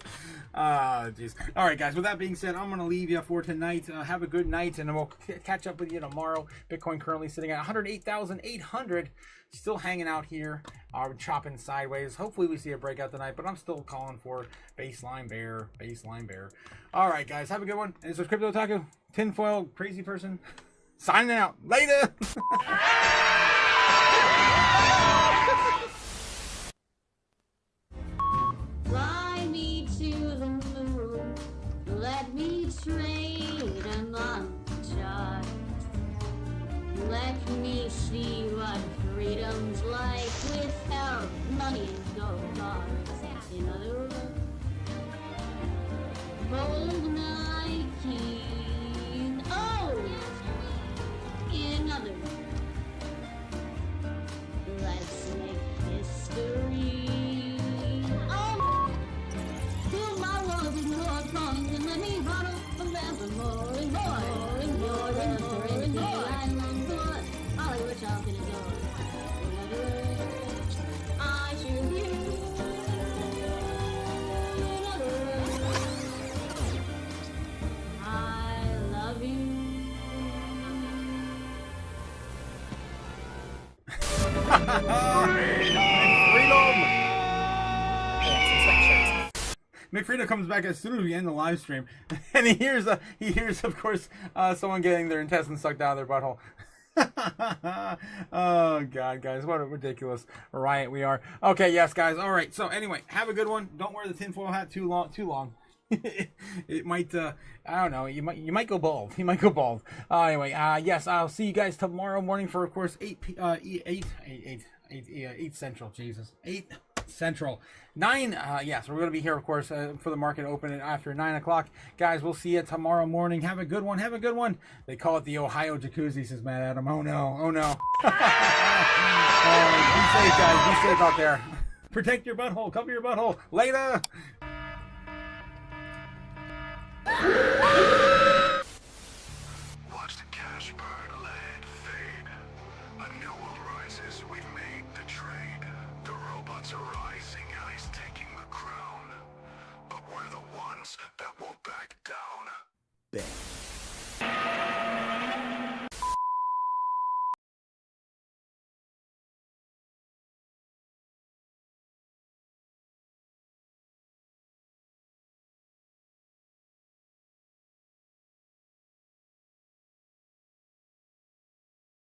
Jeez. All right, guys. With that being said, I'm going to leave you for tonight. Have a good night, and we'll catch up with you tomorrow. Bitcoin currently sitting at 108,800. Still hanging out here. Chopping sideways. Hopefully we see a breakout tonight, but I'm still calling for baseline bear. All right, guys. Have a good one. And this was Crypto Otaku, tinfoil crazy person, signing out. Later. Fly me to the moon, let me trade among the stars. Let me see what freedom's like without money and gold bars. In other words, bold Nike. Oh! In other words, let's make history. McFredo comes back as soon as we end the live stream, and he hears, of course, someone getting their intestines sucked out of their butthole. Oh God. God, guys, what a ridiculous riot we are. Okay, yes, guys. All right. So anyway, have a good one. Don't wear the tinfoil hat too long. It might, I don't know. You might go bald. You might go bald. Anyway, yes, I'll see you guys tomorrow morning for, of course, 8 Central. Jesus, 8 Central. 9. Yes, we're gonna be here, of course, for the market open after 9 o'clock. Guys, we'll see you tomorrow morning. Have a good one. Have a good one. They call it the Ohio Jacuzzi, says Matt Adam. Oh no. Oh no. Be safe, guys. Be safe out there. Protect your butthole. Cover your butthole. Later.